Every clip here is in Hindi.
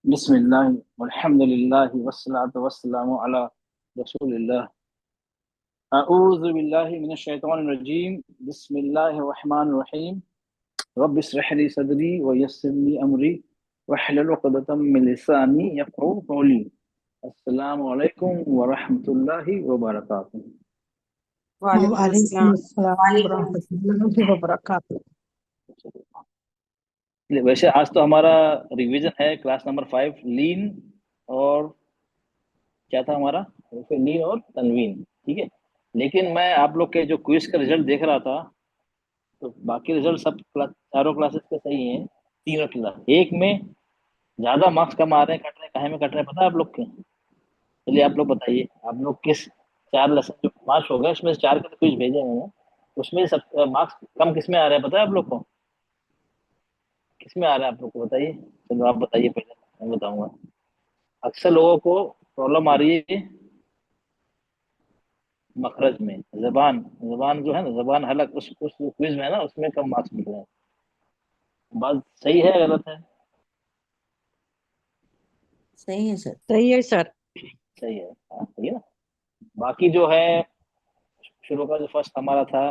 बिस्मिल्लाह वल्हम्दुलिल्लाहि वस्सलातु वस्सलामु अला रसूलिल्लाह। अऊज़ु बिल्लाहि मिनश शैतानिर रजीम। बिस्मिल्लाहिर रहमानिर रहीम। रब्बि इश्रह ली सदरी व यस्सिर ली अमरी वहलुल उक़दतम मिन लिसानी यफ़क़हू क़ौली। अस्सलामु अलैकुम व रहमतुल्लाहि व बरकातुहू। वालेकुम वालेकुम अस्सलाम। अस्सलाम वरहमतुल्लाहि वबरकातुह। वैसे आज तो हमारा रिवीजन है क्लास नंबर 5 लीन और क्या था हमारा, लीन और तनवीन। ठीक है, लेकिन मैं आप लोग के जो क्विज का रिजल्ट देख रहा था तो बाकी रिजल्ट सब चारों क्लासेस के सही हैं। तीनों क्लास एक में ज्यादा मार्क्स कम आ रहे हैं, कट रहे हैं, काहे में कट रहे हैं पता है आप लोग के? चलिए आप लोग बताइए, आप लोग किस चार लेसन जो 5 हो गए उसमें से 4 के तो क्विज भेजे मैंने, उसमें सब मार्क्स कम किस में आ रहे हैं पता है आप लोग को? किस में आ रहा है आप लोग को बताइए? चलो आप बताइए पहले, मैं बताऊंगा। अक्सर लोगों को प्रॉब्लम आ रही है मखरज में, जबान जबान जो है ना, जबान हलक, उस क्विज में है ना, उसमें कम मार्क्स मिल रहे हैं। बात सही है गलत है? सही है सर। सही है सर। सही है, हाँ सही है ना। बाकी जो है शुरू का जो फर्स्ट हमारा था,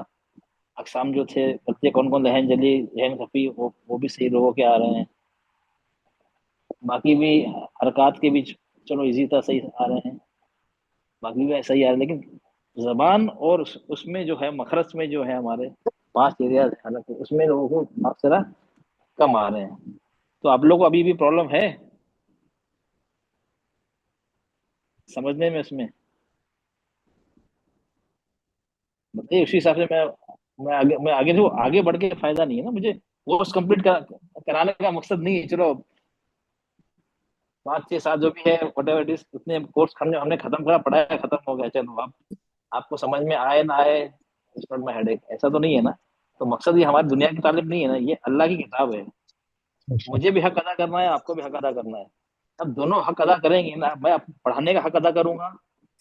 अकसाम जो थे बच्चे कौन कौन, लहन जली लहन खफी, वो भी सही लोगों के आ रहे हैं। बाकी भी हरकत के भी चलो इजी था, सही आ रहे हैं। बाकी भी सही आ रहे हैं, लेकिन जबान और उसमें जो है मखरज में जो है हमारे 5 एरिया, हालांकि उसमें लोगों को मार्क्स जरा कम आ रहे हैं। तो आप लोग को अभी भी प्रॉब्लम है समझने में उसमें? बताइए, उसी हिसाब से मैं आगे जो आगे बढ़ के फायदा नहीं है ना मुझे। कोर्स कंप्लीट कराने का मकसद नहीं है। चलो 5 6 7 जो भी है वट एवर इट इज, उतने कोर्स हमने हमने खत्म करा, पढ़ाया खत्म हो गया, चलो अब आपको समझ में आए ना आए, इट्स नॉट माई हेडेक, ऐसा तो नहीं है ना। तो मकसद ये हमारी दुनिया की तालीम नहीं है ना, ये अल्लाह की किताब है। मुझे भी हक अदा करना है, आपको भी हक अदा करना है। अब दोनों हक अदा करेंगे ना, मैं पढ़ाने का हक अदा करूंगा,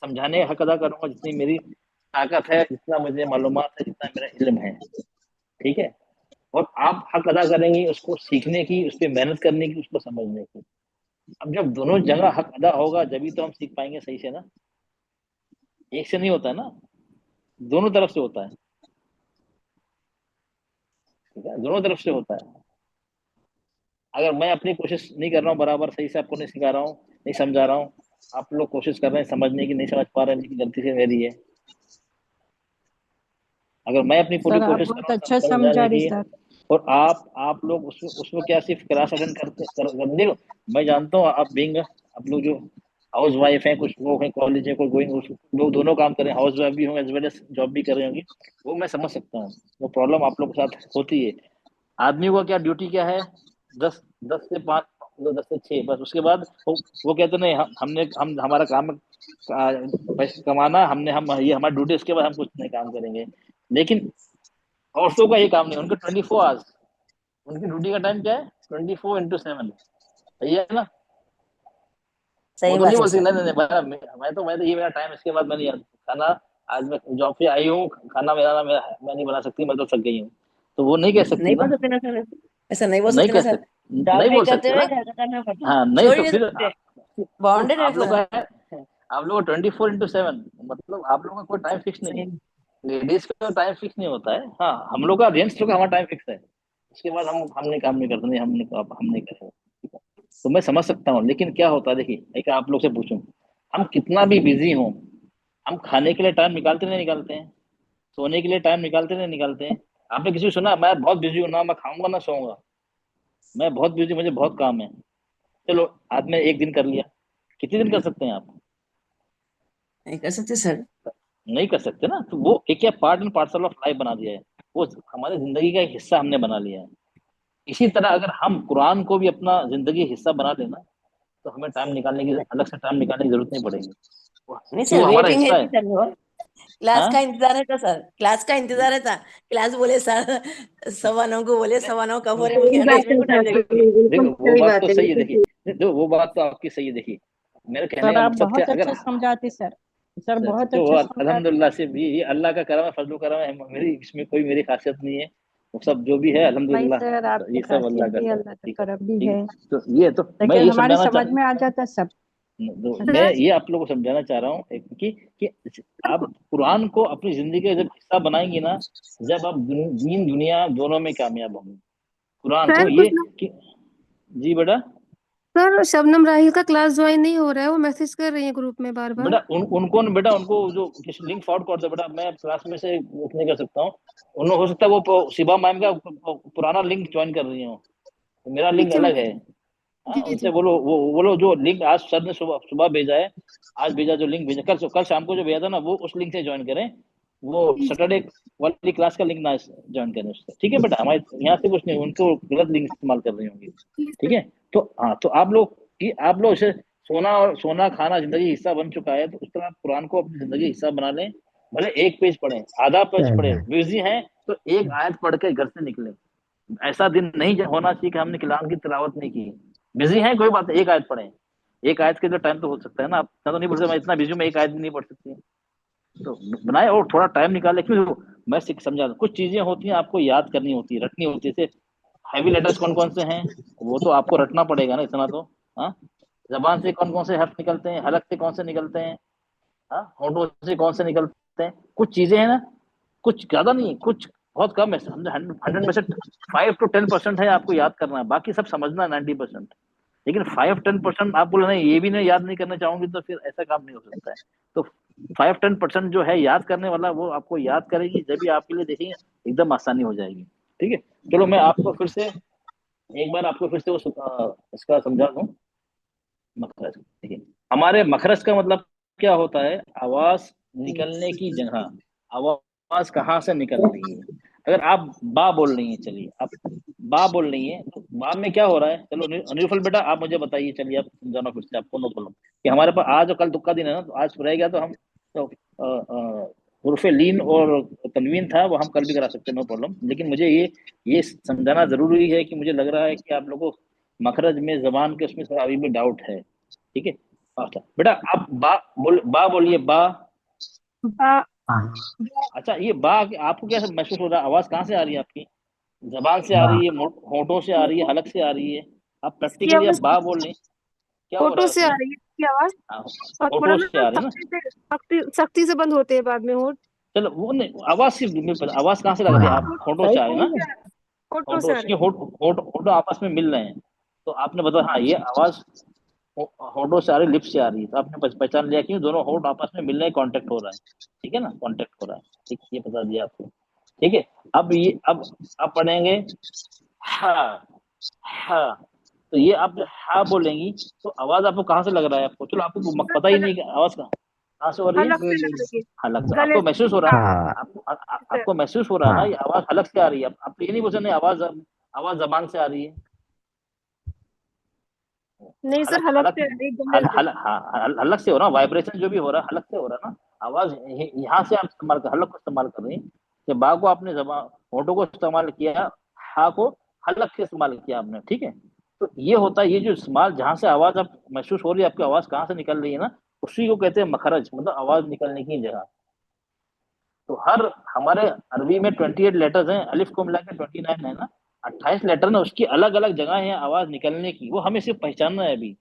समझाने का हक अदा करूंगा, जितनी मेरी ताकत है, जितना मुझे मालूमात है, जितना मेरा इल्म है। ठीक है, और आप हक अदा करेंगे उसको सीखने की, उस पर मेहनत करने की, उसको समझने की। अब जब दोनों जगह हक अदा होगा जभी तो हम सीख पाएंगे सही से ना। एक से नहीं होता है ना, दोनों तरफ से होता है। ठीक है, दोनों तरफ से होता है। अगर मैं अपनी कोशिश नहीं कर रहा हूँ बराबर सही से, आपको नहीं सिखा रहा हूँ, नहीं समझा रहा हूँ, आप लोग कोशिश कर रहे हैं समझने की, नहीं समझ पा रहे हैं, लेकिन गलती से मेरी है। अगर मैं अपनी पूरी सर आप कोशिश कर बहुत रहा हूँ अच्छा समझा समझाने रहे की, सर। और आप लोग उसमें उसमें क्या सिर्फ क्लास अटेंड देखो, मैं जानता हूँ आप बीइंग, आप लोग जो हाउस वाइफ हैं, कुछ लोग हैं कॉलेज है, कोई गोइंग, लोग दोनों काम कर रहे हैं, हाउस वाइफ भी होंगे एज वेल एज जॉब भी कर रहे होंगे, वो मैं समझ सकता हूँ। वो प्रॉब्लम आप लोग के साथ होती है। आदमी को क्या ड्यूटी क्या है, 10 10 से 5, 10 से 6, बस। उसके बाद वो कहते नहीं, हम हमारा काम पैसे कमाना, हमने हम ये हमारी ड्यूटी, इसके बाद हम कुछ नहीं काम करेंगे। लेकिन औरतों का ये काम नहीं, उनके 24 आवर्स, उनकी ड्यूटी का टाइम क्या है, 24x7। सही है ना? वो सही तो नहीं बात है बोल सकती सर। नहीं नहीं नहीं, मैं तो ये मेरा टाइम, इसके बाद मैं नहीं खाना, आज मैं जॉब से आई हूँ, खाना मेरा ना मेरा मैं नहीं बना सकती, मैं तो थक गई हूँ। तो वो नहीं कह सकती नहीं ना, बोल सकते ना सर, ऐसा नहीं बोल नहीं सकते ना कह सर। सकती, जॉब नहीं भी बोल करते सकते हुए ना। घर का करना पड़ता है, हाँ नहीं, छोड़ तो ही नहीं फिर सकते। तो बाउंडेड है आप लोग सर। का है, आप लोग 24x7, मतलब आप लोगों का कोई टाइम फिक्स नहीं है। सही। लेडीज का टाइम फिक्स नहीं होता है, हाँ हम लोग का, जेंट्स लोग का हमारा टाइम फिक्स है। उसके बाद हमने काम नहीं करते, नहीं हमने हम नहीं करेंगे। ठीक है? तो मैं समझ सकता हूँ, लेकिन क्या होता है देखिए, एक आप लोग से पूछूं, हम कितना भी बिजी हों, हम खाने के लिए टाइम निकालते नहीं निकालते हैं, सोने के लिए टाइम निकालते नहीं निकालते हैं। आपने किसी को सुना मैं बहुत बिजी हूँ ना, मैं खाऊंगा ना सोऊंगा, मैं बहुत बिजी, मुझे बहुत काम है? चलो आज में एक दिन कर लिया, कितने दिन कर सकते हैं आप? नहीं कर सकते सर। नहीं कर सकते ना। तो वो एक क्या part and parcel of life बना दिया है, वो हमारी जिंदगी का एक हिस्सा हमने बना लिया है। इसी तरह अगर हम कुरान को भी अपना जिंदगी हिस्सा बना लेना, तो हमें टाइम निकालने की, अलग से टाइम निकालने की जरूरत नहीं पड़ेगी, नहीं क्योंकि सर, वो हमारा वेटिंग है हिस्सा कि है। सर वो क्लास हाँ का इंतजार है था सर, क्लास का इंतजार है था। क्लास बोले सर 9:15 को बोले, नहीं, 9:15 कब हो रहे, सही मुझे बात देखने है को टाइम सर, लगेगा। बिल्कुल देखो वो सही बात बात तो है, सही है बिल्कुल देखिए, सही। देखो वो बात तो आपकी सही है देखिए। मेरे कहने सर का आप मकसद क्या, बहुत अगर अच्छा समझाते सर। सर बहुत तो अच्छा समझाते। अल्हम्दुलिल्लाह से भी ये अल्लाह का करम है, फजल करम है, मेरी इसमें कोई मेरी खासियत नहीं है। वो सब जो भी है नहीं अल्हम्दुलिल्लाह, सर, आपकी ये सब अल्लाह खासियत का भी कर, अल्लाह का ठीक है करम भी ठीक है। है, तो ये तो मैं लेकिन ये हमारी समझाना समझ में आ जाता है सब। मैं सर ये आप लोगों को समझाना चाह रहा हूँ कि आप कुरान को अपनी जिंदगी का जब हिस्सा बनाएंगे ना, जब आप दीन दुनिया दोनों में कामयाब होंगे। कुरान को सर ये कुछ लोग, कि जी बेटा, सर शबनम राहिल का क्लास ज्वाइन नहीं हो रहा है, वो मैसेज कर रही है ग्रुप में बार बार। बेटा उनको जो किसी लिंक फॉरवर्ड कर दो बेटा, मैं क्लास में से वो नहीं कर सकता हूँ। उन्होंने हो सकता है वो शिबा मैम का पुराना लिंक ज्वाइन कर रही हो, तो मेरा लिंक ठीक है अलग मैं, है। हाँ, जी उनसे जी बोलो, वो बोलो जो लिंक आज सर ने सुबह सुबह भेजा है, आज भेजा जो लिंक भेजा, कल शाम को जो भेजा था ना, वो उस लिंक से ज्वाइन करें। वो जी जी। सैटरडे वाली क्लास का लिंक ना ज्वाइन करें उससे, ठीक है बेटा। हमारे यहाँ से कुछ नहीं, उनको गलत लिंक इस्तेमाल कर रही होंगी, ठीक ठीक है है। तो हाँ, तो आप लोग इसे सोना खाना जिंदगी हिस्सा बन चुका है, तो उस तरह आप कुरान को अपनी जिंदगी हिस्सा बना लें। भले एक पेज पढ़े, आधा पेज पढ़े, बिजी हैं तो एक आयत पढ़ के घर से निकले। ऐसा दिन नहीं होना चाहिए कि हमने कलाम की तिलावत नहीं की। बिजी हैं, कोई बात नहीं, एक आयत पढ़े। एक आयत के लिए टाइम तो हो सकता है ना, आप इतना तो नहीं पढ़ सकते, मैं इतना बिजी हूं, मैं एक आयत भी नहीं पढ़ सकती। तो बनाए और थोड़ा टाइम निकाले। क्यों, मैं समझा दूं, कुछ चीजें होती हैं आपको याद करनी होती है, रटनी होती है। जैसे हैवी लेटर्स कौन कौन से हैं, वो तो आपको रटना पड़ेगा ना इतना तो। हाँ, जबान से कौन कौन से हर्फ निकलते हैं, हलक से कौन से निकलते हैं, हाँ, होठों से कौन से निकलते हैं, कुछ चीजें हैं ना। कुछ ज्यादा नहीं, कुछ बहुत कम है, समझे। 100% 5 to 10% है आपको याद करना है, बाकी सब समझना 90%। लेकिन 5-10% आप बोले नहीं, ये भी नहीं याद नहीं करना चाहूंगी, तो फिर ऐसा काम नहीं हो सकता है। तो 5-10% जो है याद करने वाला, वो आपको याद करेगी, जब भी आपके लिए देखेंगे एकदम आसानी हो जाएगी, ठीक है। चलो मैं आपको फिर से एक बार आपको फिर से इसका समझा दूं। मखरज, देखिए, हमारे मखरज का मतलब क्या होता है, आवाज निकलने की जगह। आवाज कहाँ से निकल रही है। अगर आप बा बोल रही हैं, चलिए आप बा बोल रही हैं, तो बा में क्या हो रहा है। चलो निरुफल बेटा आप मुझे बताइए, चलिए आप समझाना फिर से, आपको नो प्रॉब्लम। कि हमारे पास आज और कल तुक्का दिन है ना, तो आज रह गया तो हम तो हुर्फे लीन और तनवीन था, वो हम कल भी करा सकते हैं, नो प्रॉब्लम। लेकिन मुझे ये समझाना जरूरी है कि मुझे लग रहा है कि आप लोगों को मखरज में, जबान के उसमें थोड़ा अभी भी डाउट है, ठीक है। अच्छा बेटा, आप बा बोलिए, बा। बा, अच्छा, ये बा आपको कैसे महसूस हो रहा है, आवाज कहाँ से आ रही है आपकी। जबान से आ रही है, होठों से आ रही है, हलक से आ रही है। आप इसकी प्रैक्टिकली आप आवाज बा बोल रहे हैं, क्या हो रहा फोटो है से आ उसमें। रही है इसकी आवाज। हाँ, और थोड़ा होठों से ना आ रही है ना। सख्ती से बंद होते हैं बाद में होठ। चलो वो नहीं, आवाज सिर्फ आवाज कहाँ से लग रही है, आप होठों सही से आ रही है बोल ना। रहे हैं। फोटो होठों से आ उसके रही होठ आपस में मिल रहे हैं। तो आपने बताया हाँ, ये आवाज होठों से आ रही, लिप्स से आ रही है, तो आपने पहचान लिया कि दोनों होठ आपस में मिल रहे हैं, कांटेक्ट हो रहा है, ठीक है ना, कांटेक्ट हो रहा है, ठीक, ये बता दिया आपको, ठीक है। अब पढ़ेंगे हाँ। हाँ, तो ये आप हाँ बोलेंगी, तो आवाज आपको कहाँ से लग रहा है, आपको चलो आपको है। पता ही नहीं कि आवाज कहाँ से हो रही है। अलग से लग रही है, हाँ, लग गले आपको से। महसूस हो रहा हाँ है, आपको महसूस हो रहा है ना, ये आवाज अलग से आ रही है। आप तो ये नहीं बोल सकते आवाज आवाज जबान से आ रही है। नहीं सर, हलक हलक हलक से आ रही है, गले हल से। हल हाँ, हलक से हो रहा, वाइब्रेशन जो भी हो रहा है हलक से हो रहा है ना। आवाज यहाँ से आप इस्तेमाल कर, हलक को इस्तेमाल कर रही हैं। कि बा को आपने जबान होठों को इस्तेमाल किया, हा को हलक से इस्तेमाल किया आपने, ठीक है। तो ये होता है, ये जो इस्तेमाल जहाँ से आवाज आप महसूस हो रही है, आपकी आवाज कहाँ से निकल रही है ना, उसी को कहते हैं मखरज, मतलब आवाज निकलने की जगह। तो हर हमारे अरबी में 28 लेटर्स हैं, अलिफ को मिला के 29 है ना। 28 लेटर ना, उसकी अलग अलग जगह है आवाज निकलने की, वो हमें सिर्फ पहचानना है अभी।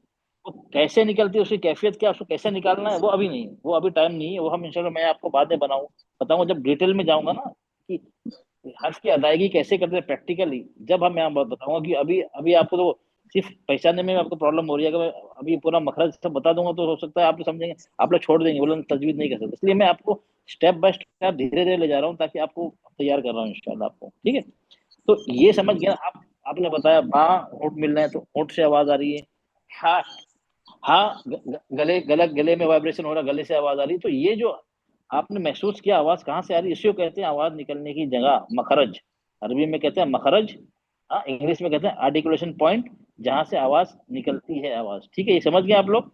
वो कैसे निकलती है, उसकी कैफियत क्या, उसको कैसे निकालना है, वो अभी नहीं, वो अभी टाइम नहीं है। वो हम इंशाल्लाह मैं आपको बाद में बताऊंगा जब डिटेल में जाऊंगा ना, कि हर्फ की अदायगी कैसे करते हैं प्रैक्टिकली, जब हम यहाँ बताऊंगा। कि अभी अभी आपको तो सिर्फ पहचानने में आपको प्रॉब्लम हो रही है। अगर मैं अभी पूरा मखरज सब बता दूंगा, तो हो सकता है आप लोग समझेंगे, आप लोग छोड़ देंगे, बोले तजवीज नहीं कर सकते। इसलिए मैं आपको स्टेप बाय स्टेप धीरे धीरे ले जा रहा हूँ, ताकि आपको तैयार कर रहा हूँ इंशाल्लाह आपको, ठीक है। तो ये समझ गया आप। आपने बताया बा होठ मिल रहे हैं, तो होठ से आवाज आ रही है। हाँ, हाँ, गले में वाइब्रेशन हो रहा है, गले से आवाज आ रही है। तो ये जो आपने महसूस किया आवाज कहाँ से आ रही है, इसी को कहते हैं आवाज निकलने की जगह, मखरज। अरबी में कहते हैं मखरज, हाँ, इंग्लिश में कहते हैं आर्टिकुलेशन पॉइंट, जहां से आवाज निकलती है आवाज, ठीक है। ये समझ गए आप लोग,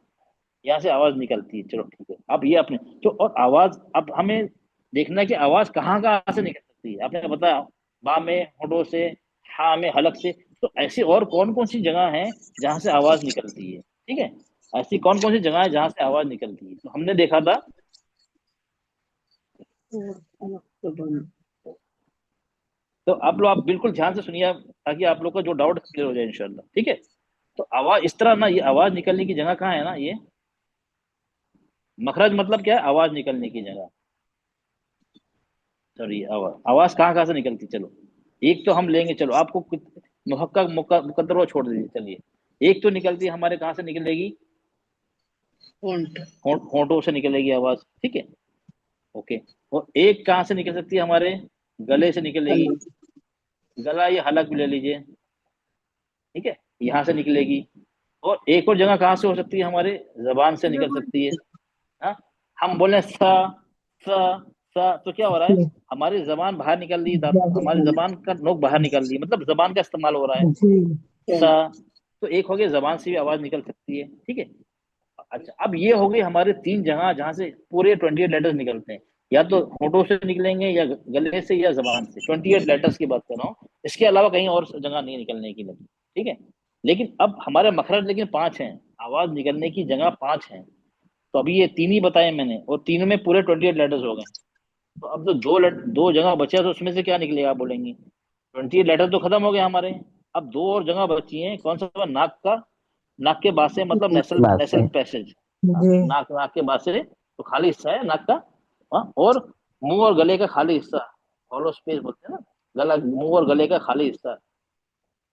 यहाँ से आवाज निकलती है, चलो ठीक है। अब ये आपने तो, और आवाज अब हमें देखना है कि आवाज कहाँ कहाँ से निकल सकती है। आपने बताया बा में होठों से, हा में हलक से, तो ऐसी और कौन कौन सी जगह है जहां से आवाज निकलती है, ठीक है। ऐसी कौन कौन सी जगह है जहां से आवाज निकलती है, तो हमने देखा था। तो आप बिल्कुल ध्यान से सुनिए ताकि आप लोग का जो डाउट क्लियर हो जाए इंशाल्लाह, ठीक है। तो आवाज इस तरह ना, ये आवाज निकलने की जगह कहाँ है ना, ये मखरज मतलब क्या है, आवाज निकलने की जगह। सॉरी, आवाज आवाज कहाँ कहाँ से निकलती, चलो एक तो हम लेंगे, चलो आपको मुहक्का मुकद्दर वो छोड़ दीजिए, चलिए एक तो निकलती है हमारे, कहाँ से निकलेगी, होंठ। होंठों से निकलेगी आवाज, ठीक है, ओके। और एक कहाँ से निकल सकती है, हमारे गले से निकलेगी, गला ये हलक भी ले लीजिए, ठीक है, यहाँ से निकलेगी। और एक और जगह कहाँ से हो सकती है, हमारे जबान से निकल सकती है। हाँ, हम बोले सा तो क्या हो रहा है, जी हमारी जबान बाहर निकल रही है, हमारी जबान का नोक बाहर निकल रही है, मतलब जबान का इस्तेमाल हो रहा है। जी सा, तो एक हो गया जबान से भी आवाज निकल सकती है, ठीक है। अच्छा, अब ये हो गई हमारे तीन जगह जहां से पूरे 28 लेटर्स निकलते हैं, या तो होठों से निकलेंगे, या गले से, या जबान से। 28 लेटर्स की बात कर रहा हूँ, इसके अलावा कहीं और जगह नहीं निकलने की लगी, ठीक है। लेकिन अब हमारे मखरज लेकिन 5 हैं, आवाज निकलने की जगह 5 हैं। तो अभी ये तीन ही बताए मैंने, और तीनों में पूरे 28 लेटर्स हो गए। तो अब जो दो जगह बचे हैं, तो उसमें से क्या निकलेगा आप बोलेंगे, 28 लेटर तो खत्म हो गए हमारे। अब दो और जगह बची हैं, कौन सा, नाक का, नाक के बाद से, मतलब नेसल बात नेसल है पैसेज। हाँ, जी नाक नाक के बाद से तो खाली हिस्सा है नाक का। हाँ, और मुंह और गले का खाली हिस्सा, हॉलो स्पेस बोलते हैं ना, गला, मुंह और गले का खाली हिस्सा।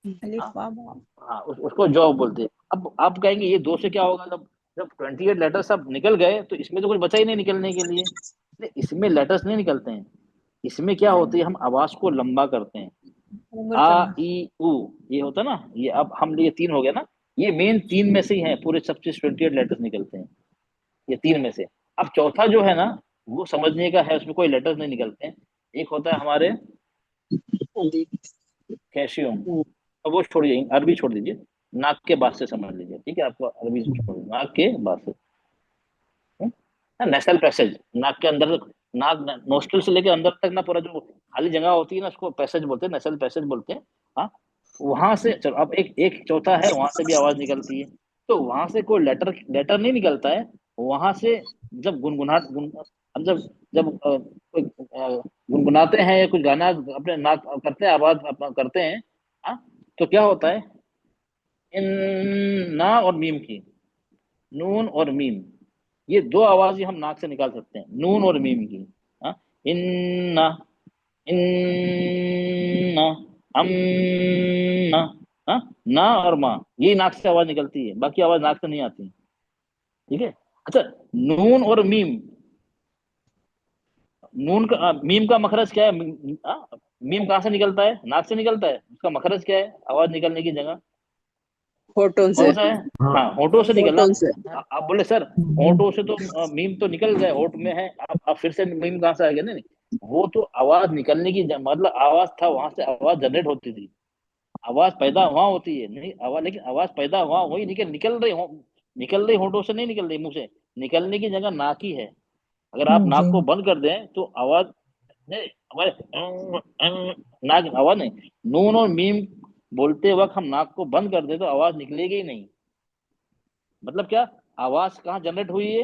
अलिफ हाँ, बा बा हाँ, उसको जॉब बोलते हैं। अब आप कहेंगे ये दो से क्या होगा, जब जब 28 लेटर सब निकल गए तो इसमें तो कुछ बचा ही नहीं निकलने के लिए। नहीं, इसमें लेटर्स नहीं निकलते हैं, इसमें क्या होती है, हम आवाज को लंबा करते हैं। उंगल आ करना ई उ, ये होता है ना, ये अब हम ये तीन हो गया ना, ये मेन तीन में से ही है, पूरे सबसे 28 लेटर्स निकलते हैं, ये तीन में से। अब चौथा जो है ना, वो समझने का है, उसमें कोई लेटर्स नहीं निकलते हैं। एक होता है हमारे कैशियम, अब वो छोड़िए, अरबी छोड़ दीजिए, नाक के बाद से समझ लीजिए, ठीक है, आपको अरबी छोड़, नाक के बाद से। नेशनल पैसेज, नाक के अंदर, नाक नोस्ट्रल से लेके अंदर तक ना, पूरा जो खाली जगह होती है ना, उसको पैसेज बोलते हैं, नेशनल पैसेज बोलते हैं। हाँ, वहां से चलो, अब एक एक चौथा है, वहां से भी आवाज निकलती है। तो वहां से कोई लेटर लेटर नहीं निकलता है, वहां से जब हम जब जब गुनगुनाते हैं या कुछ गाना अपने नाक करते हैं, आवाज अपना करते हैं। हाँ, तो क्या होता है, इन, ना और मीम की, नून और मीम, ये दो आवाज ही हम नाक से निकाल सकते हैं, नून और मीम की। हाँ, इन्ना, इन्ना, अम्ना। हाँ, ना और माँ, यही नाक से आवाज निकलती है, बाकी आवाज नाक से नहीं आती, ठीक है। अच्छा, नून और मीम, मीम का मखरज क्या है, मीम कहाँ से निकलता है, नाक से निकलता है, उसका मखरज क्या है, आवाज निकलने की जगह होठों कौन से। सा है। हाँ, होठों से निकलना। होठों से। आप बोले सर होठों से तो मीम तो निकल गए, होठ में है, आप फिर से मीम कहाँ से आ गया, नहीं, वो तो आवाज निकलने की मतलब आवाज था, वहां से आवाज जनरेट होती थी, आवाज पैदा वहां होती है, नहीं आवाज, लेकिन आवाज पैदा वहां वही निकल रही हो, निकल रही होठों से नहीं निकल रही, मुंह से निकलने की जगह नाक ही है। अगर आप जी नाक को बंद कर दें तो आवाज नहीं, हमारे नाक आवाज नहीं, नून और मीम बोलते वक्त हम नाक को बंद कर दे तो आवाज निकलेगी ही नहीं। मतलब क्या, आवाज कहाँ जनरेट हुई है,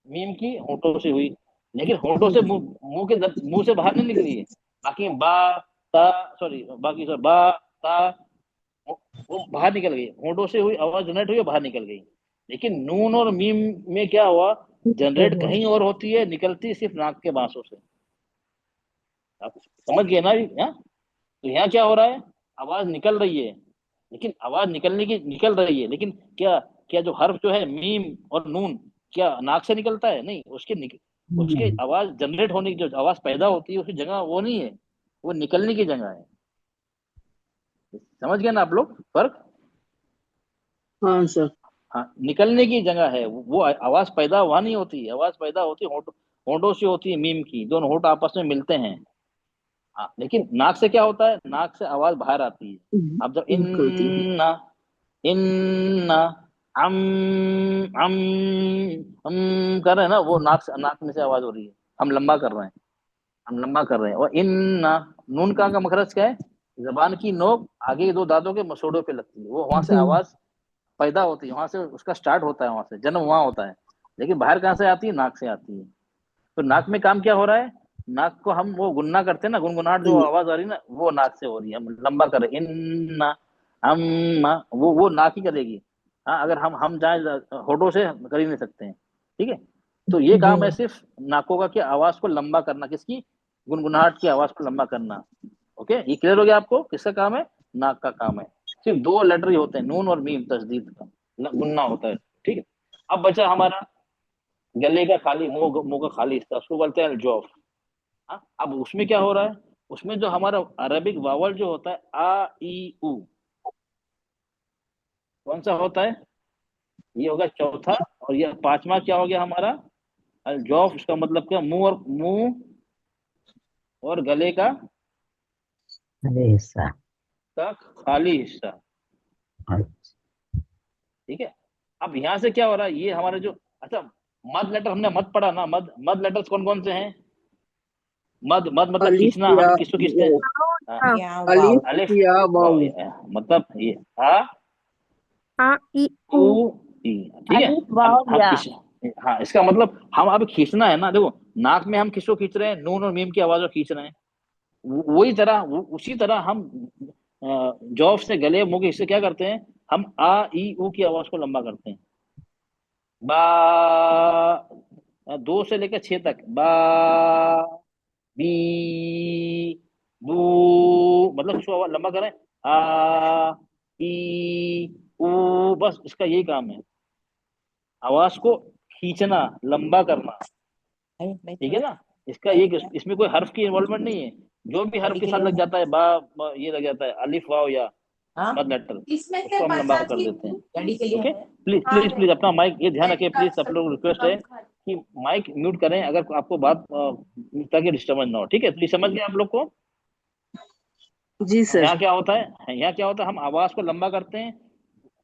मीम की होठों से हुई, लेकिन होठों से मुंह से बाहर नहीं निकली है। बाकी बा, ता, सॉरी बाकी सर बा, ता, वो बाहर निकल गई, होठों से हुई आवाज जनरेट हुई और बाहर निकल गई। लेकिन नून और मीम में क्या हुआ, जनरेट कहीं और होती है, निकलती सिर्फ नाक के बांसों से। आप समझ गए ना, हाँ? तो यहाँ क्या हो रहा है, आवाज निकल रही है, लेकिन आवाज निकल रही है, लेकिन क्या, क्या जो हर्फ जो है मीम और नून, क्या नाक से निकलता है, नहीं, उसके आवाज जनरेट होने की, जो आवाज पैदा होती है उसकी जगह वो नहीं है, वो निकलने की जगह है। समझ गए ना आप लोग फर्क। हाँ सर। हाँ, निकलने की जगह है, वो आवाज पैदा वहां नहीं होती, आवाज पैदा होती है होठों से होती है, मीम की, दोनों होठ आपस में मिलते हैं। हाँ, लेकिन नाक से क्या होता है, नाक से आवाज बाहर आती है। अब जब निकलती है। इन्ना, इन्ना, अम, अम, कर रहे हैं ना, वो नाक में से आवाज हो रही है, हम लंबा कर रहे हैं, हम लंबा कर रहे हैं। और इन्ना, नून का मखरज क्या है, जबान की नोक आगे के दो दांतों के मसोड़ों पे लगती है, वो वहां से आवाज पैदा होती है, वहां से उसका स्टार्ट होता है, वहां से जन्म वहां होता है। लेकिन बाहर कहाँ से आती है, नाक से आती है। तो नाक में काम क्या हो रहा है, नाक को हम वो गुन्ना करते हैं ना, गुनगुनाहट जो आवाज आ रही है ना, वो नाक से हो रही है। हम लंबा कर रहे हैं, इन्ना अम्मा, वो नाक ही करेगी। हाँ, अगर हम जाए होठों से कर ही नहीं सकते हैं, ठीक है। तो ये काम है सिर्फ नाकों का, कि आवाज को लंबा करना, किसकी, गुनगुनाहट की आवाज को लंबा करना। ओके, ये क्लियर हो गया आपको, किसका काम है, नाक का काम है। सिर्फ दो लेटर ही होते हैं, नून और मीम, तस्दीद का गुन्ना होता है, ठीक है। अब बचा हमारा गले का खाली, मुंह मुंह का खाली हिस्सा, उसको बोलते हैं जॉफ। हाँ, अब उसमें क्या हो रहा है, उसमें जो हमारा अरबिक वावल जो होता है आ ई उ, कौन सा होता है, ये होगा चौथा। और ये पांचवा क्या हो गया हमारा, अल जौफ। इसका मतलब क्या, मुंह और गले का अरे हिस्सा। खाली हिस्सा, ठीक है। अब यहाँ से क्या हो रहा है, ये हमारा जो, अच्छा, मद लेटर हमने मद पढ़ा ना, मद लेटर्स कौन कौन से हैं, मद मद मतलब अलिफ खींचना, या हम किसको खींचते हैं, हाँ, या अलिफ वाव अलिफ या वाव, वाव। मतलब ये आ आ ई उ उ ई, ठीक है। अलिफ अब वाव हम या। इस, हाँ, इसका मतलब हम अब खींचना है ना, देखो नाक में हम किसको खींच रहे हैं, नून और मीम की आवाज को खींच रहे हैं। वही तरह उसी तरह हम जॉफ से गले मुंह के हिस्से क्या करते हैं, हम आ ई उ की आवाज को लंबा करते हैं। दो से लेकर छह तक, बा बी बू, मतलब इसको आवाज लंबा करें, आ ई उ, बस इसका यही काम है, आवाज को खींचना, लंबा करना, ठीक है ना। इसका ये, इसमें कोई हर्फ की इन्वॉल्वमेंट नहीं है, जो भी हर्फ डैडी के के साथ लिए लग जाता है, ये लग जाता है, अलिफ वाव या हाँ, मद लेटर, इसमें से उसको हम लंबा कर बरसाती देते हैं। डैडी के लिए ओके, है। प्लीज हाँ प्लीज है। प्लीज अपना माइक ये ध्यान रखें, प्लीज, सब लोग रिक्वेस्ट है कम कि माइक म्यूट करें अगर आपको बात ताकि डिस्टर्बेंस ना हो, ठीक है। प्लीज समझ गए आप लोग को। जी सर। यहाँ क्या होता है, यहाँ क्या होता है, हम आवाज को लंबा करते हैं,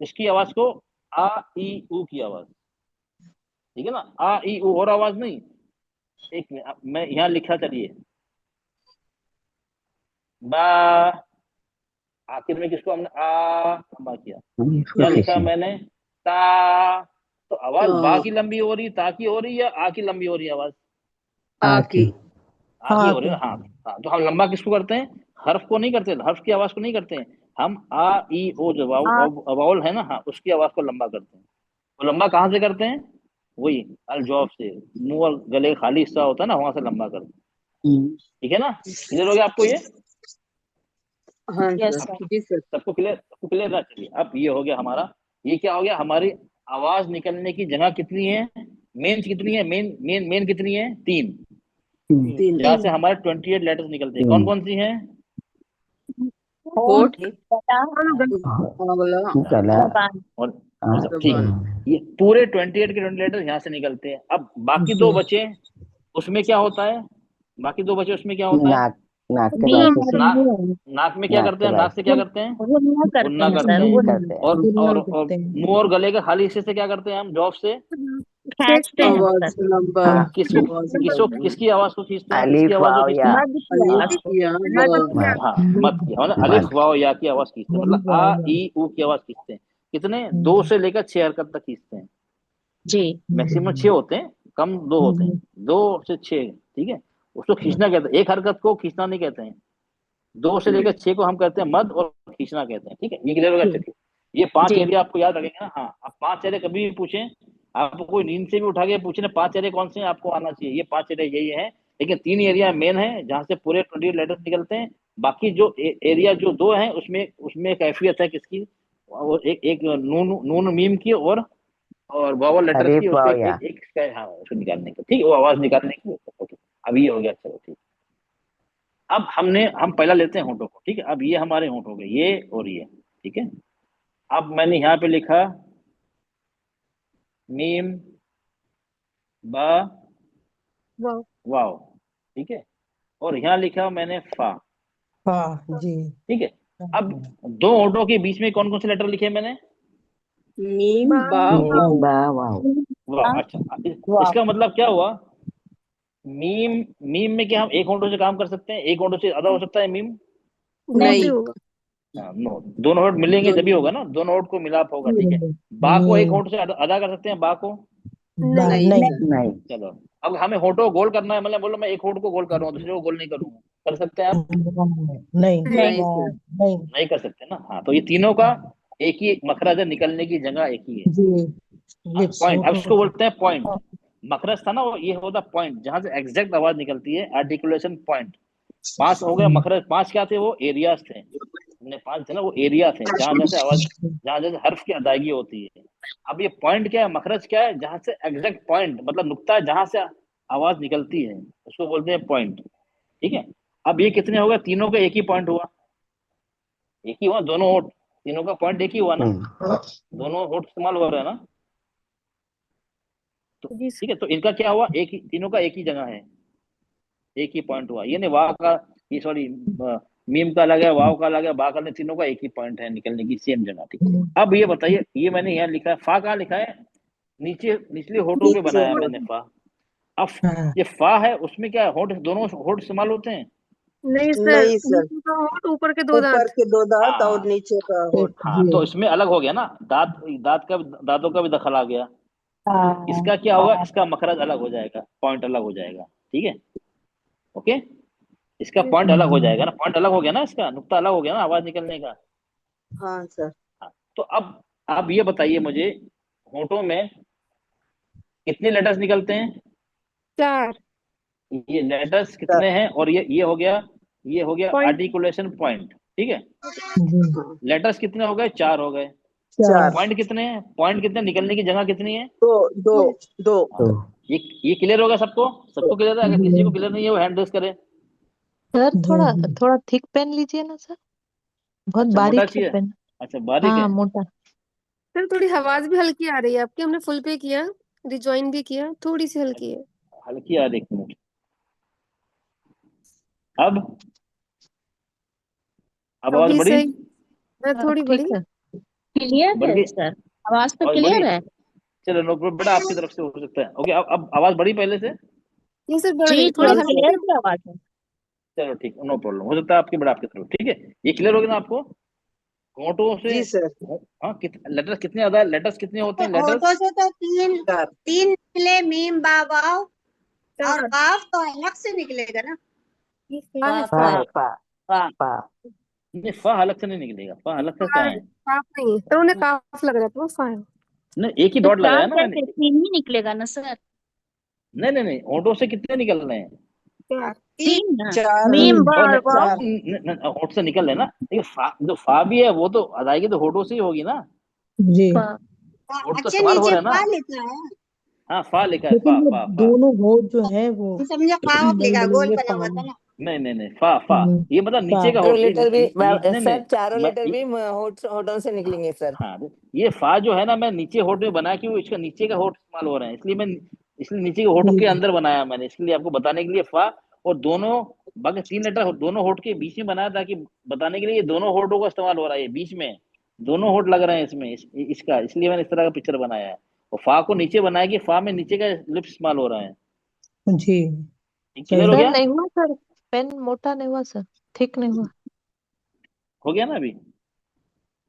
इसकी आवाज को आ ई उ की आवाज, ठीक है ना, आ ई उ, और आवाज नहीं। एक मिनट, मैं यहाँ लिखा, चलिए, बा, आखिर में किसको हमने आ लंबा किया, इसको यहाँ लिखा खींचना। मैंने ता, तो आवाज बा तो की लंबी हो रही, ता की हो रही, या आ की लंबी हो रही है आवाज, आकी। आ की हो रही है, हाँ। हाँ, तो हम लंबा किसको करते हैं, हर्फ को नहीं करते, हर्फ की आवाज को नहीं करते हैं, हम आ ई ओ जो वाउल है ना, हाँ, उसकी आवाज को लंबा करते हैं। तो लंबा कहाँ से करते हैं, वही अल जॉब से, मुंह और गले का खाली हिस्सा होता है ना, वहां से लंबा करते हैं, ठीक है ना। क्लियर हो गया आपको ये, हाँ यस सर। सर। जी सर। सबको क्लियर ना, चलिए अब ये हो गया हमारा, ये क्या हो गया, हमारी आवाज निकलने की जगह कितनी है, मेन कितनी है, मेन मेन मेन कितनी है, तीन, तीन। जहाँ से हमारे 28 लेटर्स निकलते हैं, कौन कौन सी हैं, होठ, बेटा अगला, गला। जबान। और ठीक जबान। है, ये पूरे 28 के 20 लेटर्स यहाँ से निकलते हैं। अब बाकी दो बचे, उसमें क्या होता है, बाकी दो बचे उसमें क्या होता है, नाक, नाक के मीम बाद से नाक, नाक में क्या नाक करते के हैं, बाद नाक से क्या करते हैं, गुन्ना करते गुन्ना हैं करते सर, हैं। करते हैं। और मुंह और गले के खाली हिस्से से क्या करते हैं, हम जॉब से खींचते हैं आवाज सर। लंबा। हाँ, किसको, आवाज लंबा। किसकी आवाज को खींचते हैं, किसकी अलिफ आवाज को वाव खींचते या। हैं, मध की आवाज अलिफ को। या वाव। मद। हाँ, मत किया मतलब अलिफ मद। वाव या की आवाज खींचते हैं, मतलब आ ई उ की आवाज खींचते हैं। कितने, 2 से लेकर 6 हरकत तक खींचते हैं, जी। मैक्सिमम 6 होते हैं, कम 2 होते हैं, 2 से 6, ठीक है। उसको खींचना कहते हैं, एक हरकत को खींचना नहीं कहते हैं, 2 से लेकर 6 को हम कहते हैं मद, और खींचना कहते हैं, ठीक है। ये क्लियर होगा, चलिए। ये 5 जी एरिया आपको याद रखेंगे ना, हाँ। आप 5 एरिया कभी भी पूछें, आपको कोई नींद से भी उठा के पूछे ना, 5 एरिया कौन से हैं, आपको आना चाहिए, ये 5 एरिया यही है। लेकिन 3 एरिया मेन है जहाँ से पूरे 28 लेटर्स निकलते हैं। बाकी जो एरिया जो 2 हैं, उसमें उसमें कैफियत है किसकी, वो एक नून नून मीम की, और वावल लेटर्स की, अलिफ उसको वाव एक या। एक, एक हाँ, उसको निकालने का, ठीक है, वो आवाज निकालने की। ओके, अब ये हो गया, चलो ठीक। अब हम पहला लेते हैं होंठों को, ठीक है। अब ये हमारे होंठ हो गए, ये और ये, ठीक है। अब मैंने यहाँ पे लिखा मीम, बा, वाव वाव, ठीक है। और यहाँ लिखा मैंने फा, हाँ जी। ठीक है। अब दो होंठों के बीच में कौन कौन से लेटर लिखे मैंने, मीम बा बा मीम वाव। बा वाव। वाह, अच्छा। वाह। इसका मतलब क्या हुआ, मीम, मीम में क्या हम एक होंठों से काम कर सकते हैं, एक होंठों से ज्यादा हो सकता है मीम, नहीं नहीं। होगा हाँ, नो, दोनों होंठ मिलेंगे जब ही दोनों। होगा ना, दोनों होंठ को मिलाप होगा, ठीक है। बा को एक होंठ से अदा कर सकते हैं, बा को, नहीं। नहीं नहीं। चलो, अब हमें होठों को गोल करना है, मतलब बोलो मैं एक होठ को गोल कर रहा हूँ, दूसरे को गोल नहीं करूंगा, कर सकते हैं आप? नहीं नहीं सर। नहीं नहीं कर सकते ना। हाँ, तो ये तीनों का एक ही मखरज है, निकलने की जगह एक ही है। जी, ये पॉइंट, अब होठों इसको से बोलते हैं पॉइंट। मखरज था ना वो, ये होता पॉइंट जहां से एग्जैक्ट आवाज निकलती है, आर्टिकुलेशन पॉइंट। 5 हो गए मखरज, 5 क्या थे वो? एरियाज थे। हमने 5 थे ना, वो एरिया थे जहां जैसे आवाज, जहां जैसे हर्फ की अदायगी होती है। अब ये पॉइंट क्या है, मखरज क्या है? जहां से एग्जैक्ट पॉइंट, मतलब नुक्ता जहां से आवाज निकलती है, उसको बोलते हैं पॉइंट। ठीक है। अब ये कितने हो गए? तीनों का एक ही पॉइंट हुआ, एक ही हुआ, दोनों होठ, तीनों का पॉइंट एक ही हुआ ना, दोनों होठ इस्तेमाल हो रहे हैं ना। तो जी ठीक है, तो इनका क्या हुआ? एक ही, तीनों का एक ही जगह है, एक ही पॉइंट हुआ। ये नहीं वाव का, ये सॉरी, मीम का अलग है, वाव का अलग है, बा का अलग, तीनों का एक ही पॉइंट है निकलने की, सेम जगह। ठीक। अब ये बताइए, ये मैंने यहाँ लिखा है, फा कहाँ लिखा है? नीचे, निचले होठों पे नीचे बनाया है हो। मैंने फा। अब हाँ, ये फा है, उसमें क्या है? होठ, दोनों होठ इस्तेमाल होते हैं। नहीं सर, नहीं सर, नीचे का होंठ, ऊपर के 2 ऊपर दांत। के 2 दांत और हाँ नीचे का होठ। हाँ, जी तो इसमें अलग हो गया ना, दांत, दांत का, दांतों का भी दखल आ गया। हाँ, इसका क्या होगा? इसका मखरज अलग हो जाएगा, पॉइंट अलग हो जाएगा। ठीक है, ओके। इसका जी पॉइंट अलग हो जाएगा ना, पॉइंट अलग हो गया ना, इसका नुक्ता अलग हो गया ना आवाज निकलने का। हाँ सर। हाँ, तो अब ये बताइए मुझे, होठों में कितने लेटर्स निकलते हैं? 4 ये लेटर्स सर कितने हैं? और ये हो गया, ये हो गया पॉइंट। Articulation point. ठीक है, जी हाँ, लेटर्स कितने हो गए? 4 हो गए। 4 4। पॉइंट कितने हैं? पॉइंट कितने, निकलने की जगह कितनी है? 2 2 2। हाँ, ये क्लियर होगा सबको? सबको क्लियर है? अगर जी किसी को क्लियर नहीं है वो हैंड रेस करे। सर जी थोड़ा जी थोड़ा थिक पेन लीजिए ना सर, बहुत अच्छा, मोटा बारीक है चाहिए? पेन। अच्छा, बारीक हाँ है। मोटा। सर थोड़ी आवाज भी हल्की आ रही है आपकी, हमने फुल पे किया, रिजॉइन भी किया, थोड़ी सी हल्की है। हल्की यार, एक मिनट। अब आवाज अभी बढ़ी? सही है, हाँ, थोड़ी बड़ी। ठीक है। क्लियर बढ़ है गई? सर, आवाज तो आवाज बढ़ी? क्लियर है। चलो, नो प्रॉब्लम बेटा, आपकी तरफ से हो सकता है। ओके, अब आवाज बढ़ी पहले से? ये सर बढ़ जी गई, जी, थोड़ी हाँ हल्की सर। क्लियर सी। की आवाज है। चलो ठीक, नो प्रॉब्लम, हो सकता है आपकी बड़ा आपकी तरफ। ठीक है, ये क्लियर हो गया ना आपको? होठों से जी सर। हाँ, लेटर्स कितने ज्यादा, लेटर्स कितने होते हैं होठों लेटर्स? से तो 3 3 निकले, मीम बा वाव, और 4। काफ तो अलग से निकलेगा ना। ये फा है, पा फा। पा वाह। पा नहीं, फा अलग से नहीं निकलेगा, फा अलग से फा कहाँ है? काफ नहीं है सर, उन्हें काफ लग रहा था, वो फा है। नहीं, एक ही तो डॉट लगाया 4 ना मैंने। कैसे, 3 ही निकलेगा ना सर। नहीं नहीं नहीं, होठों से कितने निकल रहे हैं? 4। 3 3 ना, 4 मीम तीन बा और और वाव। 4। होठ से निकल रहे हैं ना। देखिए, जो फा भी है वो तो अदायगी तो होठों से ही होगी ना, जी वाह। होठ तो अच्छा, इस्तेमाल हो नीचे रहे हैं ना। फा लिखा है। हाँ, फा लिखा है, लेकिन फा वो फा फा। दोनों होठ जो है वो हम समझे काफ नहीं लिखा, गोल बनेंगे बना हुआ था पानी। ना। नहीं नहीं नहीं, फा फा, ये मतलब पा नीचे का चारों होठ, लेटर भी नहीं नहीं, सर, चारों मैं लेटर भी होठों से निकलेंगे सर। हाँ, ये फा जो है ना, मैं नीचे होठ में बनाया, क्यों? इसका नीचे का होठ इस्तेमाल हो रहे हैं, इसलिए नीचे के होठ के जी अंदर बनाया मैंने, इसलिए आपको बताने के लिए फा। और दोनों, बाकी 3 लेटर दोनों होठ के बीच में बनाया, ताकि बताने के लिए ये दोनों होठों का इस्तेमाल हो रहा है, ये बीच में दोनों होठ लग रहे हैं इसमें, इसका, इसलिए मैंने इस तरह का पिक्चर बनाया है। और फा को नीचे बनाया कि फा में नीचे का लिप्स इस्तेमाल हो रहा है। जी क्लियर हो सही सर गया? नहीं हुआ सर, पेन मोटा नहीं हुआ सर, थिक नहीं हुआ। हो गया ना अभी?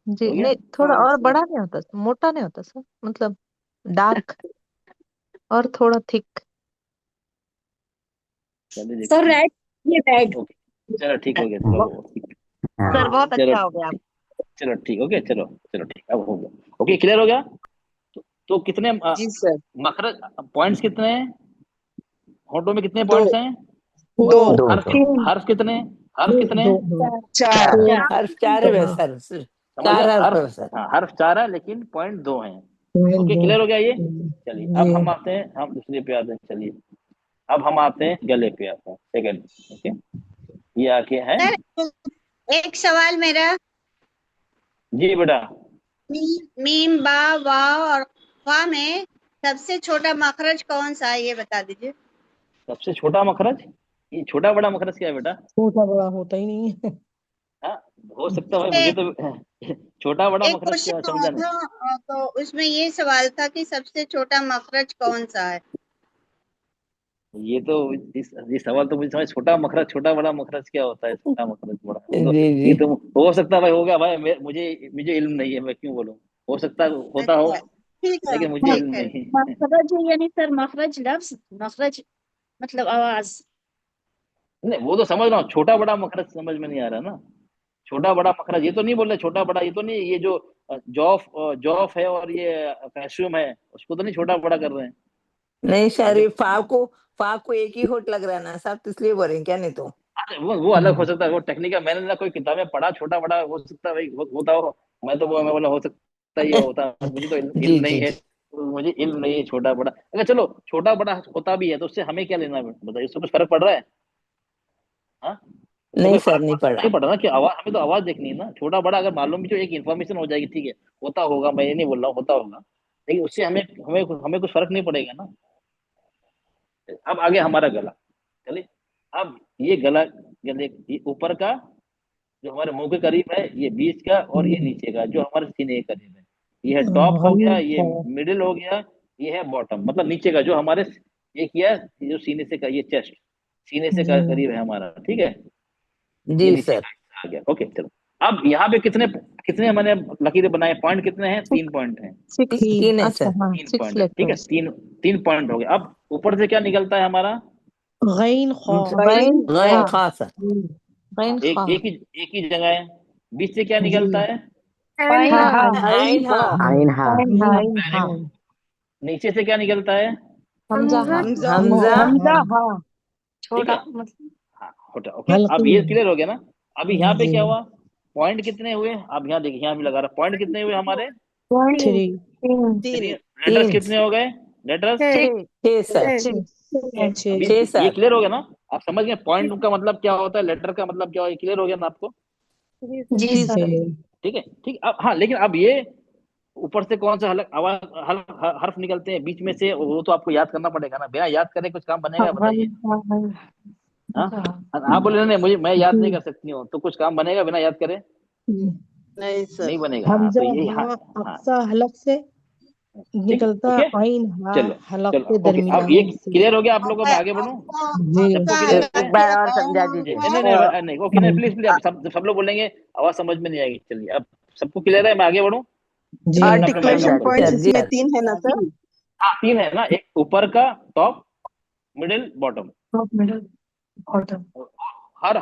जी हो गया? नहीं, थोड़ा हाँ और सर। बड़ा नहीं होता सर, मोटा नहीं होता सर, मतलब डार्क और थोड़ा थिक। चलिए सर देखते हैं। राइट, ये राइट। ओके, चलो ठीक हो गया, चलो ठीक। सर बहुत चलो, अच्छा हो गया आप। चलो ठीक, ओके, चलो चलो ठीक, अब हो गया। ओके, क्लियर हो गया? तो कितने जी सर। मखरज, पॉइंट्स कितने हैं? होठों में कितने 2 पॉइंट्स हैं? 2 दो हर्फ दो हर्फ कितने? हर्फ कितने? दो दो 4। दो हर्फ 4 है सर, समझ गए? 4 हर्फ हर्फ, है सर। हाँ, हर्फ 4 है, लेकिन पॉइंट 2 हैं। पॉइंट ओके, दो क्लियर हो गया ये? चलिए, अब जी हम आते हैं, हम दूसरे पे आते हैं। चलिए, अब हम आते हैं गले पे, आते हैं सेकंड। ओके, ये आके है। सर एक सवाल मेरा, जी बेटा। मीम बा वाव और फा में सबसे छोटा मखरज कौन सा है, ये बता दीजिए। सबसे छोटा मखरज? ये छोटा बड़ा मखरज क्या है बेटा? छोटा बड़ा होता ही नहीं है। हाँ, हो सकता है भाई, मुझे तो छोटा बड़ा एक मखरज क्या क्वेश्चन समझा नहीं। था, तो उसमें ये सवाल था कि सबसे छोटा मखरज कौन सा है। ये तो, ये सवाल तो मुझे समझ, छोटा मखरज, छोटा बड़ा मखरज क्या होता है, छोटा मखरज बड़ा, वो तो, जी ये जी। तो हो सकता है भाई, हो गया भाई, मुझे मुझे इल्म नहीं है, मैं क्यों बोलूं, हो सकता है होता हो। अच्छा, ठीक है लेकिन मुझे इल्म ठीक है। नहीं है। मखरज यानी सर मखरज लफ्ज, मखरज मतलब आवाज। नहीं वो तो समझ रहा हूँ, छोटा बड़ा मखरज समझ में नहीं आ रहा ना। छोटा बड़ा मखरज ये तो नहीं बोल रहे, छोटा बड़ा ये तो नहीं, ये जो जॉफ जॉफ है और ये कैल्शियम है उसको तो नहीं छोटा बड़ा कर रहे हैं। नहीं सर, ये ये फा को एक ही होट लग रहा है ना साहब, तो इसलिए बोल रहे हैं क्या, नहीं तो। अरे वो अलग हो सकता है, वो टेक्निकल, मैंने ना कोई किताबें पढ़ा, छोटा बड़ा हो सकता है भाई, होता हो। मैं बोला हो सकता है ये होता, मुझे तो जी इल्म नहीं जी है। जी। तो मुझे इल्म नहीं है छोटा बड़ा। अगर चलो छोटा बड़ा होता भी है तो उससे हमें क्या लेना है, बताइए, उससे कुछ फर्क पड़ रहा है? हाँ, उससे नहीं कोई सर, फर्क नहीं पड़ा। नहीं पड़ रहा ना, कि आवाज, हमें तो आवाज देखनी है ना। छोटा बड़ा अगर मालूम भी, जो एक इन्फॉर्मेशन हो जाएगी, ठीक है, होता होगा, मैं ये नहीं बोल रहा हूँ होता होगा, लेकिन उससे हमें हमें हमें कुछ फर्क नहीं पड़ेगा ना। अब आगे हमारा गला, चलिए। अब ये गला, गले ये ऊपर का जो हमारे मुंह के करीब है, ये बीच का, और ये नीचे का जो हमारे सीने के करीब है, ये है टॉप हो गया, ये है। मिडिल हो गया, ये है बॉटम, मतलब नीचे का जो हमारे, ये किया ये जो सीने से का, ये चेस्ट सीने से जी करीब है हमारा, ठीक है। ये जी नीचे सर। का हिस्सा आ गया, ओके चलो। अब यहाँ पे कितने कितने मैंने लकीरें बनाए, पॉइंट कितने हैं? 3 पॉइंट हैं। सिक्स। तीन है अच्छा सर। हाँ, 3 6 पॉइंट है, ठीक है, लेटर्स। 3 पॉइंट हो गए। अब ऊपर से क्या निकलता है हमारा? गैन खा। गैन गैन खा। खा सर। गैन एक खा। एक ही जगह है। बीच से क्या जी निकलता है? एंड हा। हा। आइन हा। आइन हा। गैन वेरी हा। गुड। नीचे से क्या निकलता है? हमजा हा। हमजा। हमजा। ठीक है, छोटा मतलब हाँ होता, ओके। अब हल्की। ये क्लियर हो गया ना। अभी यहाँ पे जी क्या हुआ? पॉइंट कितने हुए? अब यहाँ देखिए, यहाँ भी लगा रहा, पॉइंट कितने हुए हमारे? थ्री। 3। लेटर्स तीन। कितने हो गए? लेटर्स है। छह सर। है। 6। अब 6। छह ये सर। क्लियर हो गया ना? आप समझ गए पॉइंट का मतलब क्या होता है, लेटर का मतलब क्या होता है, क्लियर हो गया ना आपको? जी सर। जी जी सर। ठीक है, ठीक। अब हाँ, लेकिन अब ये ऊपर से कौन सा हलक आवाज हर्फ निकलते हैं बीच में से, वो तो आपको याद करना पड़ेगा ना। बिना याद करे कुछ काम बनेगा, बताइए? हाँ, आप बोले नहीं मुझे, मैं याद नहीं कर सकती हूँ, तो कुछ काम बनेगा बिना याद करे? नहीं बनेगा। हाँ हमजा तो यही, हाँ हा हाँ, अक्सा हलक से ठीक है, निकलता, ओके। आइन हा चलो हलक चलो, के ओके। अब ये दरमियान से। क्लियर हो गया आप लोगों को? मैं आगे बढ़ूं? जी सबको क्लियर है? एक बार और समझा जी, दीजिए। नहीं नहीं नहीं नहीं, ओके, नहीं प्लीज प्लीज, अब सब लोग बोलेंगे, आवाज समझ में नहीं आएगी। चलिए, अब सबको क्लियर है, मैं आगे बढ़ूं? जी चलिए, मैं अपना माइक समझा ऑफ करता हूँ। सर जी सर। हाँ 3 है ना, एक ऊपर का, टॉप, मिडिल, बॉटम।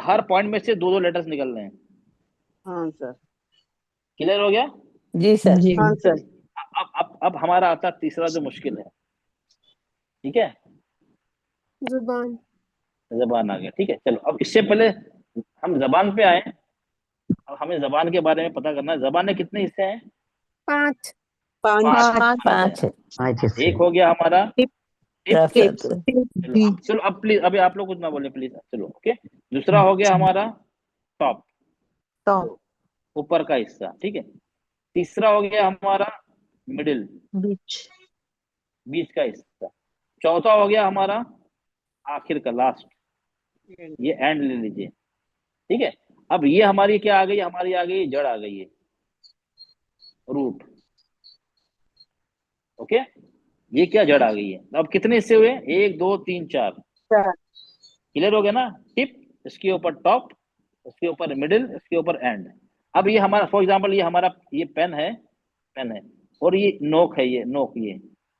हर पॉइंट में से 2 लेटर्स निकल रहे हैं। क्लियर हो गया? जी सर। जी अब हमारा आता है तीसरा जो मुश्किल है, ठीक है। जुबान। जबान आ गया, ठीक है। चलो, अब इससे पहले हम जबान पे आए, अब हमें जबान के बारे में पता करना है। जबान के कितने हिस्से हैं? 5। 5 5 है। आज से एक हो गया हमारा टिप। Rough sir. चलो अब प्लीज, अभी आप लोग कुछ ना बोले प्लीज, चलो, ओके। दूसरा हो गया हमारा टॉप, टॉप। ऊपर का हिस्सा, ठीक है। तीसरा हो गया हमारा मिडिल, बीच। बीच का हिस्सा। चौथा हो गया हमारा आखिर का, लास्ट, ये एंड ले लीजिए, ठीक है। अब ये हमारी क्या आ गई? हमारी आ गई जड़, आ गई है रूट, ओके। ये क्या जड़ आ गई है? अब कितने हिस्से हुए? 1 2 3 4। क्लियर हो गया ना? टिप, इसके ऊपर टॉप, इसके ऊपर मिडिल, इसके ऊपर एंड। अब ये हमारा, फॉर एग्जांपल, ये हमारा ये पेन है, पेन है, और ये नोक है, ये नोक, ये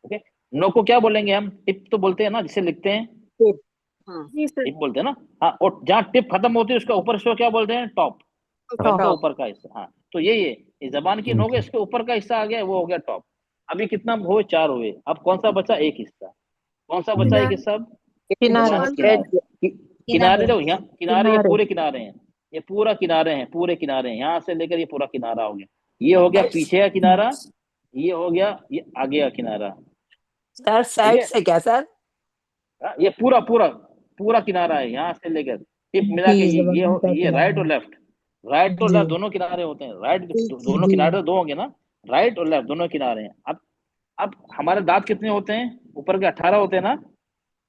ओके। नोक को क्या बोलेंगे हम? टिप तो बोलते हैं ना, जिसे लिखते हैं जी सर। टिप बोलते हैं ना। हाँ, और जहाँ टिप खत्म होती है उसका ऊपर से क्या बोलते हैं? टॉप, पेन का ऊपर का हिस्सा। हाँ, तो ये जबान की नोक है, इसके ऊपर का हिस्सा आ गया, वो हो गया टॉप। अभी कितना हुए? 4 हुए। अब कौन सा बचा? एक हिस्सा। कौन सा बचा? एक हिस्सा। अब किनारे। जबान किनारे, किनारे देखो, यहाँ किनारे, ये किनारे। पूरे किनारे हैं, ये पूरा किनारे हैं, पूरे किनारे हैं, यहाँ से लेकर ये पूरा किनारा हो गया। ये हो गया पीछे का किनारा, ये हो गया ये आगे का किनारा, सर ठीक साइड है। से क्या सर? ये पूरा पूरा पूरा किनारा है, यहाँ से लेकर टिप मिला के, जी जबान का ये राइट और किनारा। लेफ्ट, राइट और जी लेफ्ट दोनों किनारे होते हैं। राइट, दोनों जी किनारे 2 होंगे ना, राइट और लेफ्ट दोनों किनारे हैं। अब हमारे दांत कितने होते हैं? ऊपर के 18 होते हैं ना?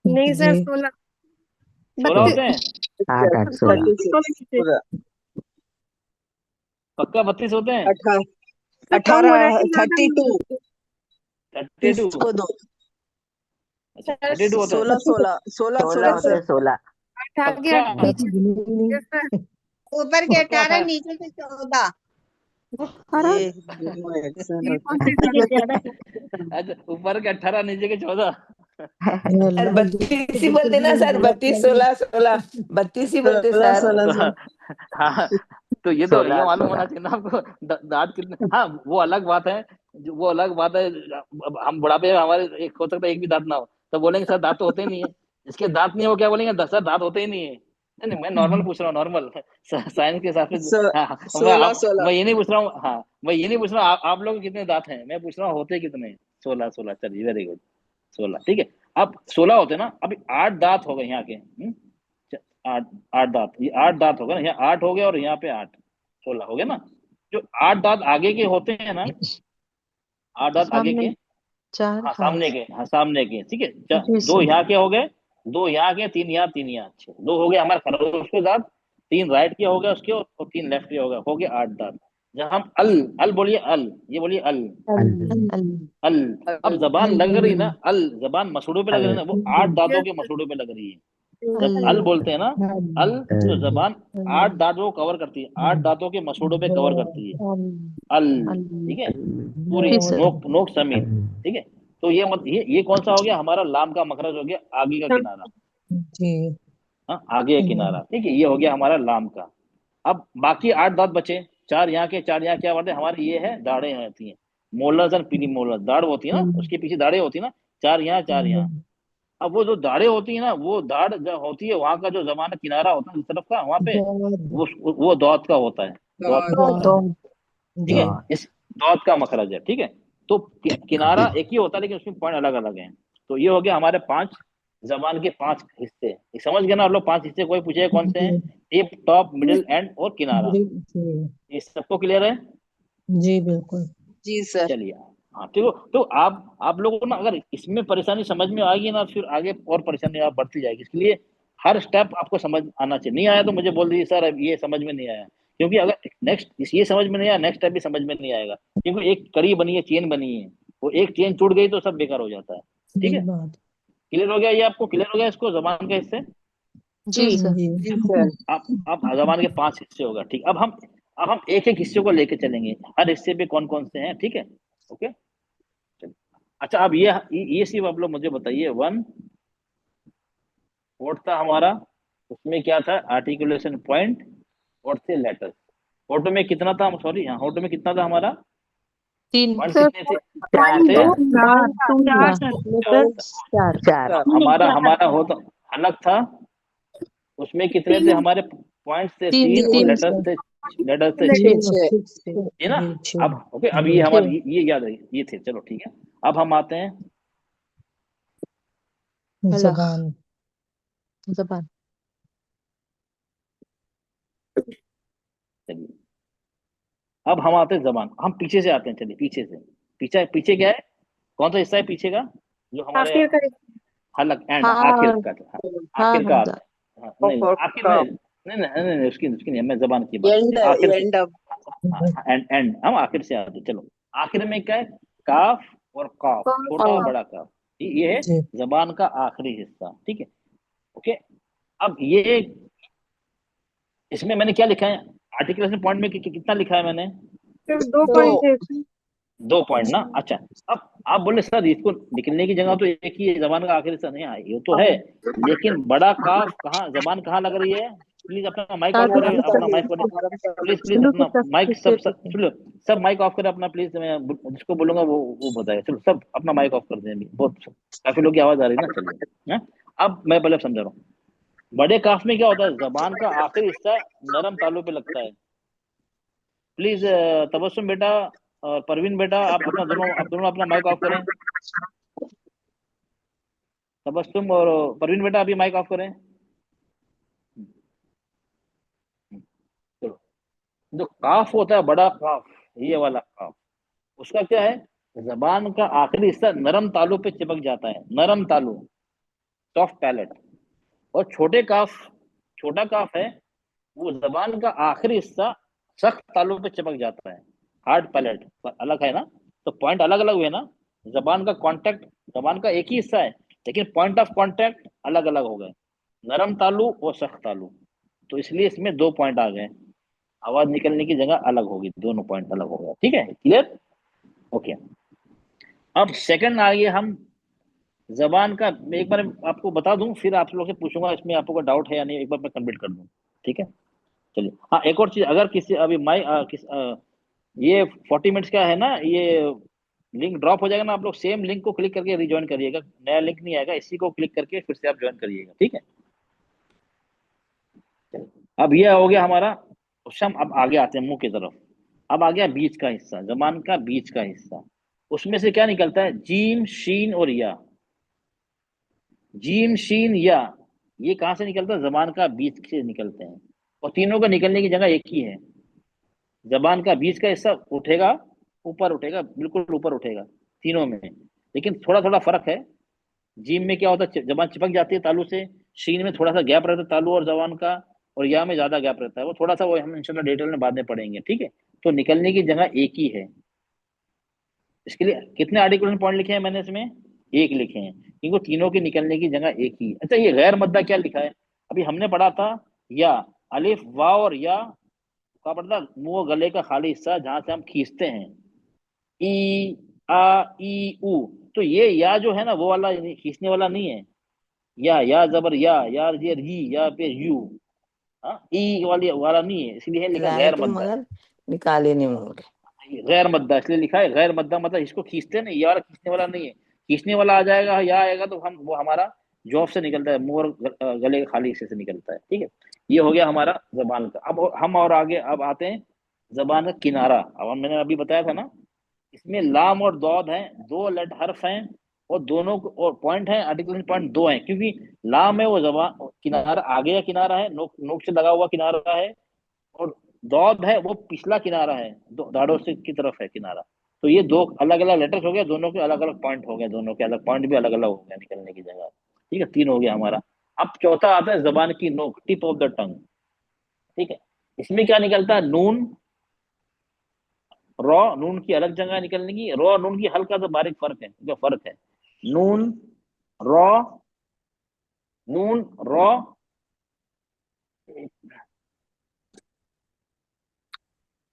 नहीं सर, जी 16। 16 होते हैं? 8 8 16। 16। पक्का 32 होते हैं? 32। 32 अच्छा, 32 होते हैं? 16 होते 16। आगे पक्का? पीछे। नहीं यस सर। ऊपर के पक्का 18, 18? नीचे के 14। हरा ये दोनों एक्शन ये कौन होता सी ये चीज है? ज्यादा अच्छा, ऊपर के 18 नीचे के 14। सर 32 ही बोलते ना सर, 32 16 16 32 ही बोलते 16 सर। 16 तो हाँ, तो ये तो ये 16 मालूम होना 16 चाहिए ना आपको, दांत कितने। हाँ, वो अलग बात है, वो अलग बात है। अब हम बुढ़ापे में हमारे एक हो सकता है एक भी दांत ना हो, तो बोलेंगे सर दांत तो होते ही नहीं है। इसके दांत नहीं हो क्या बोलेंगे, सर दांत होते ही नहीं है। नहीं नहीं, मैं नॉर्मल पूछ रहा हूँ, नॉर्मल साइंस के हिसाब से। हाँ हाँ, 16 16 मैं ये नहीं पूछ रहा हूँ, हाँ मैं ये नहीं पूछ रहा हूँ आप लोगों के कितने दांत हैं, मैं पूछ रहा हूँ होते कितने हैं। 16 16, चलिए वेरी गुड। 16, ठीक है। अब 16 होते ना, अभी 8 दांत हो गए यहाँ के। च- आठ, 8 दांत, ये 8 दांत हो गए ना, यहाँ 8 हो गए और यहाँ पे 8, 16 हो गए ना। जो 8 दांत आगे के होते हैं ना, 8 दांत आगे के, सामने 4 हाँ हाँ सामने के, हाँ सामने के, ठीक है। जी दो सर। यहाँ के हो गए, 2 यहाँ के, 3 यहाँ, 3 यहाँ, अच्छे 2 हो गए हमारे खरगोश के दांत। 3 राइट के हो गए उसके, और 3 लेफ्ट के हो गए 8 दांत। जब हम अल, अल बोलिए, अल, ये बोलिए अल, अल अल। अब जबान लग रही ना, अल अल जबान मसूड़ों पे लग रही है ना, वो 8 दांतों के मसूड़ों पे लग रही है। जब अल बोलते हैं ना, अल, तो जबान 8 दांतों को कवर करती है, 8 दांतों के मसूड़ों पे कवर करती है। अल, ठीक है, पूरी जी सर। नोक नोक समेत, ठीक है। तो ये मत, ये कौन सा हो गया हमारा, लाम का मखरज हो गया, आगे का किनारा। जी हाँ, आगे का किनारा, ठीक है, ये हो गया हमारा लाम का। अब बाकी 8 दांत बचे, 4 यहाँ के, 4 यहाँ, क्या बात है हमारी, ये है दाढ़ें होती हैं, मोलर्स एंड प्री मोलर्स, दाढ़ होती है ना, उसके पीछे दाढ़ें होती है ना, 4 यहाँ 4 यहाँ। अब वो जो दाढ़ें होती है ना, वो दाढ़ जो होती है, वहां का जो जमाना किनारा होता है इस तरफ का, वहां पे वो दांत का होता है, दांत का होता है, तो ठीक जी है। इस दांत का मखरज है, ठीक है। तो किनारा एक ही होता है, लेकिन उसमें पॉइंट अलग अलग हैं। तो ये हो गया हमारे 5 जबान के 5 हिस्से, ये समझ गए ना आप लोग। 5 हिस्से, कोई पूछे कौन से हैं, जी टिप, टॉप, मिडिल, एंड और किनारा। जी जी ये सबको क्लियर है। जी बिल्कुल। जी सर। चलिए, हाँ ठीक हो। तो आप लोगों को ना, अगर इसमें परेशानी समझ में आएगी ना, फिर आगे और परेशानी आप बढ़ती जाएगी। इसलिए हर स्टेप आपको समझ आना चाहिए। नहीं आया तो मुझे बोल दीजिए सर अब ये समझ में नहीं आया, क्योंकि अगर नेक्स्ट ये समझ में नहीं आया, नेक्स्ट स्टेप भी समझ में नहीं आएगा, क्योंकि एक कड़ी बनी है, चेन बनी है, वो एक चेन टूट गई तो सब बेकार हो जाता है। ठीक सही है, बात। क्लियर हो गया ये, आपको क्लियर हो गया इसको, जबान के हिस्से। जी सर। जी जी सर। आप जबान के 5 हिस्से होगा, ठीक। अब हम एक एक हिस्से को लेके चलेंगे, हर हिस्से पे कौन कौन से हैं, ठीक है। ओके, चलिए। अच्छा, अब ये सिर्फ आप लोग मुझे बताइए, 1 व्हाट था हमारा, उसमें क्या था, आर्टिकुलेशन पॉइंट, और थे लेटर्स। ऑटो में कितना था, सॉरी, हाँ ऑटो में कितना था हमारा, 3 पॉइंट सर कितने थे, 4 थे। 4 चार सर लेटर्स 4 4 तो नहीं हमारा चार हमारा होता अलग था, उसमें कितने थे तीन हमारे पॉइंट्स थे, 3 3, और 3 लेटर्स थे छः 6, छः है ना। जी अब ओके, अब ये हमारे ये याद है, ये थे, चलो ठीक है। अब हम आते हैं, हलक जबान। जबान। चलिए अब हम आते हैं जबान, हम पीछे से आते हैं, चलिए पीछे से। पीछे पीछे क्या है, कौन सा हिस्सा है पीछे का, जो हमारे आखिर का हलक, एंड, हाँ आखिर का, हाँ, हाँ आखिर का हाँ आता है। हाँ, नहीं आखिर में, नहीं नहीं नहीं नहीं, उसकी नहीं, मैं जबान की बात कर एंड रहा हूँ, आखिर से। एंड अब हाँ, एंड एंड हम आखिर से आते हैं। चलो, आखिर में क्या है, काफ और काफ, छोटा कौन बड़ा काफ, ये है जी जबान का आखिरी हिस्सा, ठीक है। ओके, अब ये, इसमें मैंने क्या लिखा है, आर्टिकुलेशन पॉइंट में कितना लिखा है मैंने, सिर्फ 2 दो पॉइंट थे। 2 पॉइंट ना। अच्छा, अब आप बोले सर इसको निकलने की जगह तो एक ही है, जबान का आखिरी हिस्सा नहीं है, ये तो है, लेकिन बड़ा काफ कहाँ, जबान कहाँ लग रही है। प्लीज अपना माइक ऑफ करें, नरम अपना तली माइक करें, नरम तली प्लीज प्लीज अपना माइक, सब ठीक है। चलो, सब माइक ऑफ करें अपना प्लीज। मैं जिसको बोलूंगा वो बताए, चलो सब अपना माइक ऑफ कर दें अभी, बहुत काफी लोग की आवाज आ रही है ना। चलिए, हाँ? अब मैं पहले समझा रहा हूँ, बड़े काफ में क्या होता है, जबान का आखिरी हिस्सा नरम तालू पे लगता है। प्लीज तबस्सुम बेटा और परवीन बेटा, आप दोनों अपना माइक ऑफ करें। तबस्सुम और परवीन बेटा अभी माइक ऑफ करें। चलो, जो काफ होता है, बड़ा काफ, ये वाला काफ, उसका क्या है, जबान का आखिरी हिस्सा नरम तालू पे चिपक जाता है, नरम तालू, सॉफ्ट पैलेट। और छोटा काफ है, वो जबान का आखिरी हिस्सा सख्त तालू पे चिपक जाता है, हार्ड पैलेट। अलग है ना, तो पॉइंट अलग अलग हुए ना, जबान का कांटेक्ट, जबान का एक ही हिस्सा है, लेकिन पॉइंट ऑफ कांटेक्ट अलग अलग हो गए, नरम तालू और सख्त तालू। तो इसलिए इसमें 2 पॉइंट आ गए। आवाज निकलने की जगह अलग होगी, दोनों पॉइंट अलग होगा। ठीक है, क्लियर? ओके। अब सेकंड आइए हम जबान का, मैं एक बार आपको बता दूं फिर आप लोग से पूछूंगा इसमें आपको कोई डाउट है या नहीं, एक बार मैं कंप्लीट कर दूं। ठीक है, चलिए। हाँ, एक और चीज, अगर किसी अभी ये 40 मिनट्स का है ना, ये लिंक ड्रॉप हो जाएगा ना, आप लोग सेम लिंक को क्लिक करके रिज्वाइन करिएगा, नया लिंक नहीं आएगा, इसी को क्लिक करके फिर से आप ज्वाइन करिएगा। ठीक है, अब यह हो गया हमारा क्वेश्चन। अब आगे आते हैं मुंह की तरफ। अब आ गया बीच का हिस्सा, जबान का बीच का हिस्सा। उसमें से क्या निकलता है? जीम, शीन और या। जीम, शीन, या, ये कहां से निकलता है? जबान का बीच से निकलते हैं, और तीनों का निकलने की जगह एक ही है। जबान का बीच का हिस्सा उठेगा, ऊपर उठेगा, बिल्कुल ऊपर उठेगा तीनों में, लेकिन थोड़ा थोड़ा फर्क है। जीम में क्या होता है? जबान चिपक जाती है तालू से। शीन में थोड़ा सा गैप रहता है तालू और जबान का, और या में ज्यादा गैप रहता है। वो थोड़ा सा, वो हम इंशाल्लाह डिटेल में बाद में पढ़ेंगे। ठीक है, तो निकलने की जगह एक ही है। इसके लिए कितने आर्टिकुलेशन पॉइंट लिखे हैं मैंने इसमें? एक लिखे हैं, क्योंकि तीनों के निकलने की जगह एक ही है। अच्छा, ये गैर मद्दा क्या लिखा है? अभी हमने पढ़ा था या, अलिफ, वाव और या का मतलब मुंह गले का खाली हिस्सा जहां से हम खींचते हैं। ई, आ, ई, उ। तो ये या जो है ना, वो वाला खींचने वाला नहीं है। या जबर या ये री, या पे यू। हाँ, ई वाली वाला नहीं है, इसलिए है लिखा लाए गैर तो मद्दा। मगर निकाले नहीं मुंह के। गैर मद्दा इसलिए लिखा है गैर मद्दा, मतलब इसको खींचते नहीं, ये वाला खींचने वाला नहीं है। खींचने वाला आ जाएगा या आएगा तो हम वो हमारा जॉब से निकलता है, मुंह और गले के खाली हिस्से से निकलता है। ठीक है, ये हो गया हमारा जबान का। अब हम और आगे अब आते हैं जबान का किनारा। अब मैंने अभी बताया था ना, इसमें लाम और दौद हैं, दो लेट हर्फ हैं, और दोनों और पॉइंट हैं, आर्टिकुलेशन पॉइंट दो हैं, क्योंकि लाम है वो जबान किनारा आगे का किनारा है, नोक नोक से लगा हुआ किनारा है, और दौद है वो पिछला किनारा है, दाढ़ों से की तरफ है किनारा। तो ये दो अलग अलग लेटर्स हो गए, दोनों के अलग अलग पॉइंट हो गए, दोनों के अलग पॉइंट भी अलग अलग हो गए निकलने की जगह। ठीक है, तीन हो गया हमारा। अब चौथा आता है जबान की नोक, टिप ऑफ द टंग। ठीक है, इसमें क्या निकलता है? नून, रॉ। नून की अलग जगह निकलने की, रॉ नून की हल्का सा बारीक फर्क है, जो फर्क है नून, रॉ, नून, रॉ,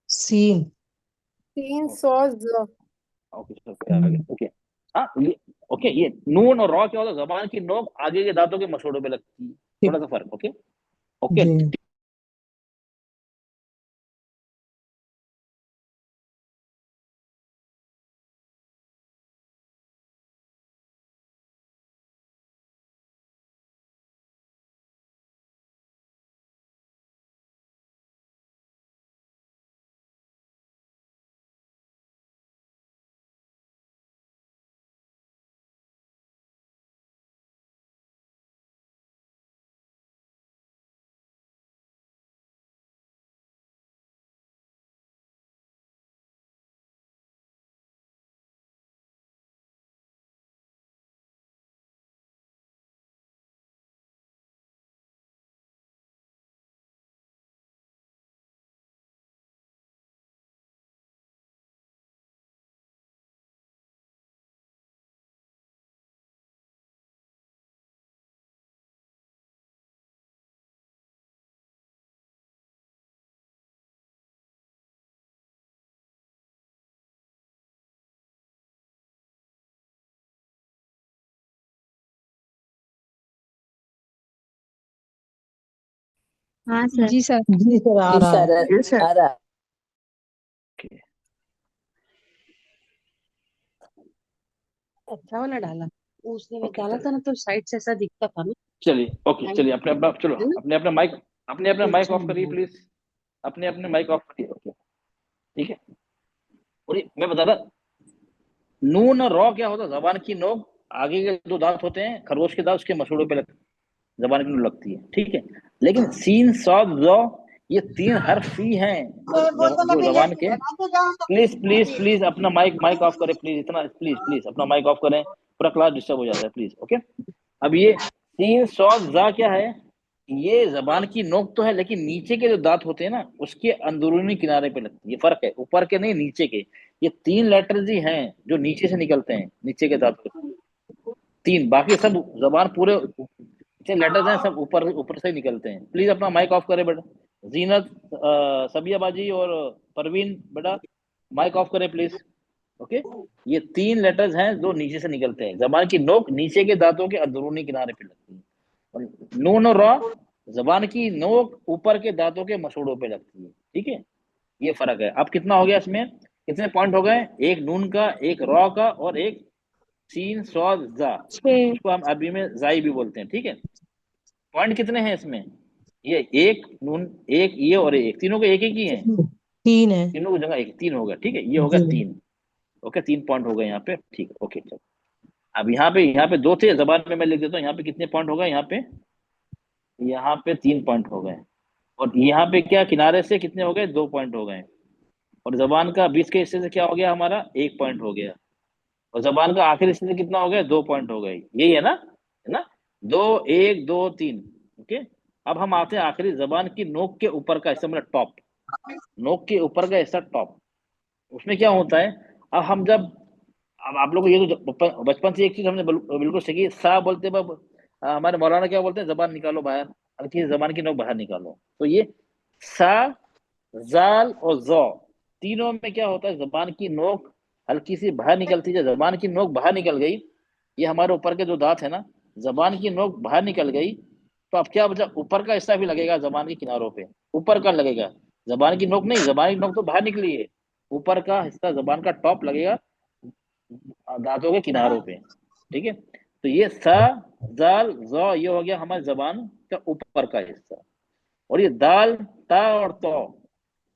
सीन। 300 ओके। हाँ, ओके, ये नून और रॉ क्या होता है? जबान की नोक आगे के दांतों के मसूड़ों पे लगती है, थोड़ा सा फर्क। Okay okay. जी। हाँ सर। जी सर, जी सर, आ रहा है। Yes, sir. आ रहा। अच्छा वाला डाला, उसने में डाला था ना तो साइड से ऐसा दिखता था ना। चलिए, ओके, चलिए अपने अपना, चलो है ना? अपने अपना माइक, अपने अपना माइक अच्छा ऑफ करिए प्लीज, अपने अपने माइक ऑफ करिए। ओके, ठीक है। और मैं बता रहा, नून और रॉ क्या होता है? जबान की नोक आगे के दो दांत होते हैं, खरगोश के दांत, उसके मसूड़ों पे जबान की नोक लगती है। ठीक है, लेकिन सीन, सॉद, जौ, ये तीन हर्फ ही हैं जो जबान के। प्लीज प्लीज प्लीज अपना माइक माइक ऑफ करें प्लीज, इतना प्लीज प्लीज अपना माइक ऑफ करें, पूरा क्लास डिस्टर्ब हो जाता है प्लीज। ओके, अब ये सीन, सॉद, जा क्या है? ये जबान की नोक तो है, लेकिन नीचे के जो दांत होते हैं ना, उसके अंदरूनी किनारे पे लगती है। ये फर्क है, ऊपर के नहीं, नीचे के। ये तीन लेटर्स ही हैं जो नीचे से निकलते हैं, नीचे के दांत तीन, बाकी सब जबान पूरे लेटर्स हैं, सब ऊपर ऊपर से निकलते हैं। प्लीज अपना माइक ऑफ करें बेटा। जीनत, सबिया बाजी और परवीन बेटा माइक ऑफ करें प्लीज। ओके, ये 3 लेटर्स हैं जो नीचे से निकलते हैं। जबान की नोक नीचे के दांतों के अंदरूनी किनारे पे लगती है, और नून और रॉ जबान की नोक ऊपर के दांतों के मसूड़ों पे लगती है। ठीक है, ये फर्क है। अब कितना हो गया, इसमें कितने पॉइंट हो गए? एक नून का, एक रॉ का, और एक सीन सॉद जा, इसको हम अरबी में जाई भी बोलते हैं। ठीक है, पॉइंट कितने हैं इसमें? ये एक नून, एक ये और एक, तीनों के एक ही हैं, 3 है। तीनों की जगह एक, 3 हो गया। ठीक है, ये हो गया 3। ओके, 3 पॉइंट हो गए यहाँ पे। ठीक है, ओके चलो। अब यहाँ पे 2 थे, जबान में मैं लिख देता हूँ। यहाँ पे कितने पॉइंट हो गए? यहाँ पे 3 पॉइंट हो गए, और यहाँ पे क्या किनारे से कितने हो गए? 2 पॉइंट हो गए, और जबान का बीच के हिस्से से क्या हो गया हमारा? 1 पॉइंट हो गया, और जबान का आखिरी हिस्से से कितना हो गया? 2 पॉइंट हो गए। यही है ना? 2 1 2 3। ओके, अब हम आते हैं आखिरी, जबान की नोक के ऊपर का हिस्सा, मतलब टॉप, नोक के ऊपर का हिस्सा टॉप। उसमें क्या होता है? अब हम जब, अब आप लोग को ये तो बचपन से एक चीज हमने बिल्कुल सीखी, सा बोलते हमारे मौलाना क्या बोलते हैं? जबान निकालो बाहर, हल्की जबान की नोक बाहर निकालो। तो ये सा, जाल और जौ, तीनों में क्या होता है? जबान की नोक हल्की सी बाहर निकलती है। जबान की नोक बाहर निकल गई, ये हमारे ऊपर के जो दांत है ना, जबान की नोक बाहर निकल गई, तो अब क्या बचा? ऊपर का हिस्सा भी लगेगा जबान के किनारों पे, ऊपर का लगेगा, जबान की नोक नहीं। जबान की नोक तो बाहर निकली है, ऊपर का हिस्सा जबान का टॉप लगेगा दांतों के किनारों पे। ठीक है, तो ये सा, जाल, जौ, ये हो गया हमारी जबान का ऊपर का हिस्सा। और ये दाल, ता और तो,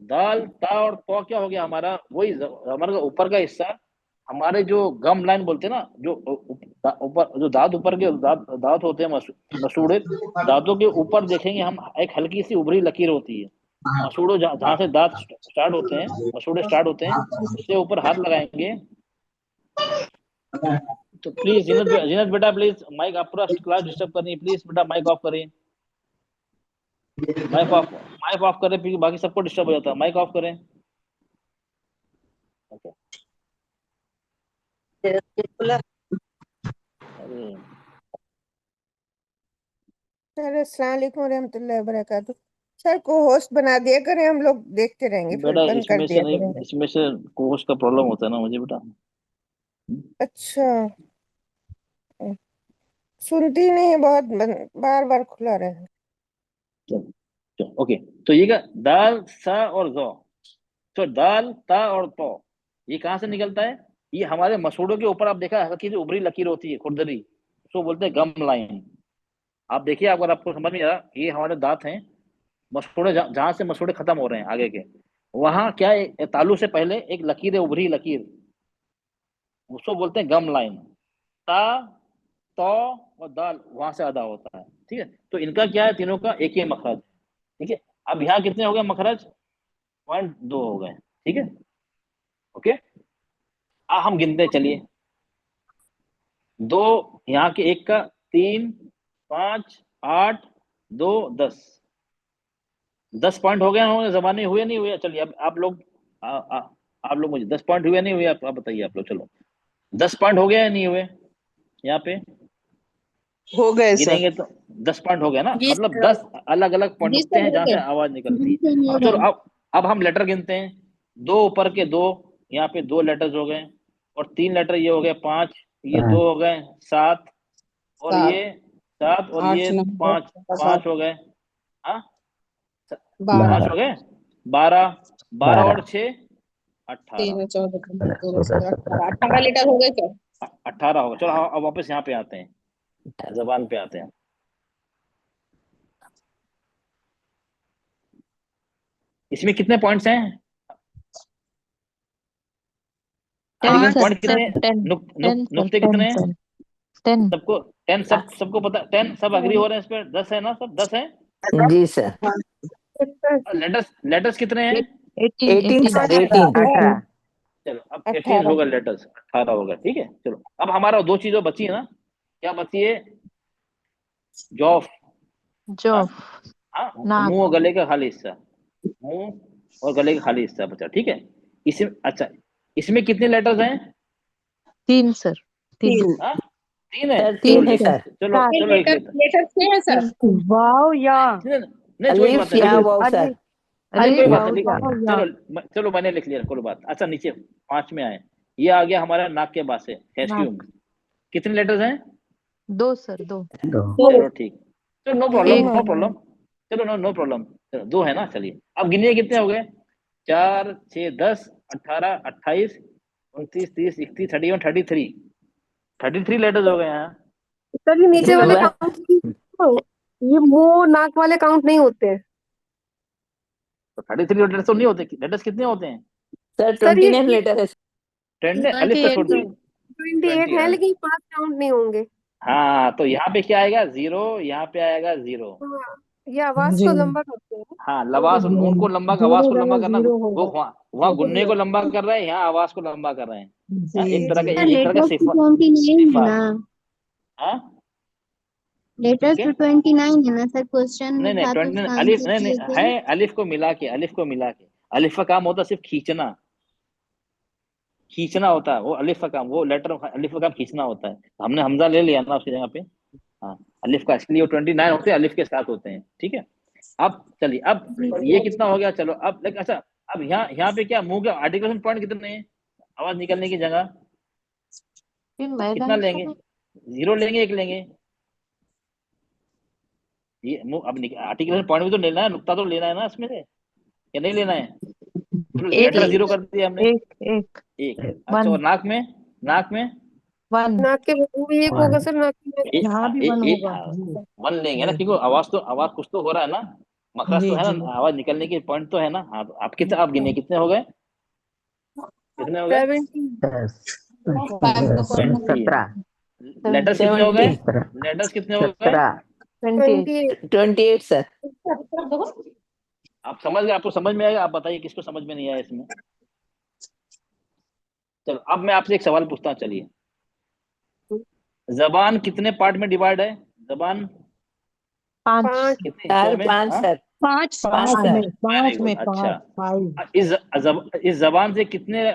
दाल, ता और तो क्या हो गया हमारा? वही हमारा ऊपर का हिस्सा, हमारे जो गम लाइन बोलते हैं ना, जो ऊपर जो दांत, ऊपर के दांत होते हैं, मसूड़े दांतों के ऊपर देखेंगे हम, एक हल्की सी उभरी लकीर होती है। मसूड़ों जहाँ से दांत स्टार्ट होते हैं, मसूड़े स्टार्ट होते हैं, उससे ऊपर हाथ लगाएंगे। तो प्लीज जीनत बेटा प्लीज माइक, आप पूरा क्लास डिस्टर्ब कर रही है, प्लीज बेटा माइक ऑफ करें, माइक ऑफ करें, फिर बाकी सबको डिस्टर्ब हो जाता है। माइक ऑफ करें। ओके, सर अस्सलाम वालेकुम रहमतुल्लाहि वबरकातुहू। सर को होस्ट बना दिया करें, हम लोग देखते रहेंगे, फिर बेटा बंद कर इसमें से दिया नहीं, करेंगे। इसमें से कोर्स का प्रॉब्लम होता है ना मुझे बेटा। अच्छा, सुनती नहीं, बहुत बार बार खुला रहे। चलो ओके, तो ये क्या? दाल, सा और जौ, तो दाल, ता और तो, ये कहाँ से निकलता है? ये हमारे मसूड़ों के ऊपर, आप देखा हल्की जो उभरी लकीर होती है, खुरदरी, उसको बोलते हैं गम लाइन। आप देखिए, अगर आपको समझ में आ रहा, ये हमारे दांत हैं, मसूड़े जहां से मसूड़े खत्म हो रहे हैं आगे के, वहां क्या है? तालू से पहले एक लकीर है, उभरी लकीर, उसको बोलते हैं गम लाइन। ता, तो और दाल वहां से अदा होता है। ठीक है, तो इनका क्या है? तीनों का एक ही मखरज। ठीक है, अब यहाँ कितने हो गए मखरज? 0.2 हो गए। ठीक है, ओके, हम गिनते हैं, चलिए। 2 यहाँ के, एक का, 3 5 8 2 10 पॉइंट हो गए होंगे जबानी, हुए नहीं हुए? चलिए, अब आप लोग आप लोग मुझे 10 पॉइंट हुए नहीं हुए, आप बताइए आप लोग। चलो, 10 पॉइंट हो गए या नहीं हुए? यहाँ पे हो गए सर। गिनेंगे तो 10 पॉइंट हो गए ना, जी मतलब सर। 10 अलग अलग पॉइंट जी होते सर, हैं हो जहाँ से गए। आवाज निकलती है। अब चलो, अब हम लेटर गिनते हैं। 2 ऊपर के 2, यहाँ पे 2 लेटर्स हो गए, और 3 लेटर ये हो गए 5, ये 2 हो गए 7, और ये 7, और ये 5 5 हो गए। हाँ, 5 हो गए, 12 12 और 6 18, 18 लीटर हो गए क्या? 18 होगा। चलो, अब वापस यहाँ पे आते हैं, जबान पे आते हैं। इसमें कितने पॉइंट्स हैं? पॉइंट कितने? नुक्ते कितने हैं? 10 सबको 10, सबको पता? 10 सब अग्री हो रहे हैं इस पे? 10 है ना? सब 10 है? जी सर। लेटर्स कितने हैं? 18 सर, 18। 18। चलो, अब 18 होगा लेटर्स, 18 होगा। ठीक है, चलो, अब हमारा 2 चीजें बची है ना। क्या बची है? जॉफ, नाक। मुंह और गले का खाली हिस्सा, मुंह और गले का खाली हिस्सा बचा। ठीक है, इसमें अच्छा, इसमें कितने लेटर्स हैं? 3 सर, 3 3 है? सर, चलो 3 है सर। चलो लिख लेते हैं। लेटर 6 है सर। वाओ या नहीं, कोई बात अलिफ या नहीं, वाव सर। अरे कोई बात वाह नहीं, क्या चलो चलो मैंने लिख लिया, कोई बात। अच्छा नीचे 5 में आए, ये आ गया हमारा नाक के पास से हेस्ट्यूम। कितने लेटर्स हैं? 2 सर 2 चलो ठीक, चलो नो प्रॉब्लम, एक नो प्रॉब्लम, चलो नो नो प्रॉब्लम। चलो 2 है ना, चलिए अब गिनिए कितने हो गए। 4 6 10 18 28 29 30 31 31 33 33 लेटर्स हो गए हैं। सर ये नीचे वाले वाह काउंट, ये मुंह नाक वाले काउंट नहीं होते हैं। तो 33 लेटर्स तो नहीं होते, लेटर्स कितने होते हैं? सर सर ये 29 लेटर है। 10 अलिफ का छोड़ 28 है 20। लेकिन 5 काउंट नहीं होंगे। हाँ तो यहाँ पे क्या आएगा? 0, यहाँ पे आएगा 0। हाँ, ये आवाज जी को लंबा करते हैं। हाँ लवास, नून को लंबा, आवाज को लंबा करना, जीरो वो होगा। वहाँ गुन्ने को लंबा कर रहे हैं, यहाँ आवाज को लंबा कर रहे हैं। हाँ, जी एक तरह का, जी एक तरह का लेटेस्ट सिफा 29 है ना, हाँ लेटेस्ट क्या? 29 है ना सर, क्वेश्चन नहीं में नहीं था तो 20 उसका अलिफ, आंसर नहीं दिए नहीं थे। है, अलिफ को मिला के, अलिफ को मिला के। अलिफ का काम होता है सिर्फ खींचना, खींचना होता है वो अलिफ का काम, वो लेटर अलिफ का काम खींचना होता है। तो हमने हमजा ले लिया ना उसकी जगह पे। हाँ अलिफ का, इसलिए वो 29 होते हैं, अलिफ के साथ होते हैं, ठीक है। अब चलिए, अब ये कितना हो गया, चलो अब लेकिन अच्छा, अब यहाँ पे क्या मुंह के आर्टिकुलेशन पॉइंट कितने हैं आवाज निकलने की जगह? फिर मैं कितना ढंग से लेंगे? 0 लेंगे, 1 लेंगे? ये मुंह अब आर्टिकुलेशन पॉइंट भी तो लेना है, नुक्ता तो लेना है ना इसमें से, या नहीं लेना है? चलो एक लेटर 0 कर दिया हमने। एक एक एक, अच्छा, 1 और नाक में? नाक में 1 नाक के बगल में एक होगा सर, नाक के यहाँ भी वन एक होगा। 1 लेंगे ना, क्योंकि आवाज कुछ तो हो रहा है ना, मखरज जी तो है जी ना, आवाज निकलने के पॉइंट तो है ना। हाँ तो आप कितने, आप गिने कितने हो गए, कितने हो गए? 70। 17 लेटर्स कितने हो गए? 70 लेटर्स कितने हो गए? 17 28 28 सर। आप समझ गए? आपको समझ में आएगा? आप बताइए किसको समझ में नहीं आया इसमें। चलो अब मैं आपसे एक सवाल पूछता हूँ, चलिए। जबान कितने पार्ट में डिवाइड है? जबान 5 कितने हिस्सों में? 5 हाँ? सर। 5 पाँच सर। में वेरी पाँच में गुड, अच्छा। 5 इस जबान से कितने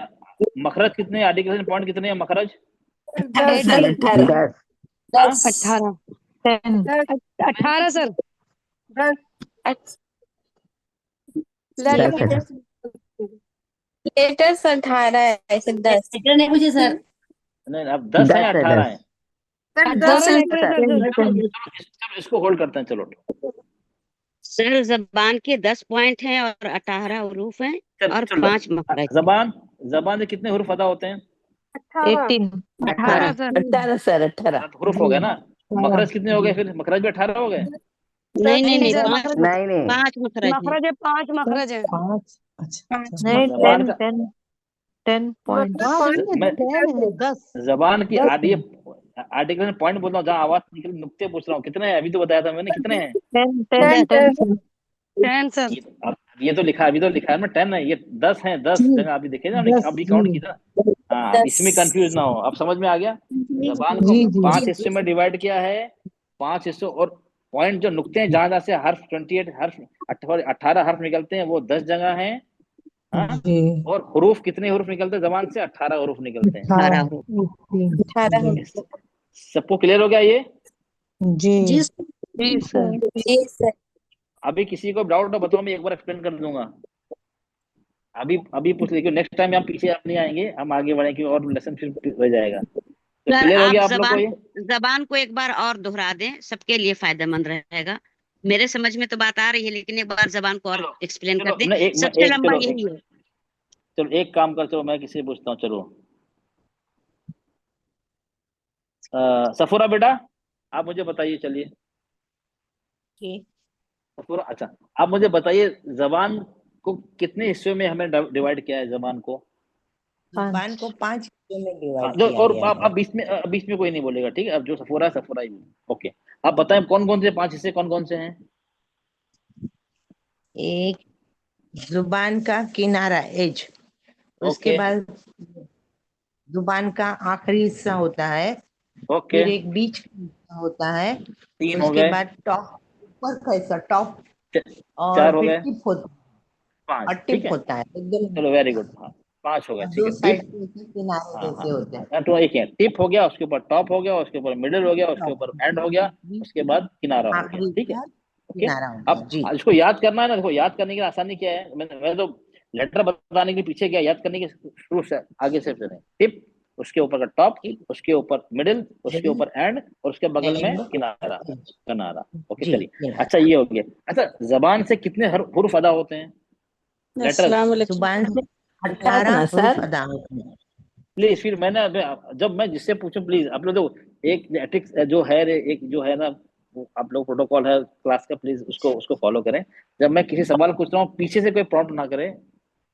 मखरज, कितने आर्टिकुलेशन पॉइंट, कितने हैं मखरज? 18 सर। 18 हाँ? 18 10 18 सर। 10 लेटेस्ट 18 है, ऐसे 10 लेटर नहीं पूछे सर। नहीं अब 10 है, 18 है? सर 18 10 लेटर है सर। चलो इसको होल्ड करते हैं, चलो। सर जबान के 10 पॉइंट हैं और 18 हरूफ हैं और चलो 5 मखरज हैं। जबान से कितने हुरूफ अदा होते हैं? 18 18 सर। 18 सर। 18 हुरूफ हो गए ना। मखरज कितने हो गए फिर? मखरज भी 18 हो गए? नहीं नहीं नहीं, सर, 5 नहीं नहीं 5 मखरज हैं। मखरज है, 5 मखरज है। 5 अच्छा अच्छा नहीं जबान 10 का 10 पॉइंट मैं 10 जबान की 10 ये आर्टिकल पॉइंट बोल रहा हूँ, जहाँ आवाज निकल, नुक्ते पूछ रहा हूँ कितने हैं, अभी तो बताया था मैंने, कितने हैं? 10 सर। ये तो लिखा, अभी तो लिखा है ना 10 है, ये 10 है, 10 जगह अभी देखे ना, 10 अभी काउंट किया। हाँ इसमें कंफ्यूज ना हो, अब समझ में आ गया। जबान को जी जी 5 हिस्सों में डिवाइड किया है, 5 हिस्सों, और पॉइंट जो नुक्ते हैं जहां जहां से हर्फ 28 हर्फ 18 हर्फ निकलते हैं वो 10 जगह हैं। हाँ? जी और हुरूफ कितने हुरूफ निकलते हैं जबान से? 18 हुरूफ निकलते हैं। 18 सबको क्लियर हो गया ये? जी जी सर जी सर। अभी किसी को डाउट हो बताओ, मैं एक बार एक्सप्लेन कर दूंगा। अभी पूछ लीजिए, नेक्स्ट टाइम हम पीछे आप नहीं आएंगे, हम आगे बढ़ेंगे और लेसन फिर हो जाएगा। तो सर क्लियर हो आप गया आप लोग को ये? जबान को एक बार और दोहरा दें, सबके लिए फायदेमंद रहेगा। मेरे समझ में तो बात आ रही है, लेकिन एक बार जबान को और एक्सप्लेन कर दें। सबसे लंबा यही है। चलो एक काम कर, चलो मैं किसी से पूछता हूँ, चलो सफूरा बेटा आप मुझे बताइए, चलिए सफूरा, अच्छा आप मुझे बताइए जबान को कितने हिस्सों में हमें डिवाइड किया है? जबान को 5 हिस्सों में डिवाइड जो, किया और गया है। अब बीच में कोई नहीं बोलेगा, ठीक है? अब जो सफूरा है सफूरा ही। ओके, आप बताएं कौन कौन से 5 हिस्से कौन कौन से हैं? एक जुबान का किनारा एज, उसके ओके बाद जुबान का आखिरी हिस्सा होता है, ओके, फिर एक बीच का हिस्सा होता है, 3 हो उसके गए, बाद टॉप, ऊपर का हिस्सा टॉप, 4 और हो फिर गए, टिप होता है, 5, और ठीक टिप है। होता है एकदम, चलो वेरी गुड, हाँ 5 हो गए, ठीक दो है। साइड टिप, से किनारे हाँ जैसे होते हैं। हाँ, तो एक है टिप हो गया, उसके ऊपर टॉप हो गया, उसके ऊपर मिडिल हो गया, उसके टॉप, ऊपर एंड हो गया, उसके बाद किनारा हो गया, आखिरी ठीक है। हिस्सा ओके। किनारा हो गया अब जी। इसको याद करना है ना, देखो याद करने की आसानी क्या है, मैं तो लेटर बताने के पीछे क्या, याद करने के शुरू से आगे से फिर टिप, उसके ऊपर का टॉप, उसके ऊपर मिडिल, उसके ऊपर एंड, और उसके बगल में किनारा, किनारा। ओके जी चलिए, अच्छा ये हो गया। अच्छा जबान से कितने हुर्फ अदा होते हैं, लेटर्स? जुबान से याद 18 ना हुरूफ सर। अदा होते हैं। प्लीज फिर मैंने जब मैं जिससे पूछूं प्लीज आप लोग देखो, एक एथिक्स जो है एक जो है ना, वो आप लोग प्रोटोकॉल है क्लास का, प्लीज उसको उसको फॉलो करें। जब मैं किसी सवाल पूछ रहा हूँ पीछे से कोई प्रॉम्प्ट ना करे।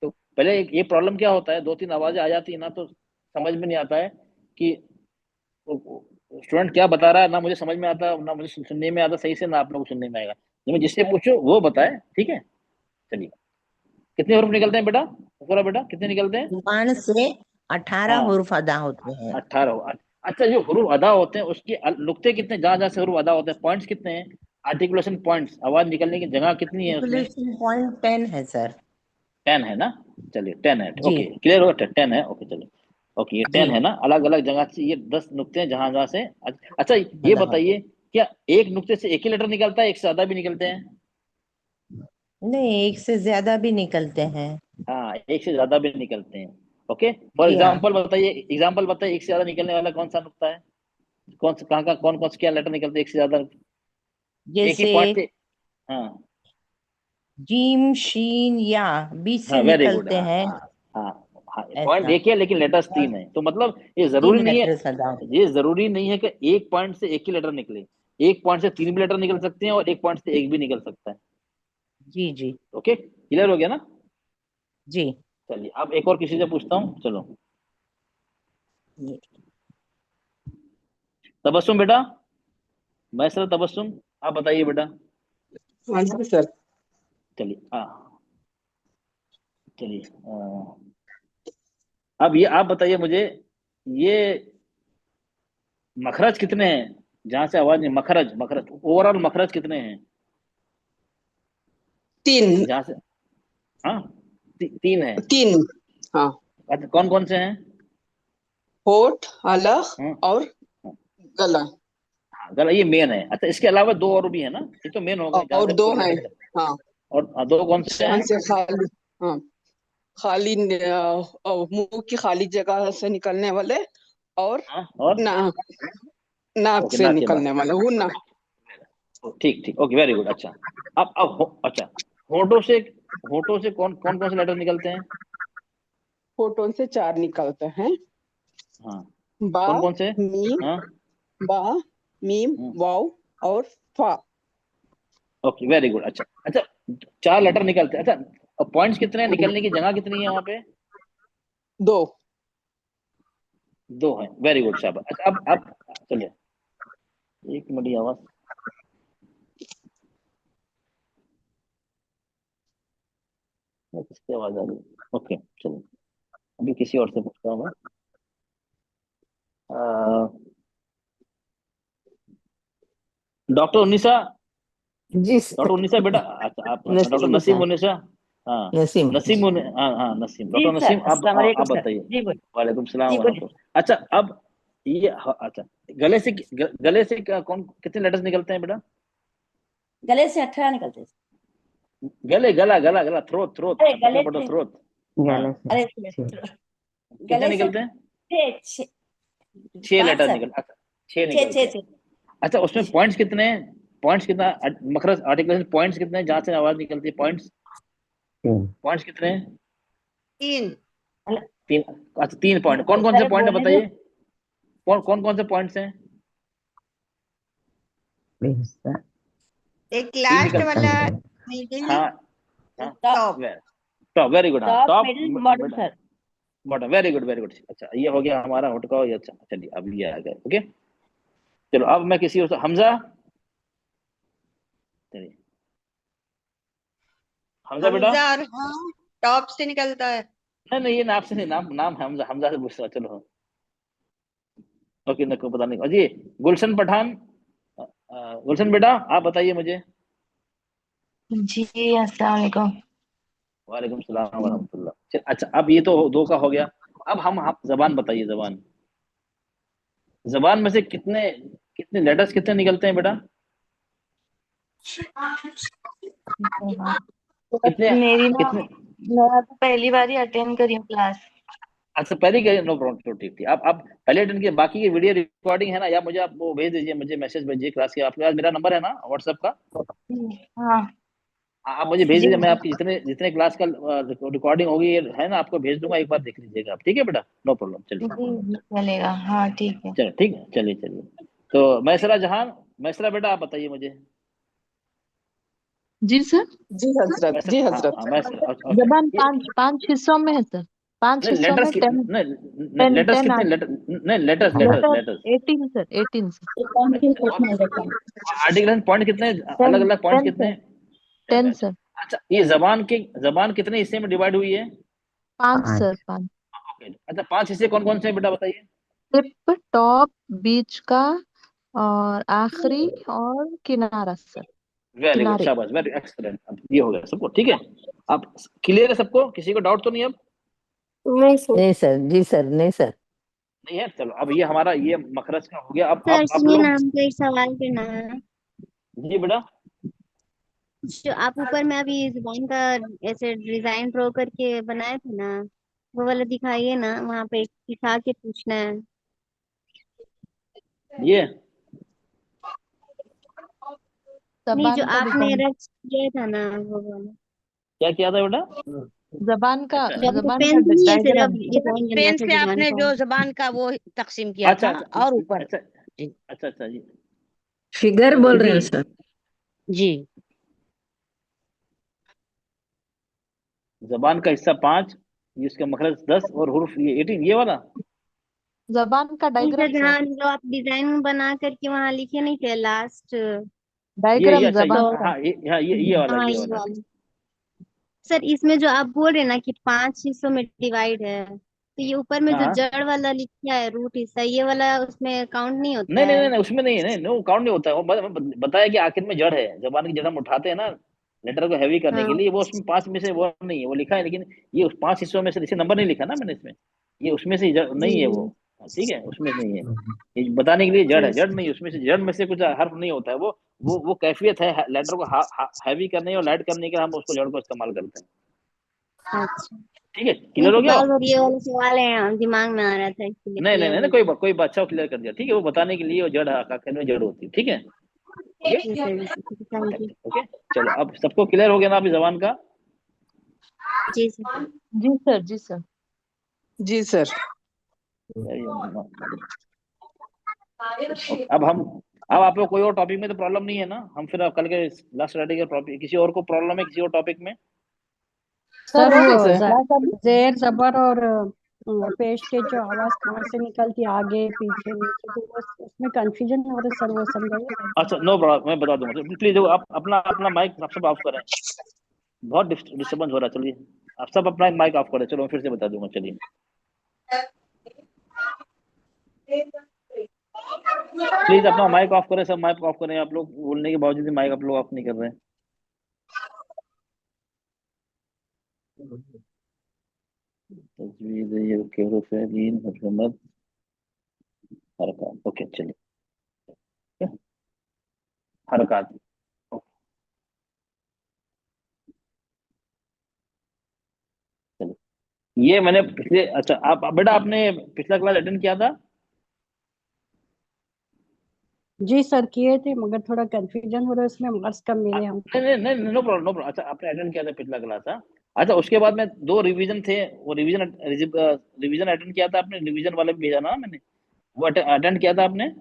तो पहले ये प्रॉब्लम क्या होता है, दो तीन आवाजें आ जाती है ना, तो समझ में नहीं आता है कि स्टूडेंट क्या बता रहा है, ना मुझे समझ में आता, ना मुझे सुनने में आता सही से, ना आप लोग को सुनने में आएगा। तो मैं जिससे पूछूं वो बताए, ठीक है। चलिए, कितने हरूफ निकलते हैं बेटा, पूरा बेटा कितने निकलते हैं? जुबान से 18 हाँ हुरूफ अदा होते हैं। 18। अच्छा जो हुरूफ अदा होते हैं उसके नुक्ते कितने, जहां जहां से हुरूफ अदा होते हैं, पॉइंट्स कितने हैं, आर्टिकुलेशन पॉइंट्स, आवाज निकलने की जगह कितनी है उसमें? आर्टिकुलेशन पॉइंट 10 है सर। 10 है ना? चलिए 10 है, जी ओके क्लियर हो, 10 है, ओके चलिए। ओके ये जी 10 है ना, अलग अलग जगह से ये 10 नुक्ते हैं जहां जहां से। अच्छा ये अदा होते बताइए, क्या एक नुक्ते से एक ही लेटर निकलता है, एक से ज्यादा भी निकलते हैं? हैं। नहीं, एक से ज्यादा भी निकलते हैं। हाँ एक से ज्यादा भी निकलते हैं। ओके फॉर जी हाँ। एग्जाम्पल बताइए, एग्जाम्पल बताइए, एक से ज्यादा निकलने वाला कौन सा नुक्ता है, कौन सा, कहाँ का, कौन कौन से क्या लेटर निकलते हैं एक से ज्यादा, एक ही जैसे पॉइंट से? हाँ जीम शीन या बीच हाँ से वेरी गुड, निकलते हाँ हैं। हाँ हाँ हाँ, पॉइंट ऐसा एक ही है लेकिन लेटर्स 3 है, तो मतलब ये जरूरी 3 नहीं है, लेटर्स अदा होते ये जरूरी नहीं है कि एक पॉइंट से एक ही लेटर निकले, एक पॉइंट से 3 भी लेटर निकल सकते हैं और एक पॉइंट से एक भी निकल सकता है। हैं। जी जी ओके क्लियर हो गया ना? जी। चलिए अब एक और किसी से पूछता हूँ, चलो। ये तबस्सुम बेटा, मैं सर तबस्सुम, आप बताइए बेटा। हाँ जी सर। चलिए चलिए अब ये आप बताइए मुझे, ये मखरज कितने हैं, जहां से आवाज नहीं, मखरज, मखरज ओवरऑल मखरज कितने हैं 3। जहां से? हाँ 3 है। 3 हाँ। अच्छा कौन कौन से हैं? होठ, हलक हाँ और गला। हाँ, गला ये मेन है। अच्छा इसके अलावा 2 और भी है ना, ये तो मेन होगा जहां और से 2 पूरे हैं। लेटर निकलते हाँ, हैं। और 2 कौन से जहाँ हैं? से खाली, हाँ खाली मुंह की खाली जगह से निकलने वाले, और हाँ और ना नाक ओके से नाक के बाद, निकलने वाले वो ना। ठीक ठीक ओके वेरी गुड। अच्छा अच्छा होठों से कौन कौन कौन से लेटर निकलते हैं? होठों से 4 निकलते हैं। हाँ बा, कौन कौन से? मीम, हाँ बा, मीम, वाव और फा। Okay very good. अच्छा अच्छा 4 लेटर निकलते हैं। अच्छा पॉइंट्स कितने हैं, निकलने की जगह कितनी है वहां पे? 2। 2 है, वेरी गुड शाबाश। अच्छा अब चलिए, एक मिनट, आवाज किसकी आवाज आ रही है? ओके चलिए, अभी किसी और से पूछता हूँ मैं। डॉक्टर उन्नीसा, जी डॉक्टर सर। उन्नीसा बेटा, अच्छा आप डॉक्टर नसीम नसीम निशा। उन्नीसा, हाँ नसीम। हाँ हाँ नसीम, जी डॉक्टर सर, नसीम अस्सलाम वालेकुम आप सर। बताइए। जी बोलिए। वालेकुम सलाम जी बोलिए। वरहमतुल्लाह। अच्छा अब ये अच्छा गले से कौन कितने लेटर्स निकलते हैं बेटा? गले से 18 निकलते हैं। गले गला गला गला थ्रोट थ्रोट, अरे कितने गले पढ़ो से, थ्रोट? हाँ गले से अरे कितने गले से निकलते हैं? 6 लेटर सर, निकल, अच्छा 6 छः निकलते छः हैं। छः। अच्छा उसमें पॉइंट्स कितने हैं, पॉइंट्स कितना, मखरज आर्टिकुलेशन पॉइंट्स कितने हैं जहां से आवाज निकलती है, पॉइंट्स, पॉइंट्स कितने हैं? 3। 3। अच्छा 3 पॉइंट, कौन कौन से अरे पॉइंट है बोलने दो। बताइए, कौन कौन से पॉइंट्स हैं? एक 3 लास्ट निकलते वाला, हैं। मिडिल, हाँ हाँ टॉप। टॉप वेरी गुड, हाँ top top middle bottom sir. Bottom, very good very good. अच्छा ये हो गया हमारा होट का, ये अच्छा चलिए अब ये आ गया। ओके चलो अब मैं किसी और से, हमजा, चलिए हमजा बेटा। हमजा और हाँ टॉप से निकलता है। नहीं नहीं ये नाम से नहीं, नाम नाम हमजा, हमजा से पूछ रहा, चलो ओके ना को पता नहीं। अजी गुलशन पठान, गुलशन बेटा आप बताइए मुझे। जी अस्सलाम वालेकुम। वालेकुम सलाम वरहमतुल्लाह। अच्छा अब ये तो 2 का हो गया। अब हम जबान बताइए, जबान, जबान में से कितने कितने लेटर्स कितने निकलते हैं बेटा? कितने मेरी ना कितने मैं तो पहली बार ही अटेंड करी हूँ क्लास। अच्छा पहले करिए, नो प्रॉब्लम, तो ठीक थी। आप पहले अटेंड किए, बाकी की वीडियो रिकॉर्डिंग है ना, या मुझे आप वो भेज दीजिए, मुझे मैसेज भेजिए क्लास के। आपके पास मेरा नंबर है ना व्हाट्सएप का? हाँ आप मुझे भेज जी दीजिए, मैं आपकी जितने जितने क्लास का रिकॉर्डिंग होगी है ना, आपको भेज दूंगा, एक बार देख लीजिएगा आप, ठीक है बेटा? नो प्रॉब्लम, चलिए जी चलेगा। हाँ ठीक है। चलो, ठीक है, चलिए चलिए। तो मैसरा जहान, मैसरा बेटा आप बताइए मुझे। जी सर। जी हजरत, जी मैसरा, हाँ हजरत। हाँ मैसरा, ओके। जबान पांच पांच हिस्सों में है सर, 5 नहीं हिस्सों लेटर्स में की 10 नहीं 10 लेटर्स 10 कितने लेटर, नहीं letters letters letter letters 18 sir, 18 sir. Article point कितने, अलग 10 अलग पॉइंट 10 कितने? Sir, 10 sir. अच्छा, ये जबान कितने हिस्से में डिवाइड हुई है? 5 सर, 5। ओके, अच्छा 5 हिस्से कौन कौन से हैं बेटा बताइए? टिप, टॉप, बीच का और आखिरी और किनारा सर, वेरी गुड, किनारे। शाबाश, वेरी एक्सीलेंट। अब ये हो गया सबको, ठीक है? अब क्लियर है सबको, किसी को डाउट तो नहीं अब? नहीं सर। नहीं सर, जी सर, नहीं सर। नहीं है, चलो अब ये हमारा ये मखरज का हो गया। अब सर आप सुनिए लोग, ना, हमको एक सवाल करना है। जी बेटा। जो आप ऊपर में अभी जुबान का ऐसे डिजाइन ड्रॉ करके बनाए थे ना, वो वाला दिखाइए ना, वहाँ पे दिखा के पूछना है। ये नहीं, जो जबान का आपने डिजाइन, रख किया था ना वो वाला। क्या किया था बेटा? जबान का अच्छा जब वो जबान का पेन से नहीं ऐसे डायग्राम। डिजाइन करना पेन था से जुबान आपने का। जो जबान का वो तकसीम किया अच्छा था अच्छा और ऊपर। अच्छा जी अच्छा अच्छा जी, फिगर बोल रहे हैं क्योंकि सर। जी जबान का हिस्सा 5, ये इसका मखरज 10 और हुर्फ ये 18, ये वाला। जबान का नहीं सर, डायग्राम सर, जहाँ जो आप डिजाइन बना करके वहाँ लिखे नहीं थे लास्ट ये डायग्राम अच्छा जबान तो। का। हाँ ये वाला, हाँ ये ये वाला। वाला। सर इसमें जो आप बोल रहे हैं ना कि 5 हिस्सों में डिवाइड है, तो ये ऊपर में हाँ जो हाँ, जड़ वाला लिखा है रूट हिस्सा, ये वाला उसमें काउंट नहीं होता नहीं नहीं है? नहीं नहीं, उसमें नहीं है, नहीं नो काउंट नहीं होता है वो। बताया कि आखिर में जड़ है, जबान की जड़ हम उठाते हैं ना लेटर को हैवी करने के हाँ लिए, वो उसमें 5 में से वो नहीं है, वो लिखा है, लेकिन ये उस 5 हिस्सों में से, जैसे नंबर नहीं लिखा ना मैंने इसमें, ये उसमें से जड़ जी नहीं है जी वो। हाँ, ठीक है, उसमें से नहीं है। ये बताने के लिए जड़ है, जी जड़ नहीं, उसमें से जड़ में से कुछ हर्फ नहीं होता है वो। वो कैफियत है लेटर को हैवी करने और लाइट करने के, हम उसको जड़ को इस्तेमाल करते हैं। अच्छा। ठीक है, नहीं क्लियर हो तो गया? बार बार ये वाला सवाल है दिमाग में आ रहा था, इसलिए नहीं नहीं क्लियर नहीं हो नहीं, कोई बात, अच्छा क्लियर कर दिया, ठीक है? वो बताने के लिए वो जड़ आखिर में जड़ होती है, ठीक है? ओके, गया। जी सर, थैंक यू। ओके, चलो अब सबको क्लियर हो गया ना अभी जबान का? जी सर। जी सर, जी सर। जी सर। अब आप लोग कोई और टॉपिक में तो प्रॉब्लम नहीं है ना? हम फिर अब कल के लास्ट स्टडी के टॉपिक, किसी और को प्रॉब्लम है किसी और टॉपिक में? सर हो वो गया सर। जेर जबर और पेश के जो आवाज कहाँ से निकलती है, आगे पीछे नीचे, तो उसमें कंफ्यूजन हो रहा है सर, वो समझाइए। अच्छा नो प्रॉब्लम, मैं बता दूंगा। प्लीज आप अपना अपना माइक आप सब ऑफ करें, बहुत डिस्टर्बेंस हो रहा है। चलिए आप सब अपना माइक ऑफ करें, चलो मैं फिर से बता दूंगा। चलिए प्लीज अपना माइक ऑफ करें, सब माइक ऑफ करें। आप लोग बोलने के बावजूद माइक आप लोग ऑफ नहीं कर रहे हैं। तजवीज़ ये के हुरूफ है, दीन हुकूमत हरकत, ओके चलिए, हरकत। चलिए ये मैंने पिछले, अच्छा आप बेटा आपने पिछला क्लास अटेंड किया था? जी सर किए थे, मगर थोड़ा कंफ्यूजन हो रहा है, उसमें मार्क्स कम मिले हमको। नहीं नहीं नहीं, नो प्रॉब्लम नो प्रॉब्लम। अच्छा आपने अटेंड किया था पिछला क्लास? हाँ, अच्छा उसके बाद में 2 रिवीजन थे, वो रिवीजन अटेंड किया था आपने? रिवीजन वाले भी भेजा ना मैंने, वो अटेंड किया था आपने?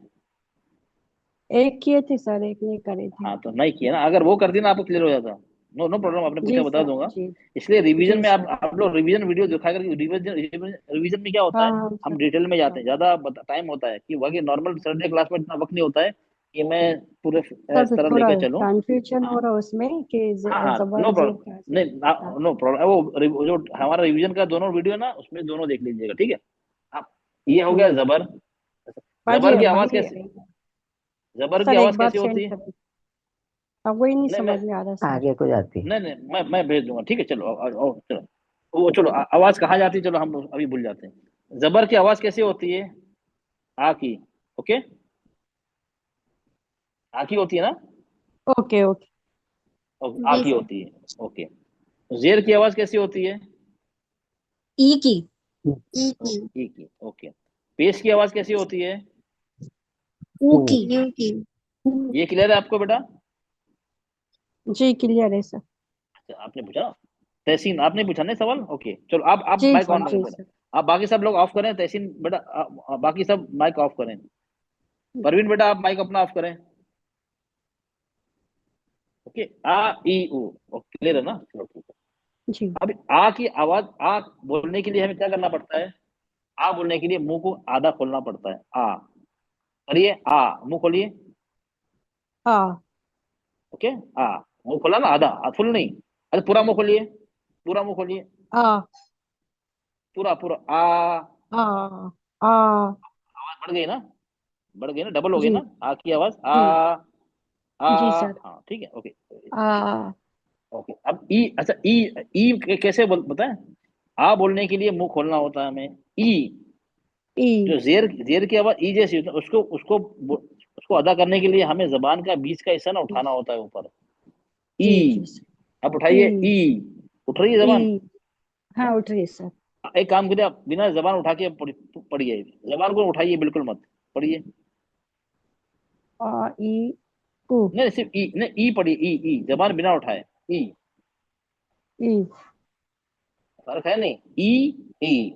एक किए थे सर, एक नहीं करे थे। हाँ तो नहीं किया ना, अगर वो कर दी ना आपको क्लियर हो जाता। नो नो प्रॉब्लम, आपने पूछा जी बता सर। दूंगा। जी इसलिए रिवीजन जी में सर। आप लोग रिवीजन वीडियो दिखा करके, रिवीजन में क्या होता हाँ है, हाँ हम सर। डिटेल में जाते हाँ हैं, ज्यादा टाइम होता है कि बाकी नॉर्मल संडे क्लास में इतना वक्त नहीं होता है कि मैं पूरे इस सर तरह थोड़ा लेके चलूं। कंफ्यूजन हाँ हो रहा है उसमें कि हाँ हाँ, जबर नो जेर प्रॉब्लम, कहाँ से। हाँ नहीं नो प्रॉब्लम। वो जो हमारा रिवीजन का दोनों वीडियो है ना, उसमें दोनों देख लीजिएगा, ठीक है? आप, ये हो गया जबर। जबर भाजी की आवाज भाजी कैसे, जबर की सर एक आवाज बार कैसी सेंड होती है? कर, अब वही नहीं नहीं मैं, समझ में आ रहा सर। आगे को जाती है। नहीं नहीं मैं भेज दूंगा, ठीक है? चलो चलो वो चलो आवाज कहाँ जाती है, चलो हम अभी भूल जाते हैं। जबर की आवाज कैसे होती है? आ की, ओके, आ की होती है ना? Okay okay. आ जी की सर। होती है। ओके, जेर की आवाज कैसी होती है? ई की। ई की। ई की। ओके, पेश की आवाज कैसी होती है? ऊ की। यू की। ये क्लियर है आपको बेटा? जी क्लियर है सर। अच्छा, आपने पूछा, तहसीन आपने पूछा नहीं सवाल? ओके चलो, आप जी माइक सर, ऑन जी रखें बेटा। सर। आप बाकी सब लोग ऑफ करें। तहसीन बेटा बाकी सब माइक ऑफ करें। परवीन बेटा आप माइक अपना ऑफ करें। ओके, आ ई उ। ओके, क्लियर है ना? चलो ठीक है। जी। अब आ की आवाज, आ बोलने के लिए हमें क्या करना पड़ता है? आ बोलने के लिए मुंह को आधा खोलना पड़ता है। आ करिए, आ मुंह खोलिए। हाँ। ओके, आ मुंह खोला ना, आधा, फुल नहीं। अरे पूरा मुंह खोलिए, पूरा मुंह खोलिए, आ पूरा पूरा आ। आ आ। आवाज बढ़ गई ना? बढ़ गई ना? डबल हो गई जी ना आ की आवाज? आ जी आ। जी सर। हाँ ठीक है। ओके आ ओके, अब ई। अच्छा, ई कैसे बताएं? आ बोलने के लिए मुंह खोलना होता है हमें। ई ई। जो जेर जेर की आवाज ई जैसी होती है, उसको अदा करने के लिए हमें जबान का बीच का हिस्सा ना उठाना होता है ऊपर। ई। जी जी सर। अब उठाइए, ई ई। उठ रही है ई। जबान? हाँ उठ रही है सर। एक काम करिए, आप बिना जबान उठा के पढ़िए। जबान को उठाइए बिल्कुल मत, पढ़िए। आ ई उ। नहीं, सिर्फ ई, नहीं ई पढ़िए। ई जबान बिना उठाए। ई ई फर्क है नहीं? ई ई।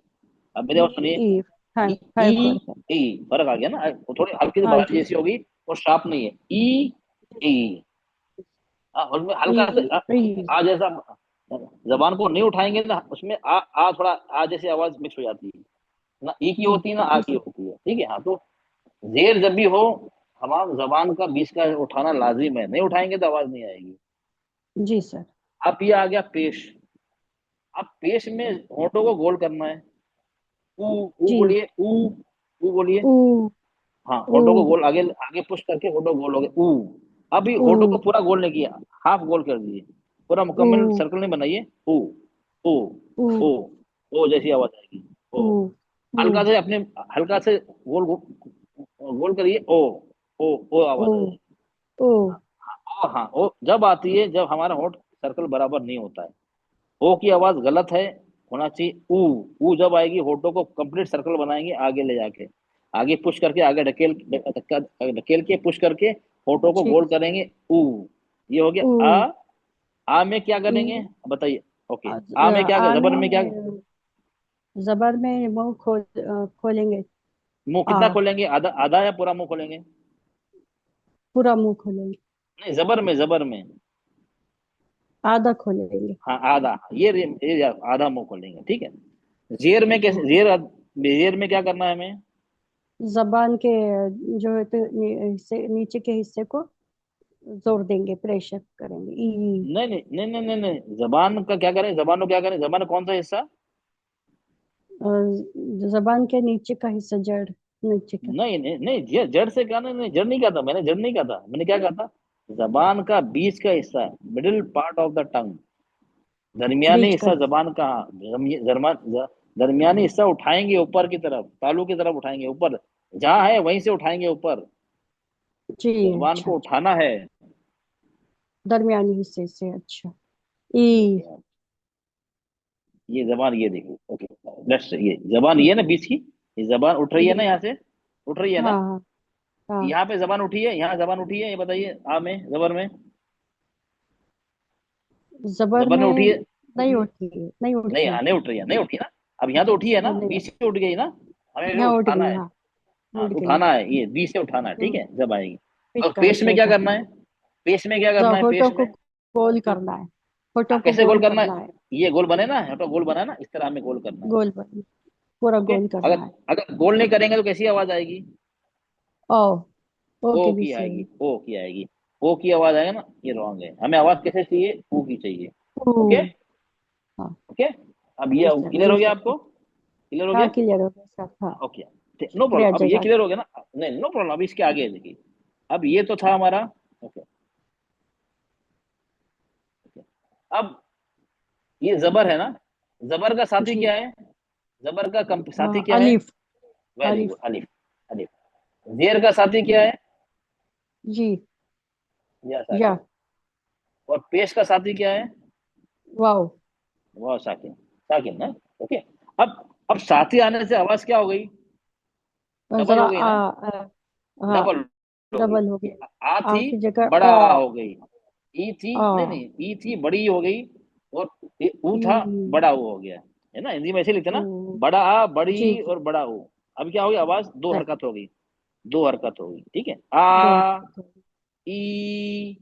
अब मेरी बात सुनिए। ई। हाँ ई हाँ ई फर्क है। ई फर्क आ गया ना? वो थोड़ी हल्की सी हाँ बात जी जैसी सर। होगी, वो शार्प नहीं है। ई ई। उसमें ई हल्का सा ई। आ जैसा, जबान को नहीं उठाएंगे ना, उसमें आ थोड़ा आ जैसी आवाज मिक्स हो जाती है ना। ई की होती है ना, आ जी की सर। होती है। ठीक है, हाँ। तो जेर जब भी हो, हमारा जबान का बीच का उठाना लाजिम है, नहीं उठाएंगे तो आवाज नहीं आएगी। जी सर। अब ये आ गया पेश। अब पेश में होठों को गोल करना है। ऊ जी। बोलिए, ऊ बोलिए। उ हाँ, उ होठों को गोल, आगे आगे पुश करके होठों गोल हो गए। ऊ। अभी उ होठों को पूरा गोल नहीं किया, हाफ गोल कर दिए। पूरा मुकम्मल उ सर्कल नहीं बनाइए। ऊ ओ उ ओ ओ जैसी आवाज आएगी। उ ओ उ हल्का से अपने, हल्का से गोल गोल करिए। ओ उ आवाज आएगी। उ। हाँ हाँ, ओ जब आती है जब हमारा होठ सर्कल बराबर नहीं होता है। ओ की आवाज गलत है, होना चाहिए ऊ जब आएगी, होठों को कंप्लीट सर्कल बनाएंगे आगे ले जाके, आगे पुश करके, आगे ढकेल ढकेल के पुश करके होठों को जी गोल करेंगे। ऊ। ये हो उ गया आ। आ में क्या ई। करेंगे बताइए? ओके, आ में क्या, आ जबर में क्या? में जबर में मुंह खोलेंगे। मुंह आ कितना खोलेंगे? आधा आधा या पूरा मुंह खोलेंगे? पूरा मुंह खोलेंगे। नहीं, जबर में आधा खोलेंगे। हाँ आधा। ये आधा मुंह खोलेंगे। ठीक है। जेर में कैसे? जेर में क्या करना है हमें? जबान के जो है तो हिस्से, नीचे के हिस्से को जोर देंगे, प्रेशर करेंगे। ई। नहीं नहीं नहीं नहीं नहीं नहीं, जबान का क्या करें? जबान को क्या करें? जबान का कौन सा हिस्सा? जबान के नीचे का हिस्सा, जड़ नीचे का। नहीं नहीं नहीं, जड़ से क्या? नहीं नहीं, जड़ नहीं कहा था मैंने, जड़ नहीं कहा था मैंने। क्या कहा था? जबान का बीच का हिस्सा, middle part of the tongue, दरमियानी बीच का हिस्सा जबान का। दरमियानी हिस्सा उठाएंगे ऊपर की तरफ, तालू की तरफ उठाएंगे ऊपर, जहां है वहीं से उठाएंगे ऊपर। जी। जबान अच्छा को अच्छा। उठाना है। दरमियानी हिस्से से। अच्छा। ई। ये जबान, ये देखिए। ओके, लेट्स, ये जबान, ये ना बीच की, ये जबान उठ रही है ना, जी। यहाँ से उठ रही है ना? हाँ हाँ हाँ। यहाँ पे जबान उठी है, यहाँ जबान उठी है, ये बताइए। आ में, जबर में, जबर जबर में में उठी है? नहीं उठी है, नहीं नहीं, उठी है। यहाँ नहीं उठ रही है, नहीं उठी ना। अब यहाँ तो उठी है ना, नहीं बीच से उठ गई ना। हमें भी यहाँ उठ उठाना गई। है। हाँ हाँ, उठ गई। उठाना है, ये बीच से उठाना है। ठीक हम्म, है, जब आएगी। बीच और का पेश हिस्सा में क्या उठा। करना है? पेश में क्या करना है? होठों पेश को में गोल करना है। होठों को कैसे गोल गोल करना करना है? है। ये गोल बने ना, तो गोल बना ना, इस तरह हमें गोल करना है। गोल बन, पूरा ओके, गोल अगर करना है। अगर गोल नहीं करेंगे तो कैसी आवाज आएगी? ओ ओ ओ के की बीच से। आएगी, ओ की आएगी। ओ की आवाज आएगा ना, ये रॉन्ग है। हमें आवाज कैसे चाहिए? ओ की चाहिए। ओ। ओके हाँ ओके। अब ये जी सर, क्लियर जी हो गया सर। आपको? क्लियर हो हाँ गया? क्लियर हो गया सर। हाँ ओके, नो शुक्रिया प्रॉब्लम। अब ये जजाक। क्लियर हो गया ना? नहीं, नो प्रॉब्लम। अब इसके आगे देखिए। अब ये तो था हमारा। ओके, अब ये जबर है ना, जबर का साथी जी। क्या है? जबर का साथी क्या है? अलीफ। वेरी अलीफ। गुड, अलिफ। अलिफ। जेर का साथी क्या है? जी। या या। साकिन। और पेश का साथी क्या है? वाओ। वाह साकिन, साकिन ना। ओके, अब साथी आने से आवाज क्या हो गई? डबल जरा हो गई ना, हाँ डबल हो गई। डबल हो गया। आ आ थी की जगह बड़ा आ। आ हो गई, ई थी नहीं आ नहीं, ई थी बड़ी हो गई, और ऊ था ई बड़ा ऊ हो गया, है ना। हिंदी में ऐसे लिखते ना, ऊ। बड़ा आ जी बड़ी जी और बड़ा ऊ। अब क्या हो गई, आवाज दो सही। हरकत हो गई, दो हरकत हो गई, ठीक है। दो आ हरकत हो गई। ई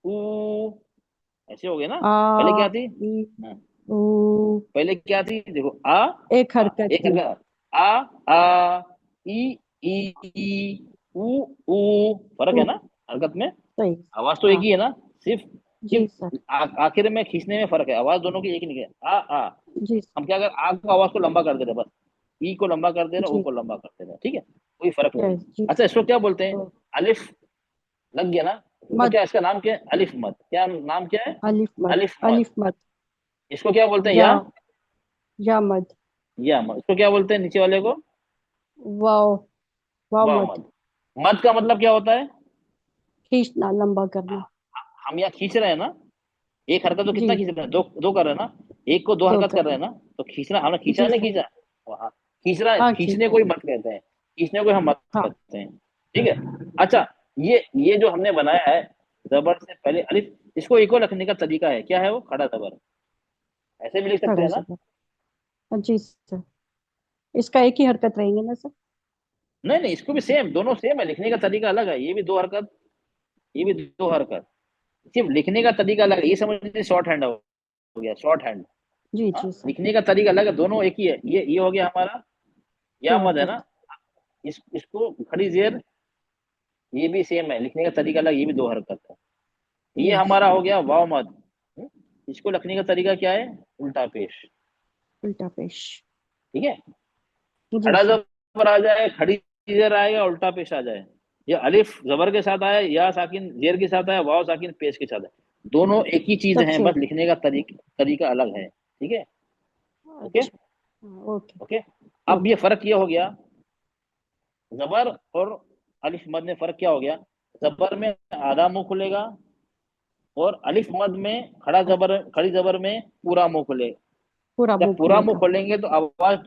ऊ ऐसे हो गए ना। आ पहले क्या थी? ई हाँ, ऊ। पहले क्या थी देखो, आ एक हरकत एक थी। हरकत, आ ई ऊ फर्क है ऊ। ना हरकत में। सही। आवाज तो एक हाँ ही है ना, सिर्फ जी सर। आखिर में खींचने में फर्क है, आवाज दोनों की एक ही नहीं है। आ जी हम क्या कर, आ को आवाज को लंबा कर दे रहे, बस ई को लंबा कर दे रहे, ओ जी को लंबा कर दे रहे, ठीक है, कोई फर्क नहीं। यस जी अच्छा, इसको क्या बोलते हैं? तो अलिफ लग गया ना, तो मद। क्या इसका नाम क्या है? अलिफ मद। क्या नाम क्या है? अलिफ मद। अलिफ मद। अलिफ मद। इसको क्या बोलते हैं? या मद। या मद। इसको क्या बोलते हैं नीचे वाले को? वाओ। वाओ वाह मद। मद। मद का मतलब क्या होता है? खींचना, लंबा करना। हम यहाँ खींच रहे हैं ना, एक हरकत तो कितना जी खींच रहे हैं? दो दो कर रहे हैं ना, एक को दो दो हरकत कर कर रहे हैं ना, तो खींचना हमने खींचा जी नहीं, सर। खींचा वहाँ खींचना, हाँ खींचने खींचा। को ही मत कहते हैं, खींचने को ही हम मत हाँ कहते हैं, ठीक है। अच्छा, ये जो हमने बनाया है, जबर से पहले अलिफ, इसको इको लिखने का तरीका है, क्या है वो? खड़ा जबर, ऐसे भी लिख सकते खड़ा हैं ना। जबर। हाँ जी सर। इसका एक ही हरकत रहेंगे ना सर? नहीं नहीं, इसको भी सेम, दोनों सेम है, लिखने का तरीका अलग है, ये भी दो हरकत, ये भी दो हरकत, सिर्फ लिखने का तरीका अलग है। ये समझ लीजिए शॉर्ट हैंड हो गया, शॉर्ट हैंड। जी हाँ, जी सर। लिखने का तरीका अलग है, दोनों एक ही है। ये हो गया हमारा या दो मद है हरकत। ना, इसको खड़ी जेर, ये भी सेम है, लिखने का तरीका अलग, ये भी दो हरकत है। ये यस। हमारा हो गया वाव मद। इसको लिखने का तरीका क्या है? उल्टा पेश, उल्टा पेश। ठीक है। जी खड़ा सर। जबर आ जाए, खड़ी जेर आएगा, उल्टा पेश आ जाए, या अलिफ जबर के साथ आए, या साकिन जेर के साथ आए, वाव साकिन पेश के साथ आए, दोनों एक ही चीज है, सबसे बस लिखने का तरीका अलग है, ठीक है। ओके अच्छा। हाँ, ओके ओके। अब ओके। ये फर्क ये हो गया, जबर और अलिफ मद में फर्क क्या हो गया? जबर में आधा मुंह खुलेगा, और अलिफ मद में खड़ी जबर में पूरा मुंह खुले। पूरा जब मुंह पूरा मुंह खुलेगा। खोलेंगे तो आवाज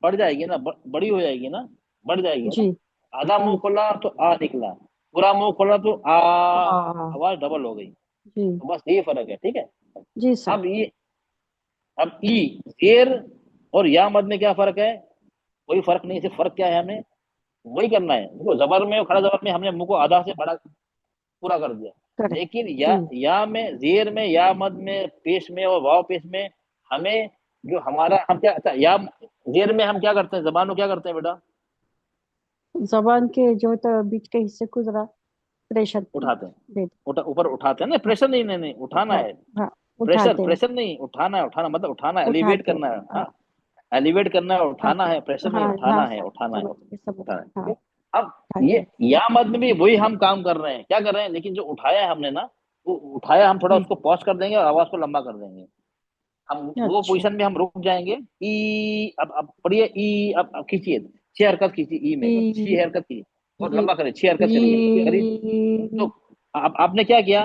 बढ़ जाएगी ना, बड़ी हो जाएगी ना, बढ़ जाएगी ना। जी आधा मुंह खोला तो आ निकला, पूरा मुंह खोला तो आ, हाँ आवाज डबल हो गई। जी तो बस ये फर्क है, ठीक है। जी सर। अब ई जेर और या मद में क्या फर्क है? कोई फर्क नहीं, सिर्फ फर्क क्या है, हमें वही करना है। देखो, जबर में और खड़ा जबर में हमने मुंह को आधा से बड़ा पूरा कर दिया, करेक्ट। लेकिन जी या में, जेर में, या मद में, पेश में और वाव पेश में हमें जो हमारा, हम क्या, अच्छा, या जेर में हम क्या करते हैं, जबान को क्या करते हैं बेटा? जबान के जो तो बीच के हिस्से को जरा प्रेशर उठाते हैं, दे दो। ऊपर उठाते हैं ना, हाँ प्रेशर नहीं, नहीं नहीं, उठाना उठाओ। है। हाँ प्रेशर उठाते हैं। प्रेशर नहीं, उठाना है, उठाना मतलब उठाना है, एलिवेट उठाते हैं। करना है। हाँ हाँ, एलिवेट करना है, हाँ उठाना है, प्रेशर नहीं, हाँ उठाना हाँ है, सर उठाना है, समझ गए समझ उठाना गए। है, ठीक हाँ है। अब उठाते ये हैं। या मद में भी वही हम काम कर रहे हैं, क्या कर रहे हैं, लेकिन जो उठाया है हमने ना, वो उठाया हम थोड़ा जी उसको पॉज कर देंगे और आवाज को लंबा कर देंगे। हम वो अच्छा। पोजीशन में हम रुक जाएंगे। ई, अब पढ़िए, ई, अब खींचिए, 6 हरकत खींचिए, ई में 6 हरकत की, और ये लंबा करें, 6 हरकत करिए, तो ये आपने क्या किया,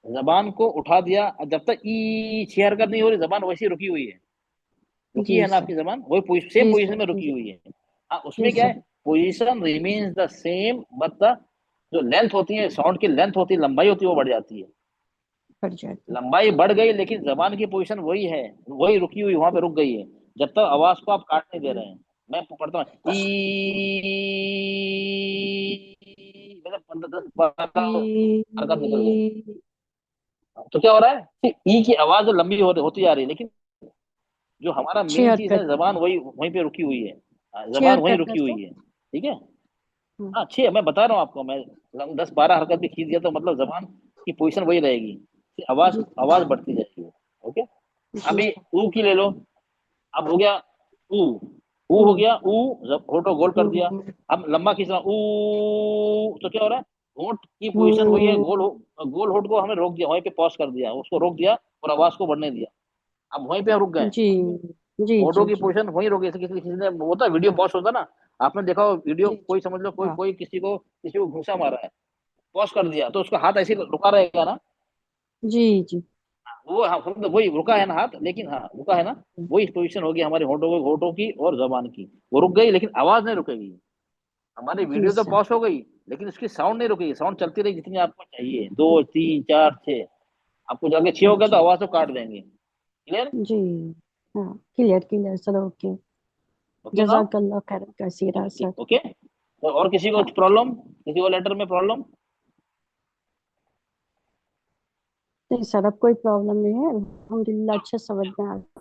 जबान को उठा दिया। जब तक ई 6 हरकत नहीं हो रही, जबान वैसी रुकी हुई है, रुकी जी है ना सर। आपकी जबान, वही सेम जी पोजीशन सर। में जी रुकी हुई है। हाँ, जी उसमें क्या सर। है, position remains the same, but the जो लेंथ होती है, साउंड की लेंथ होती है, लंबाई होती है, वो बढ़ जाती है। बढ़ जाती। लंबाई बढ़ गई, लेकिन जबान की पोजीशन वही है, वही रुकी हुई, वहां पे रुक गई है, जब तक आवाज को आप काट नहीं दे रहे हैं। मैं पढ़ता हूँ, ई, मतलब 15-10-12 हरकत निकल गई, ये तो क्या हो रहा है, ई की आवाज लंबी होती जा रही है, लेकिन जो हमारा छह मेन चीज है, हरकत। जबान वही वहीं पे रुकी हुई है। हाँ, 6 जबान वहीं हरकत ना रुकी सर? हुई है, ठीक है। हाँ हाँ, 6, मैं बता रहा हूँ आपको, मैं 10-12 हरकत भी खींच दिया तो मतलब जबान की पोजीशन वही रहेगी, आवाज जी आवाज बढ़ती जाएगी। ओके। जी अभी सर। ऊ की ले लो, अब हो गया ऊ, ऊ हो गया, ऊ जब होठो गोल कर दिया, अब लंबा खींचना, ऊ, तो क्या हो रहा है, होठ की पोजीशन वही है, गोल होठ को हमने रोक दिया, वहीं पे पॉज कर दिया, उसको रोक दिया और आवाज को बढ़ने दिया, अब वहीं पे हम रुक गए। जी जी होठों जी की जी पोजीशन वहीं रोक गई, किसी ने होता है वीडियो पॉज होता ना, आपने देखा हो वीडियो, जी कोई जी। समझ लो, कोई हाँ कोई किसी को घूंसा मारा है, पॉज कर दिया, तो उसका हाथ ऐसे रुका रहेगा ना, जी जी। वो हाँ हम तो वही रुका है ना हाथ, लेकिन हाँ रुका है ना, वही पोजीशन होगी हमारे होठों की और जबान की। वो रुक गई लेकिन आवाज नहीं रुकेगी। हमारी जी वीडियो तो सर। पॉज हो गई लेकिन उसकी साउंड नहीं रुकेगी, साउंड चलती रही जितनी आपको चाहिए, 2 3 4 6। आपको जाके 6 हो गया तो अच्छा। आवाज तो काट देंगे। क्लियर? जी। हाँ clear clear sir, okay. Okay ना? जजाकल्ला खैर कसीरा सर। ओके। तो और किसी को हाँ। प्रॉब्लम, किसी को लेटर में प्रॉब्लम? नहीं सर, अब कोई प्रॉब्लम नहीं है, अल्हम्दुलिल्लाह अच्छे समझ में आ गया।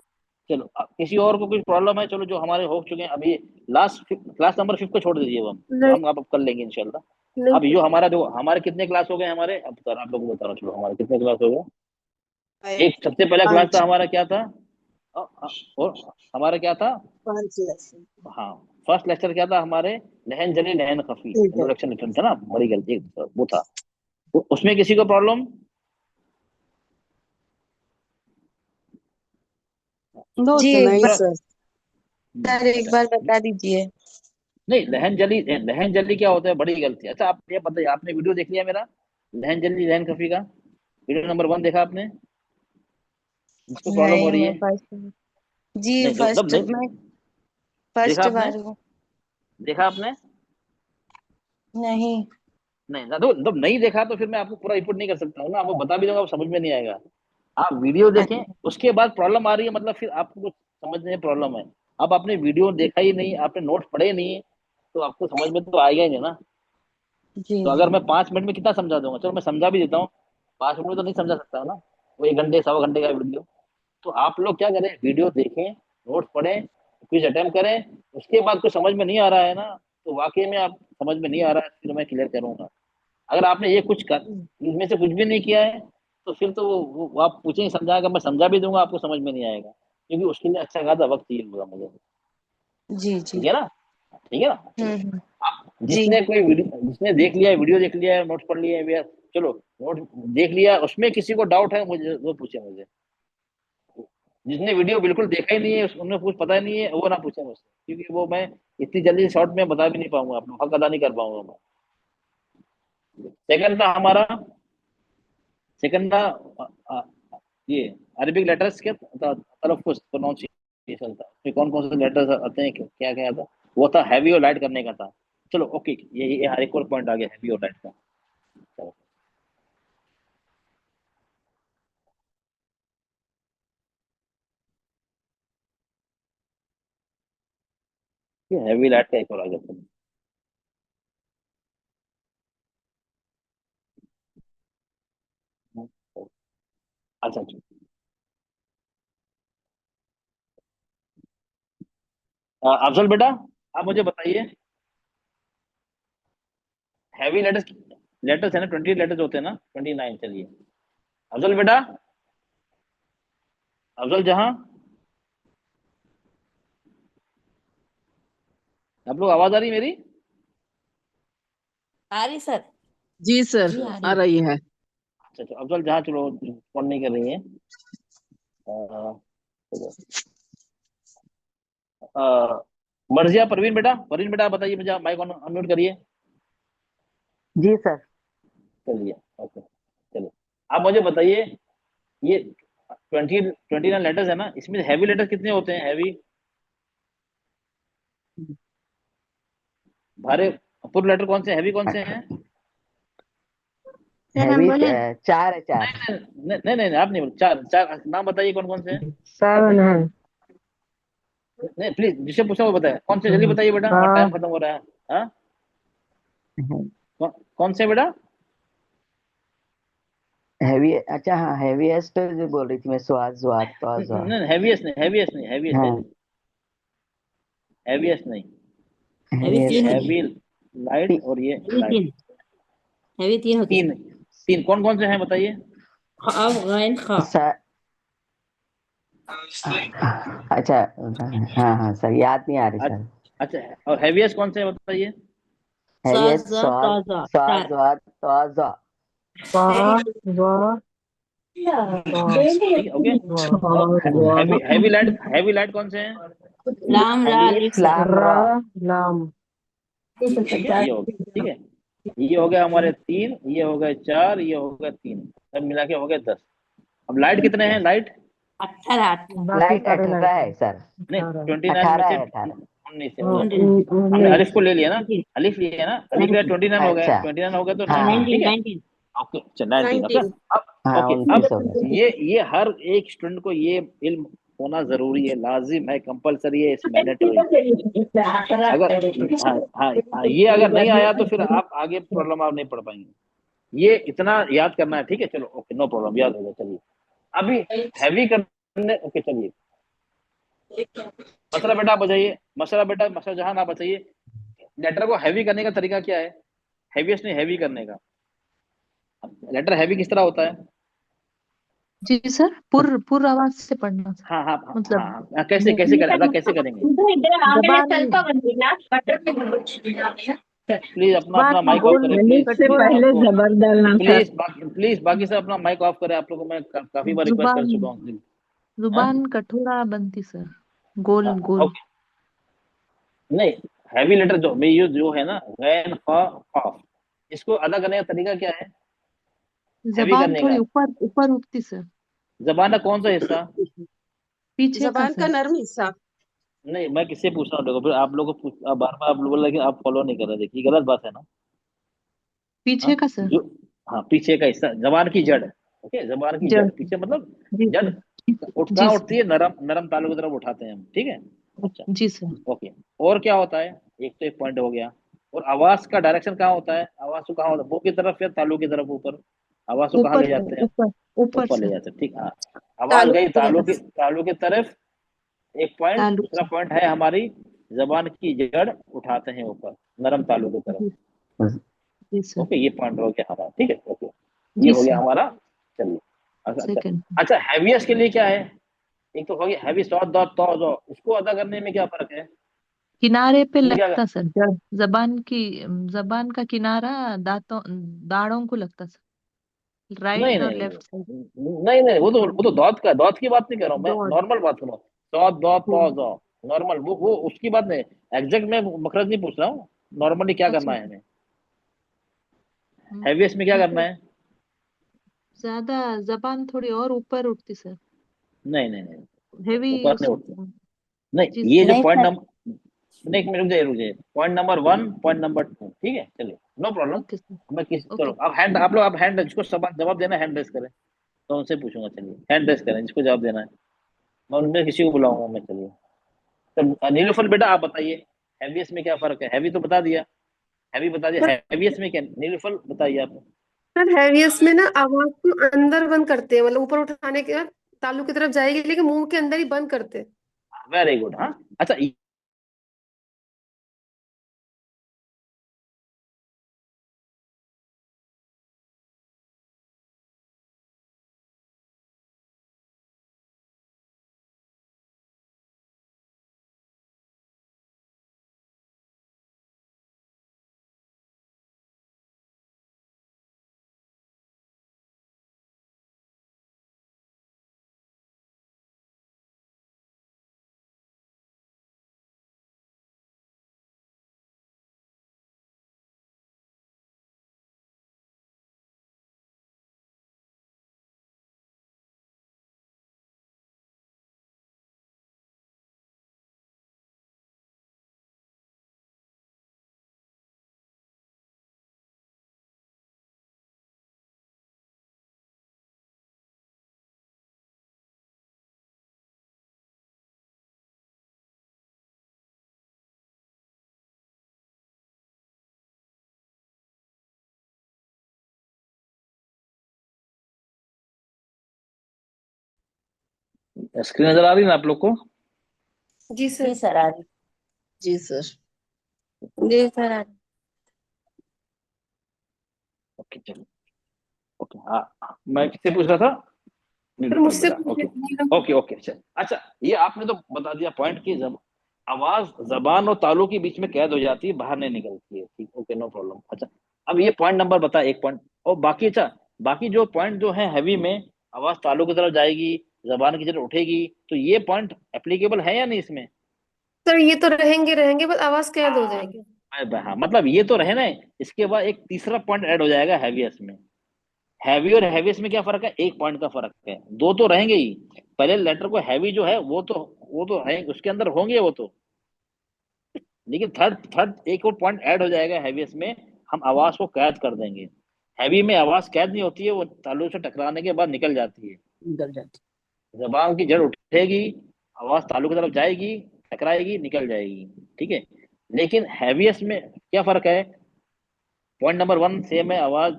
चलो किसी और को कुछ प्रॉब्लम है? चलो जो हमारे हो चुके हैं अभी, लास्ट क्लास नंबर 5 को छोड़ दीजिए वो हम, तो नहीं हम अब कर लेंगे इंशाल्लाह। नहीं अब यो हमारा जो हमारे कितने क्लास हो गए हमारे, अब सर आप लोगों को बता रहा हूँ, चलो हमारे कितने क्लास हो गए। एक सबसे पहला क्लास था 5 हमारा, क्या था? और हमारा क्या था? 5 लेसन। हाँ, फर्स्ट लेक्चर क्या था हमारे? लहन जली लहन खफी, ठीक है। इंट्रोडक्शन लेक्चर था ना, बड़ी गलती वो था। उसमें किसी को प्रॉब्लम? नो जी सर एक नहीं बार सर। सर, एक बार बता दीजिए। नहीं, लहन जली क्या होता है? बड़ी गलती। अच्छा आप ये बताइए, आपने वीडियो देख लिया मेरा लहन जली लहन खफी का? वीडियो नंबर 1 देखा आपने, जिसको प्रॉब्लम हो नहीं, रही मैं है? फर्स्ट। जी नहीं जब फर्स्ट, नहीं मैं देखा फर्स्ट आपने, बार हूँ। देखा आपने? नहीं। नहीं ना, तो जब नहीं देखा तो फिर मैं आपको पूरा रिपोर्ट नहीं कर सकता हूँ ना, आपको बता भी दूंगा, आपको समझ में नहीं आएगा। आप वीडियो देखें, अच्छा। उसके बाद प्रॉब्लम आ रही है मतलब फिर आपको कुछ समझने में प्रॉब्लम है। अब आपने वीडियो देखा ही नहीं, आपने नोट पढ़े नहीं, तो आपको समझ में तो आएगा ही नहीं ना। जी तो अगर जी। मैं 5 मिनट में कितना समझा दूंगा, चलो मैं समझा भी देता हूँ, 5 मिनट में तो नहीं समझा सकता ना, वो 1 घंटे 1.25 घंटे का वीडियो। तो आप लोग क्या करें, वीडियो देखें, नोट्स पढ़ें, क्विज अटेम्प्ट करें। उसके बाद कुछ समझ में नहीं आ रहा है ना, तो वाकई में आप समझ में नहीं आ रहा है, फिर मैं क्लियर करूंगा। अगर आपने ये कुछ कर इनमें से कुछ भी नहीं किया है, तो फिर तो वो आप पूछेंगे समझाएगा, मैं समझा भी दूंगा, आपको समझ में नहीं आएगा, क्योंकि उसके लिए अच्छा खासा वक्त चाहिए होगा मुझे। जी ठीक जी। है ना? ठीक है ना? चलो, हम्म। आप जी। जिसने देख लिया है, वीडियो देख लिया है, नोट्स पढ़ लिए हैं भैया, चलो नोट देख लिया, उसमें किसी को डाउट है मुझे वो पूछे मुझे। जिसने वीडियो बिल्कुल देखा ही नहीं है, उन्हें कुछ पता ही नहीं है, वो ना पूछे मुझसे, क्योंकि वो मैं इतनी जल्दी शॉर्ट में बता भी नहीं पाऊंगा, आप लोग हक अदा नहीं कर पाऊंगा मैं। सेकंड था हमारा, सेकंड था अ, अ, ये अरबिक लेटर्स के तलफ्फुज, प्रोनाउंसिएशन था, उसमें कौन कौन से लेटर्स आते हैं, क्या क्या था, वो था हैवी और लाइट करने का था। चलो ओके, ये हर एक और पॉइंट आ गया हैवी और लाइट का। चलो, ये हैवी लाइट का एक और आ गया। अच्छा अच्छा। अफजल बेटा, आप मुझे बताइए, हैवी लेटर्स, लेटर्स है ना 20 लेटर्स होते हैं ना, 29, चलिए। अफजल बेटा, अफजल जहां, आप लोग आवाज आ रही है मेरी? आ रही सर। जी सर, जी आ आ रही। रही है। अच्छा अच्छा, अफजल जहां, चलो फोन नहीं कर रही है। चलो, मर्जिया परवीन बेटा, परवीन बेटा आप बताइए मुझे, माइक ऑन अनम्यूट करिए। जी सर। चलिए ओके, चलिए आप मुझे बताइए, ये 29 लेटर्स है ना, इसमें हैवी लेटर्स कितने होते हैं? हैवी भारे पुर लेटर कौन से, हैवी कौन से हैं? सर हम हैवी बोले। 4 है, 4। नहीं नहीं नहीं, आप नहीं बोलो, चार चार नाम बताइए कौन कौन से हैं। 7 है। नहीं प्लीज, जिससे पूछा वो बताए कौन से, जल्दी बताइए बेटा, हमारा टाइम खत्म हो रहा है। हाँ, कौन से बेटा? हैवी, अच्छा हाँ, हैवीएस्ट जो बोल रही थी मैं, स्वाद स्वाद तो स्वाद। नहीं हैवीएस्ट नहीं, हैवीएस्ट नहीं, हैवीएस्ट हाँ, नहीं, हैवीएस्ट नहीं, हैवी ये तीन होती हैवी लाइट है। और ये है, हैवी लाइट। तीन, हैवी तीन होती तीन, सर। तीन कौन कौन से हैं बताइए? खाफ गैन खा। सा- अच्छा, हाँ हाँ सर, याद नहीं आ रही सर। अच्छा, और हैवीएस्ट कौन से हैं बताइए? हैवीएस्ट साजा स्वाद ताजा स्वाद चार। स्वाद स्वाद। ठीक है ओके। और हैवी लाइट कौन से हैं? लाम रा अलीफ अलिफ सर। लाम रा। ठीक है, ये हो गया, ठीक है, ये हो गया हमारे 3, ये हो गए 4, ये हो गए 3, सब मिला के हो गए 10। अब लाइट कितने हैं लाइट? 18 बाकी लाइट सारे 18 लाइट है सर, नहीं 18 29 में 18 से है 18। 19 हमने अलिफ को ले लिया ना, अलिफ लिया ना, अलिफ लिया 29 हो गया, अच्छा 29 हो गया तो हाँ ठीक है 19 ओके। अच्छा 19 ओके। 19 अब हाँ ओके 29 हो अब गया सर। ये हर एक स्टूडेंट को ये इल्म होना जरूरी है, लाजिम है, कंपलसरी है, इट्स मैंडेटरी। अगर हाँ हाँ हाँ, ये अगर नहीं आया तो फिर आप आगे प्रॉब्लम आप नहीं पढ़ पाएंगे। ये इतना याद करना है, ठीक है चलो ओके नो प्रॉब्लम, याद हो गया। चलिए अभी हैवी करने, ओके चलिए मसला बेटा आप बताइए, मसला जहां आप बताइए लेटर को हैवी करने का तरीका क्या है, हैवीएस्ट नहीं हैवी करने का। लेटर हैवी किस तरह होता है? जी सर, पुर आवाज से पढ़ना सर, हाँ हाँ हाँ मतलब हाँ, हाँ कैसे कैसे करें, अदा कैसे करेंगे? प्लीज अपना अपना जबान माइक ऑफ गोल करें गोल प्लीज, से पहले आपको जबर डालना था। प्लीज बाकी सब अपना माइक ऑफ करें, आप लोगों को मैं काफी बार रिक्वेस्ट कर जुबान चुका हूँ प्लीज। हाँ जुबान कठोरा बनती सर, गोल गोल। ओके नहीं, हैवी लेटर जो है ना गैन फा काफ, इसको अदा करने का तरीका क्या है हैवी जबान करने थोड़ी का? ऊपर ऊपर उठती सर, जबान का कौन सा हिस्सा? पीछे का जबान का सर, नरम हिस्सा। नहीं मैं किससे पूछ रहा हूँ, देखो फिर आप लोगों को आप बार बार आप लोग बोल रहे हैं कि आप फॉलो नहीं कर रहे, देखिए गलत बात है ना। हाँ पीछे का सर, जो हाँ पीछे का हिस्सा, जबान की जड़, ओके जबान की जड़ जड़। पीछे मतलब जी जड़ सर, जी कहाँ उठती सर, है? नरम नरम तालू की तरफ उठाते हैं हम, ठीक है। अच्छा जी सर, ओके, और क्या होता है? एक तो एक पॉइंट हो गया। और आवाज का डायरेक्शन कहाँ होता है? आवाज को कहाँ होता है, मुंह की तरफ या तालू की तरफ? ऊपर। आवाज को कहाँ ऊपर ले जाते हैं? ऊपर ऊपर ऊपर ले सर, जाते हैं, ठीक। हाँ आवाज तालु गई की तरफ। तालू की तरफ, एक पॉइंट। तालु दूसरा से। पॉइंट है हमारी जबान की जड़ उठाते हैं ऊपर नरम तालू की तरफ, जी जी सर, ओके। ये पॉइंट हो गया हमारा, ठीक है ओके, ये जी हो गया सर। हमारा। चलिए अच्छा अच्छा सेकंड, अच्छा, हैवीएस्ट के लिए क्या है? एक तो हो गया हैवी सॉ दो तो जो, इसको अदा करने में क्या फर्क है? किनारे पे इसमें क्या? लगता सर, जबान का किनारा दांतों दाढ़ों को लगता सर, नहीं राइट और नहीं लेफ्ट साइड। नहीं नहीं, वो तो दौत की बात नहीं कर रहा हूँ मैं, दो। नॉर्मल बात कर रहा हूँ। सौ दो तो हम्म, जो नॉर्मल, वो उसकी बात नहीं, एग्जैक्ट मैं मखरज नहीं पूछ रहा हूँ, नॉर्मली क्या अच्छा करना है सर। हमें, हैवीएस्ट में क्या करना मतलब है? ज्यादा जबान थोड़ी और ऊपर उठती सर, नहीं नहीं नहीं, हेवी ऊपर उस। नहीं उठती। नहीं जी ये सर। जो नहीं पॉइंट सर, नंबर, नहीं एक मिनट रुक जाइए, पॉइंट नंबर 1 पॉइंट नंबर 2, ठीक है चलिए नो प्रॉब्लम। ओके सर, मैं किस चलो ओके। अब हैंड, आप लोग अब हैंड जिसको सवाल जवाब देना हैंड रेस करें, तो उनसे पूछूंगा, चलिए हैंड रेस करें जिसको जवाब देना है, मैं उनमें किसी को बुलाऊंगा मैं। चलिए तो नीलूफर बेटा आप बताइए हैवीएस में क्या फर्क है? हैवी तो बता दिया, हैवी बता दिया, हैवीएस में क्या? नीलूफर बताइए आप। सर हैवियस में ना आवाज को अंदर बंद करते हैं, मतलब ऊपर उठाने के बाद तालू की तरफ जाएगी लेकिन मुंह के अंदर ही बंद करते हैं। Very good. हाँ अच्छा स्क्रीन नजर आ रही है ना आप लोग को? जी जी सर। सर आ रही। जी सर। जी सर आ रही। ओके चलो ओके। हाँ मैं किससे पूछ रहा था? सर नीलूफर मुझसे बेटा, ओके ओके ओके अच्छा अच्छा, ये आपने तो बता दिया पॉइंट की, जब आवाज जबान और तालू के बीच में कैद हो जाती है, बाहर नहीं निकलती है, ठीक ओके नो प्रॉब्लम। अच्छा अब ये पॉइंट नंबर बता, एक पॉइंट और बाकी। अच्छा बाकी जो पॉइंट जो है हैवी में, आवाज तालू की तरफ जाएगी, जबान की तरफ उठेगी, तो ये पॉइंट एप्लीकेबल है या नहीं इसमें? सर ये तो रहेंगे रहेंगे बस आवाज कैद हो जाएगी। हाँ मतलब ये तो रहे ना, इसके बाद एक तीसरा पॉइंट ऐड हो जाएगा हैवीएस में। हैवी और हैवीएस्ट में क्या फर्क है? एक पॉइंट का फर्क है, दो तो रहेंगे ही। पहले लेटर को हैवी जो है वो तो रहेंगे, उसके अंदर होंगे वो तो, लेकिन थर्ड एक और पॉइंट ऐड हो जाएगा हैवीएस्ट में, हम आवाज को कैद कर देंगे। हैवी में आवाज कैद नहीं होती है, वो तालु से टकराने के बाद निकल जाती है, निकल जाती। जबान की जड़ उठेगी, आवाज तालु की तरफ जाएगी, टकराएगी, निकल जाएगी, ठीक है। लेकिन हैवीएस्ट में क्या फर्क है? पॉइंट नंबर 1 सेम है, आवाज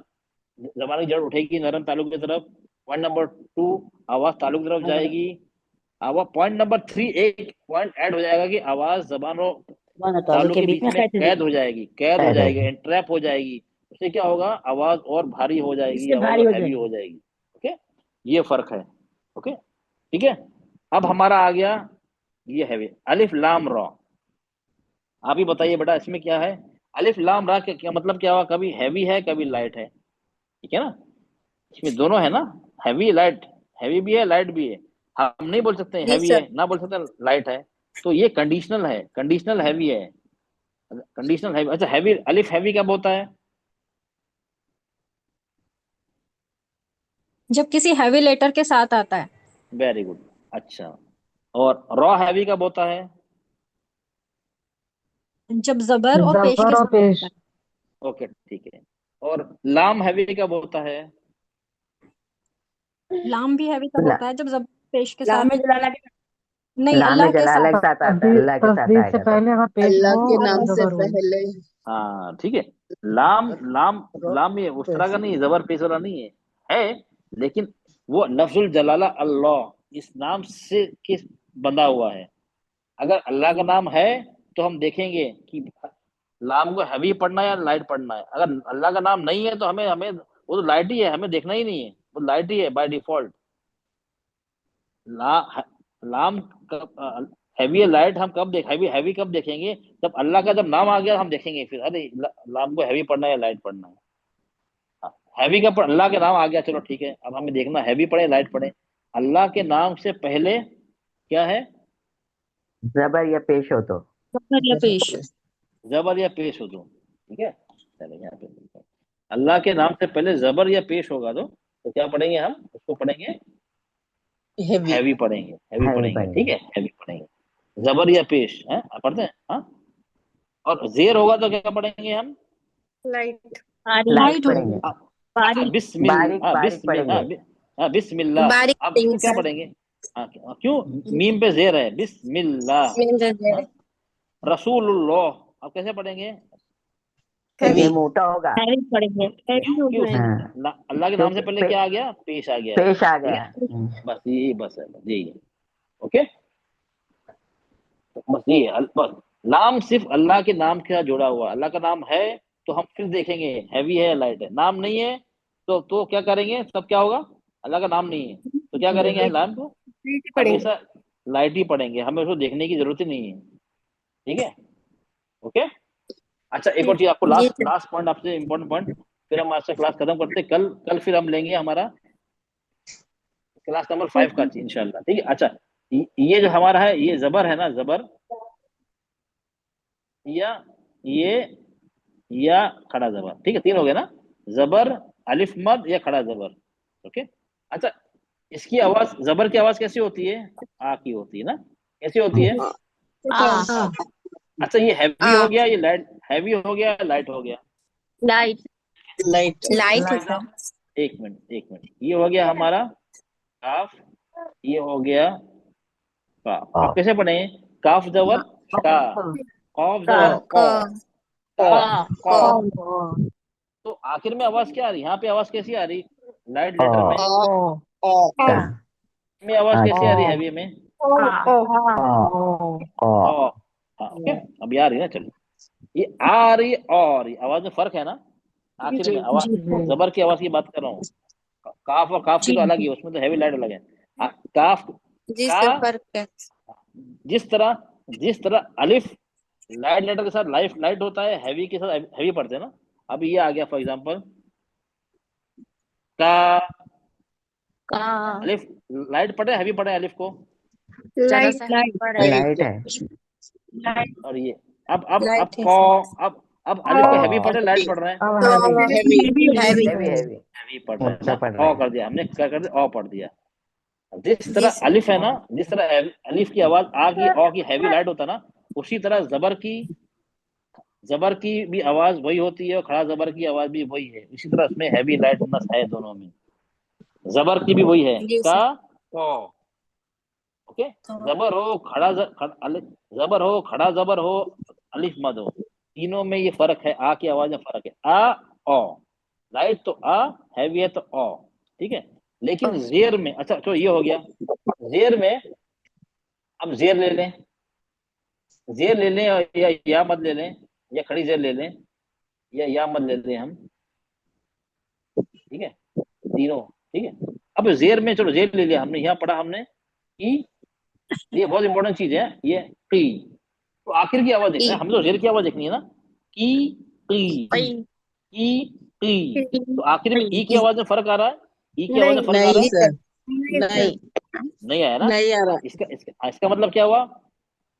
जबान की जड़ उठेगी नरम तालु की तरफ। पॉइंट नंबर 2 आवाज तालु की तरफ जाएगी। आवाज पॉइंट नंबर 3 एक पॉइंट ऐड हो जाएगा कि आवाज जबान और तालु के बीच में कैद हो जाएगी, एंट्रैप हो जाएगी। उससे क्या होगा? आवाज और भारी हो जाएगी, आवाज हैवी हो जाएगी। ओके, ये फर्क है। ओके, ठीक है। अब हमारा आ गया ये हैवी, अलिफ लाम रा। आप ही बताइए बेटा इसमें क्या है? अलिफ लाम रा क्या मतलब क्या हुआ? कभी हैवी है, कभी लाइट है, ठीक है ना। इसमें दोनों है ना, हैवी लाइट, हैवी भी है लाइट भी है। हम नहीं बोल सकते हैवी है, ना बोल सकते लाइट है। तो ये कंडीशनल है, कंडीशनल हैवी है, कंडीशनल हैवी। अच्छा, हैवी अलिफ हैवी कब होता है? जब किसी हैवी लेटर के साथ आता है। Very good. अच्छा, और रॉ हैवी कब होता है? जब जबर और पेश के साथ आता है। ओके, ठीक है। और लाम हैवी कब होता है? लाम भी हैवी तब होता है जब जबर पेश के लाम साथ में जलाला के नहीं, अल्लाह के साथ आता है, अल्लाह के साथ तस्दीक से पहले अगर पेश अल्लाह हो के और नाम से जबर हो। पहले। हाँ, ठीक है। लाम लाम लाम ये उस तरह का नहीं है, जबर पेश वाला नहीं है, लेकिन वो लफ्जुल जलाला अल्लाह इस नाम से किस बंधा हुआ है। अगर अल्लाह का नाम है तो हम देखेंगे कि लाम को हैवी पढ़ना है या लाइट पढ़ना है। अगर अल्लाह का नाम नहीं है तो हमें वो तो लाइट ही है, हमें देखना ही नहीं है, वो लाइट ही है बाय डिफॉल्ट। लाम हैवी है लाइट हम कब हैवी कब देखेंगे? जब अल्लाह का जब नाम आ गया हम देखेंगे फिर, अरे लाम को हैवी पढ़ना है या लाइट पढ़ना है। हैवी का अल्लाह के नाम आ गया, चलो ठीक है, अब हमें देखना हैवी पढ़े लाइट पढ़े। अल्लाह के नाम से पहले क्या है? जबर या पेश हो तो, जबर या पेश, जबर या पेश हो तो, ठीक है। चलो यहाँ पे अल्लाह के नाम से पहले जबर या पेश होगा तो क्या पढ़ेंगे हम? उसको पढ़ेंगे हैवी पढ़ेंगे, हैवी पढ़ेंगे, ठीक है, हैवी पढ़ेंगे। जबर या पेश है पढ़ते हैं, हाँ। और जेर होगा तो क्या पढ़ेंगे हम? लाइट पढ़ेंगे, बिस्मिल्लाह। अब इसको क्या पढ़ेंगे? क्यों मीम पे जेर है? बिस्मिल्लाह। रसूलुल्लाह, अब कैसे पढ़ेंगे? ये मोटा होगा, अल्लाह के नाम से पहले क्या आ गया? पेश आ गया, पेश आ गया। बस ये बस है, यही है। ओके, बस ये बस नाम सिर्फ अल्लाह के नाम के साथ जुड़ा हुआ। अल्लाह का नाम है तो हम फिर देखेंगे हैवी है या लाइट है। नाम नहीं है तो क्या करेंगे? तब क्या होगा? अल्लाह का नाम नहीं है तो क्या करेंगे? नाम को हमेशा लाइट ही पढ़ेंगे, हमें उसको देखने की जरूरत ही नहीं है, ठीक है। ओके, अच्छा, एक और चीज आपको लास्ट पॉइंट, आपसे इम्पोर्टेंट पॉइंट, फिर हम आज से क्लास खत्म करते हैं। कल फिर हम लेंगे हमारा क्लास नंबर 5 का इंशाल्लाह, ठीक है। अच्छा, ये जो हमारा है ये जबर है ना, जबर या खड़ा जबर, ठीक है, 3 हो गए ना, जबर, अलिफ मद या खड़ा जबर। ओके, अच्छा, इसकी आवाज, जबर की आवाज कैसी होती है? आ की होती है ना, कैसी होती है? अच्छा, ये हैवी हो गया, ये लाइट, हैवी हो गया, लाइट हो गया? लाइट एक मिनट, ये हो गया हमारा काफ, ये हो गया काफ। आप कैसे पढ़े? काफ जबर का, कॉफ जबर कॉ। तो आखिर में आवाज क्या आ रही? यहाँ पे आवाज कैसी आ रही? लाइट लेटर में आवाज कैसी आ रही? हैवी में ओके, अब ये आ रही ना। चलो, ये आ रही और आवाज में फर्क है ना, आखिर में आवाज, जबर की आवाज की बात कर रहा हूँ। काफ और काफ की तो अलग ही है, उसमें तो हैवी लाइट अलग है। काफ का फर्क है। जिस तरह अलिफ लाइट लेटर के साथ लाइट होता है, हैवी के साथ हैवी पढ़ते हैं ना। अब ये आ गया फॉर एग्जांपल का, अलिफ लाइट पढ़े हैवी पढ़े? अलिफ को लाइट लाइट है। और ये अब अब अलिफ को हैवी पढ़ रहे लाइट पढ़ रहे हैं? हैवी पढ़ रहे हैं ना, ओ कर दिया हमने, क्या कर दिया, ओ पढ़ दिया। जिस तरह अलिफ है ना, जिस तरह अलिफ की आवाज आ की ओ की हैवी लाइट होता है ना, उसी तरह जबर की भी आवाज वही होती है और खड़ा जबर की आवाज भी वही है। इसी तरह इसमें हैवी लाइटनेस है दोनों में। जबर की भी वही है का ओ, ओके। जबर हो खड़ा जबर हो खड़ा जबर हो अलिफ मद हो, तीनों में ये फर्क है, आ की आवाज में फर्क है। आ ओ, लाइट तो आ, हैवी है तो ओ, ठीक है। लेकिन जेर में, अच्छा तो ये हो गया जेर में। अब जेर ले लें, जेर ले लें या मत ले लें, या खड़ी जेर ले लें या मत ले लें हम, ठीक है, तीनों, ठीक है। अब जेर में चलो जेर ले लिया हमने, यहाँ पढ़ा हमने कि ये बहुत इंपॉर्टेंट चीज है ये की, तो आखिर की आवाज देखना है, हमें तो जेर की आवाज देखनी है ना, की तो आखिर में ई की आवाज में फर्क आ रहा है, ई की आवाज में फर्क आ रहा है? नहीं आया ना, नहीं आ रहा। इसका मतलब क्या हुआ,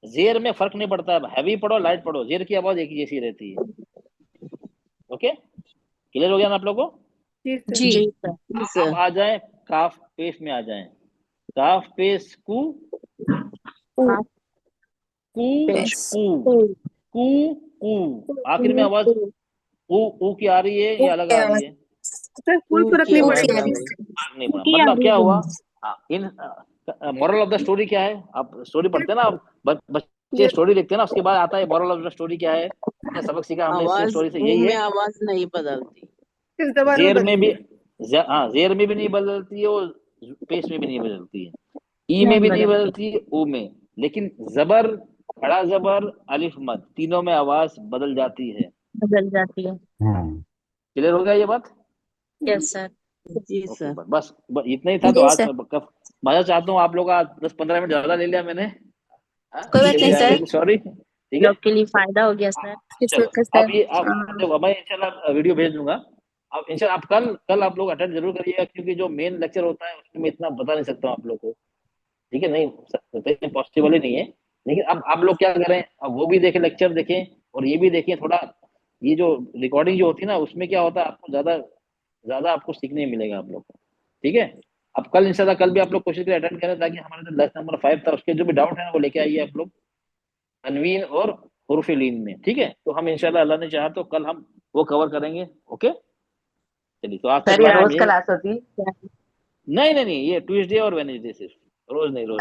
जेर में फर्क नहीं पड़ता है, हैवी पढ़ो लाइट पढ़ो, जेर की आवाज एक ही जैसी रहती है। ओके, क्लियर हो गया ना आप लोगों को? जी अब आ जाए काफ पेश में, आ जाए काफ पेश कू आखिर में आवाज ऊ की आ रही है या अलग आ रही है? कोई फर्क नहीं पड़ेगा। नहीं पड़ा, मतलब क्या हुआ, इन मोरल ऑफ द स्टोरी क्या है, आप स्टोरी पढ़ते हैं ना, बच्चे स्टोरी देखते हैं ना, उसके बाद आता है मोरल ऑफ द स्टोरी क्या है, सबक सीखा हमने इस स्टोरी से, यही है आवाज नहीं बदलती, जेर में भी, हाँ जेर में भी नहीं बदलती है और पेश में भी नहीं बदलती है, ई में भी नहीं बदलती है, ऊ में, लेकिन जबर खड़ा जबर अलिफ मद तीनों में आवाज बदल जाती है। क्लियर हो गया ये बात? Yes sir. जी सर। बस इतना ही था। तो आज मैं चाहता हूँ आप लोग का 10-15 मिनट ज्यादा ले लिया मैंने, कोई बात नहीं सर, सॉरी, ठीक है, के लिए फायदा हो गया सर। अब ये आप मैं इंशाल्लाह वीडियो भेज दूंगा। अब इंशाल्लाह आप कल आप लोग अटेंड जरूर करिएगा, क्योंकि जो मेन लेक्चर होता है उसमें मैं इतना बता नहीं सकता हूँ आप लोग को, ठीक है, नहीं पॉसिबल ही नहीं है। लेकिन अब आप लोग क्या करें, अब वो भी देखें, लेक्चर देखें और ये भी देखें, थोड़ा ये जो रिकॉर्डिंग जो होती है ना, उसमें क्या होता है, आपको ज्यादा आपको सीखने मिलेगा आप लोग को, ठीक है। अब कल इंशाल्लाह कल भी आप लोग कोशिश करें अटेंड करें, ताकि हमारा जो लेक्चर नंबर 5 था उसके जो भी डाउट है ना वो लेके आइए आप लोग तनवीन और हुरूफ लीन में, ठीक है। तो हम इंशाल्लाह अल्लाह ने चाहा तो कल हम वो कवर करेंगे। ओके, चलिए, तो आज तक रोज क्लास होती? नहीं, ये ट्यूसडे और वेडनेसडे, सिर्फ रोज नहीं, रोज।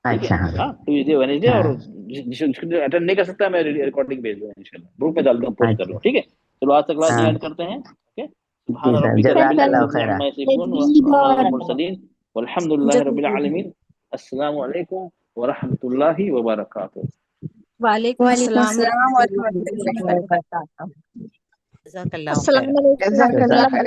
अच्छा, हाँ, ट्यूसडे वेडनेसडे, और जिसको अटेंड नहीं कर सकता मैं रिकॉर्डिंग भेज दूंगा इंशाल्लाह, ग्रुप में डाल दूंगा, पोस्ट कर लो, ठीक है। चलो आज तक क्लास एंड करते हैं। ओके, सुभान रब्बिका अम्मा यसिफून व सलामुन अलल मुरसलीन वल्हम्दुलिल्लाहि रब्बिल आलमीन। अस्सलामु अलैकुम व रहमतुल्लाहि व बरकातुहू। वालेकुम अस्सलाम व रहमतुल्लाहि व बरकातहू। जज़ाकल्लाह खैर।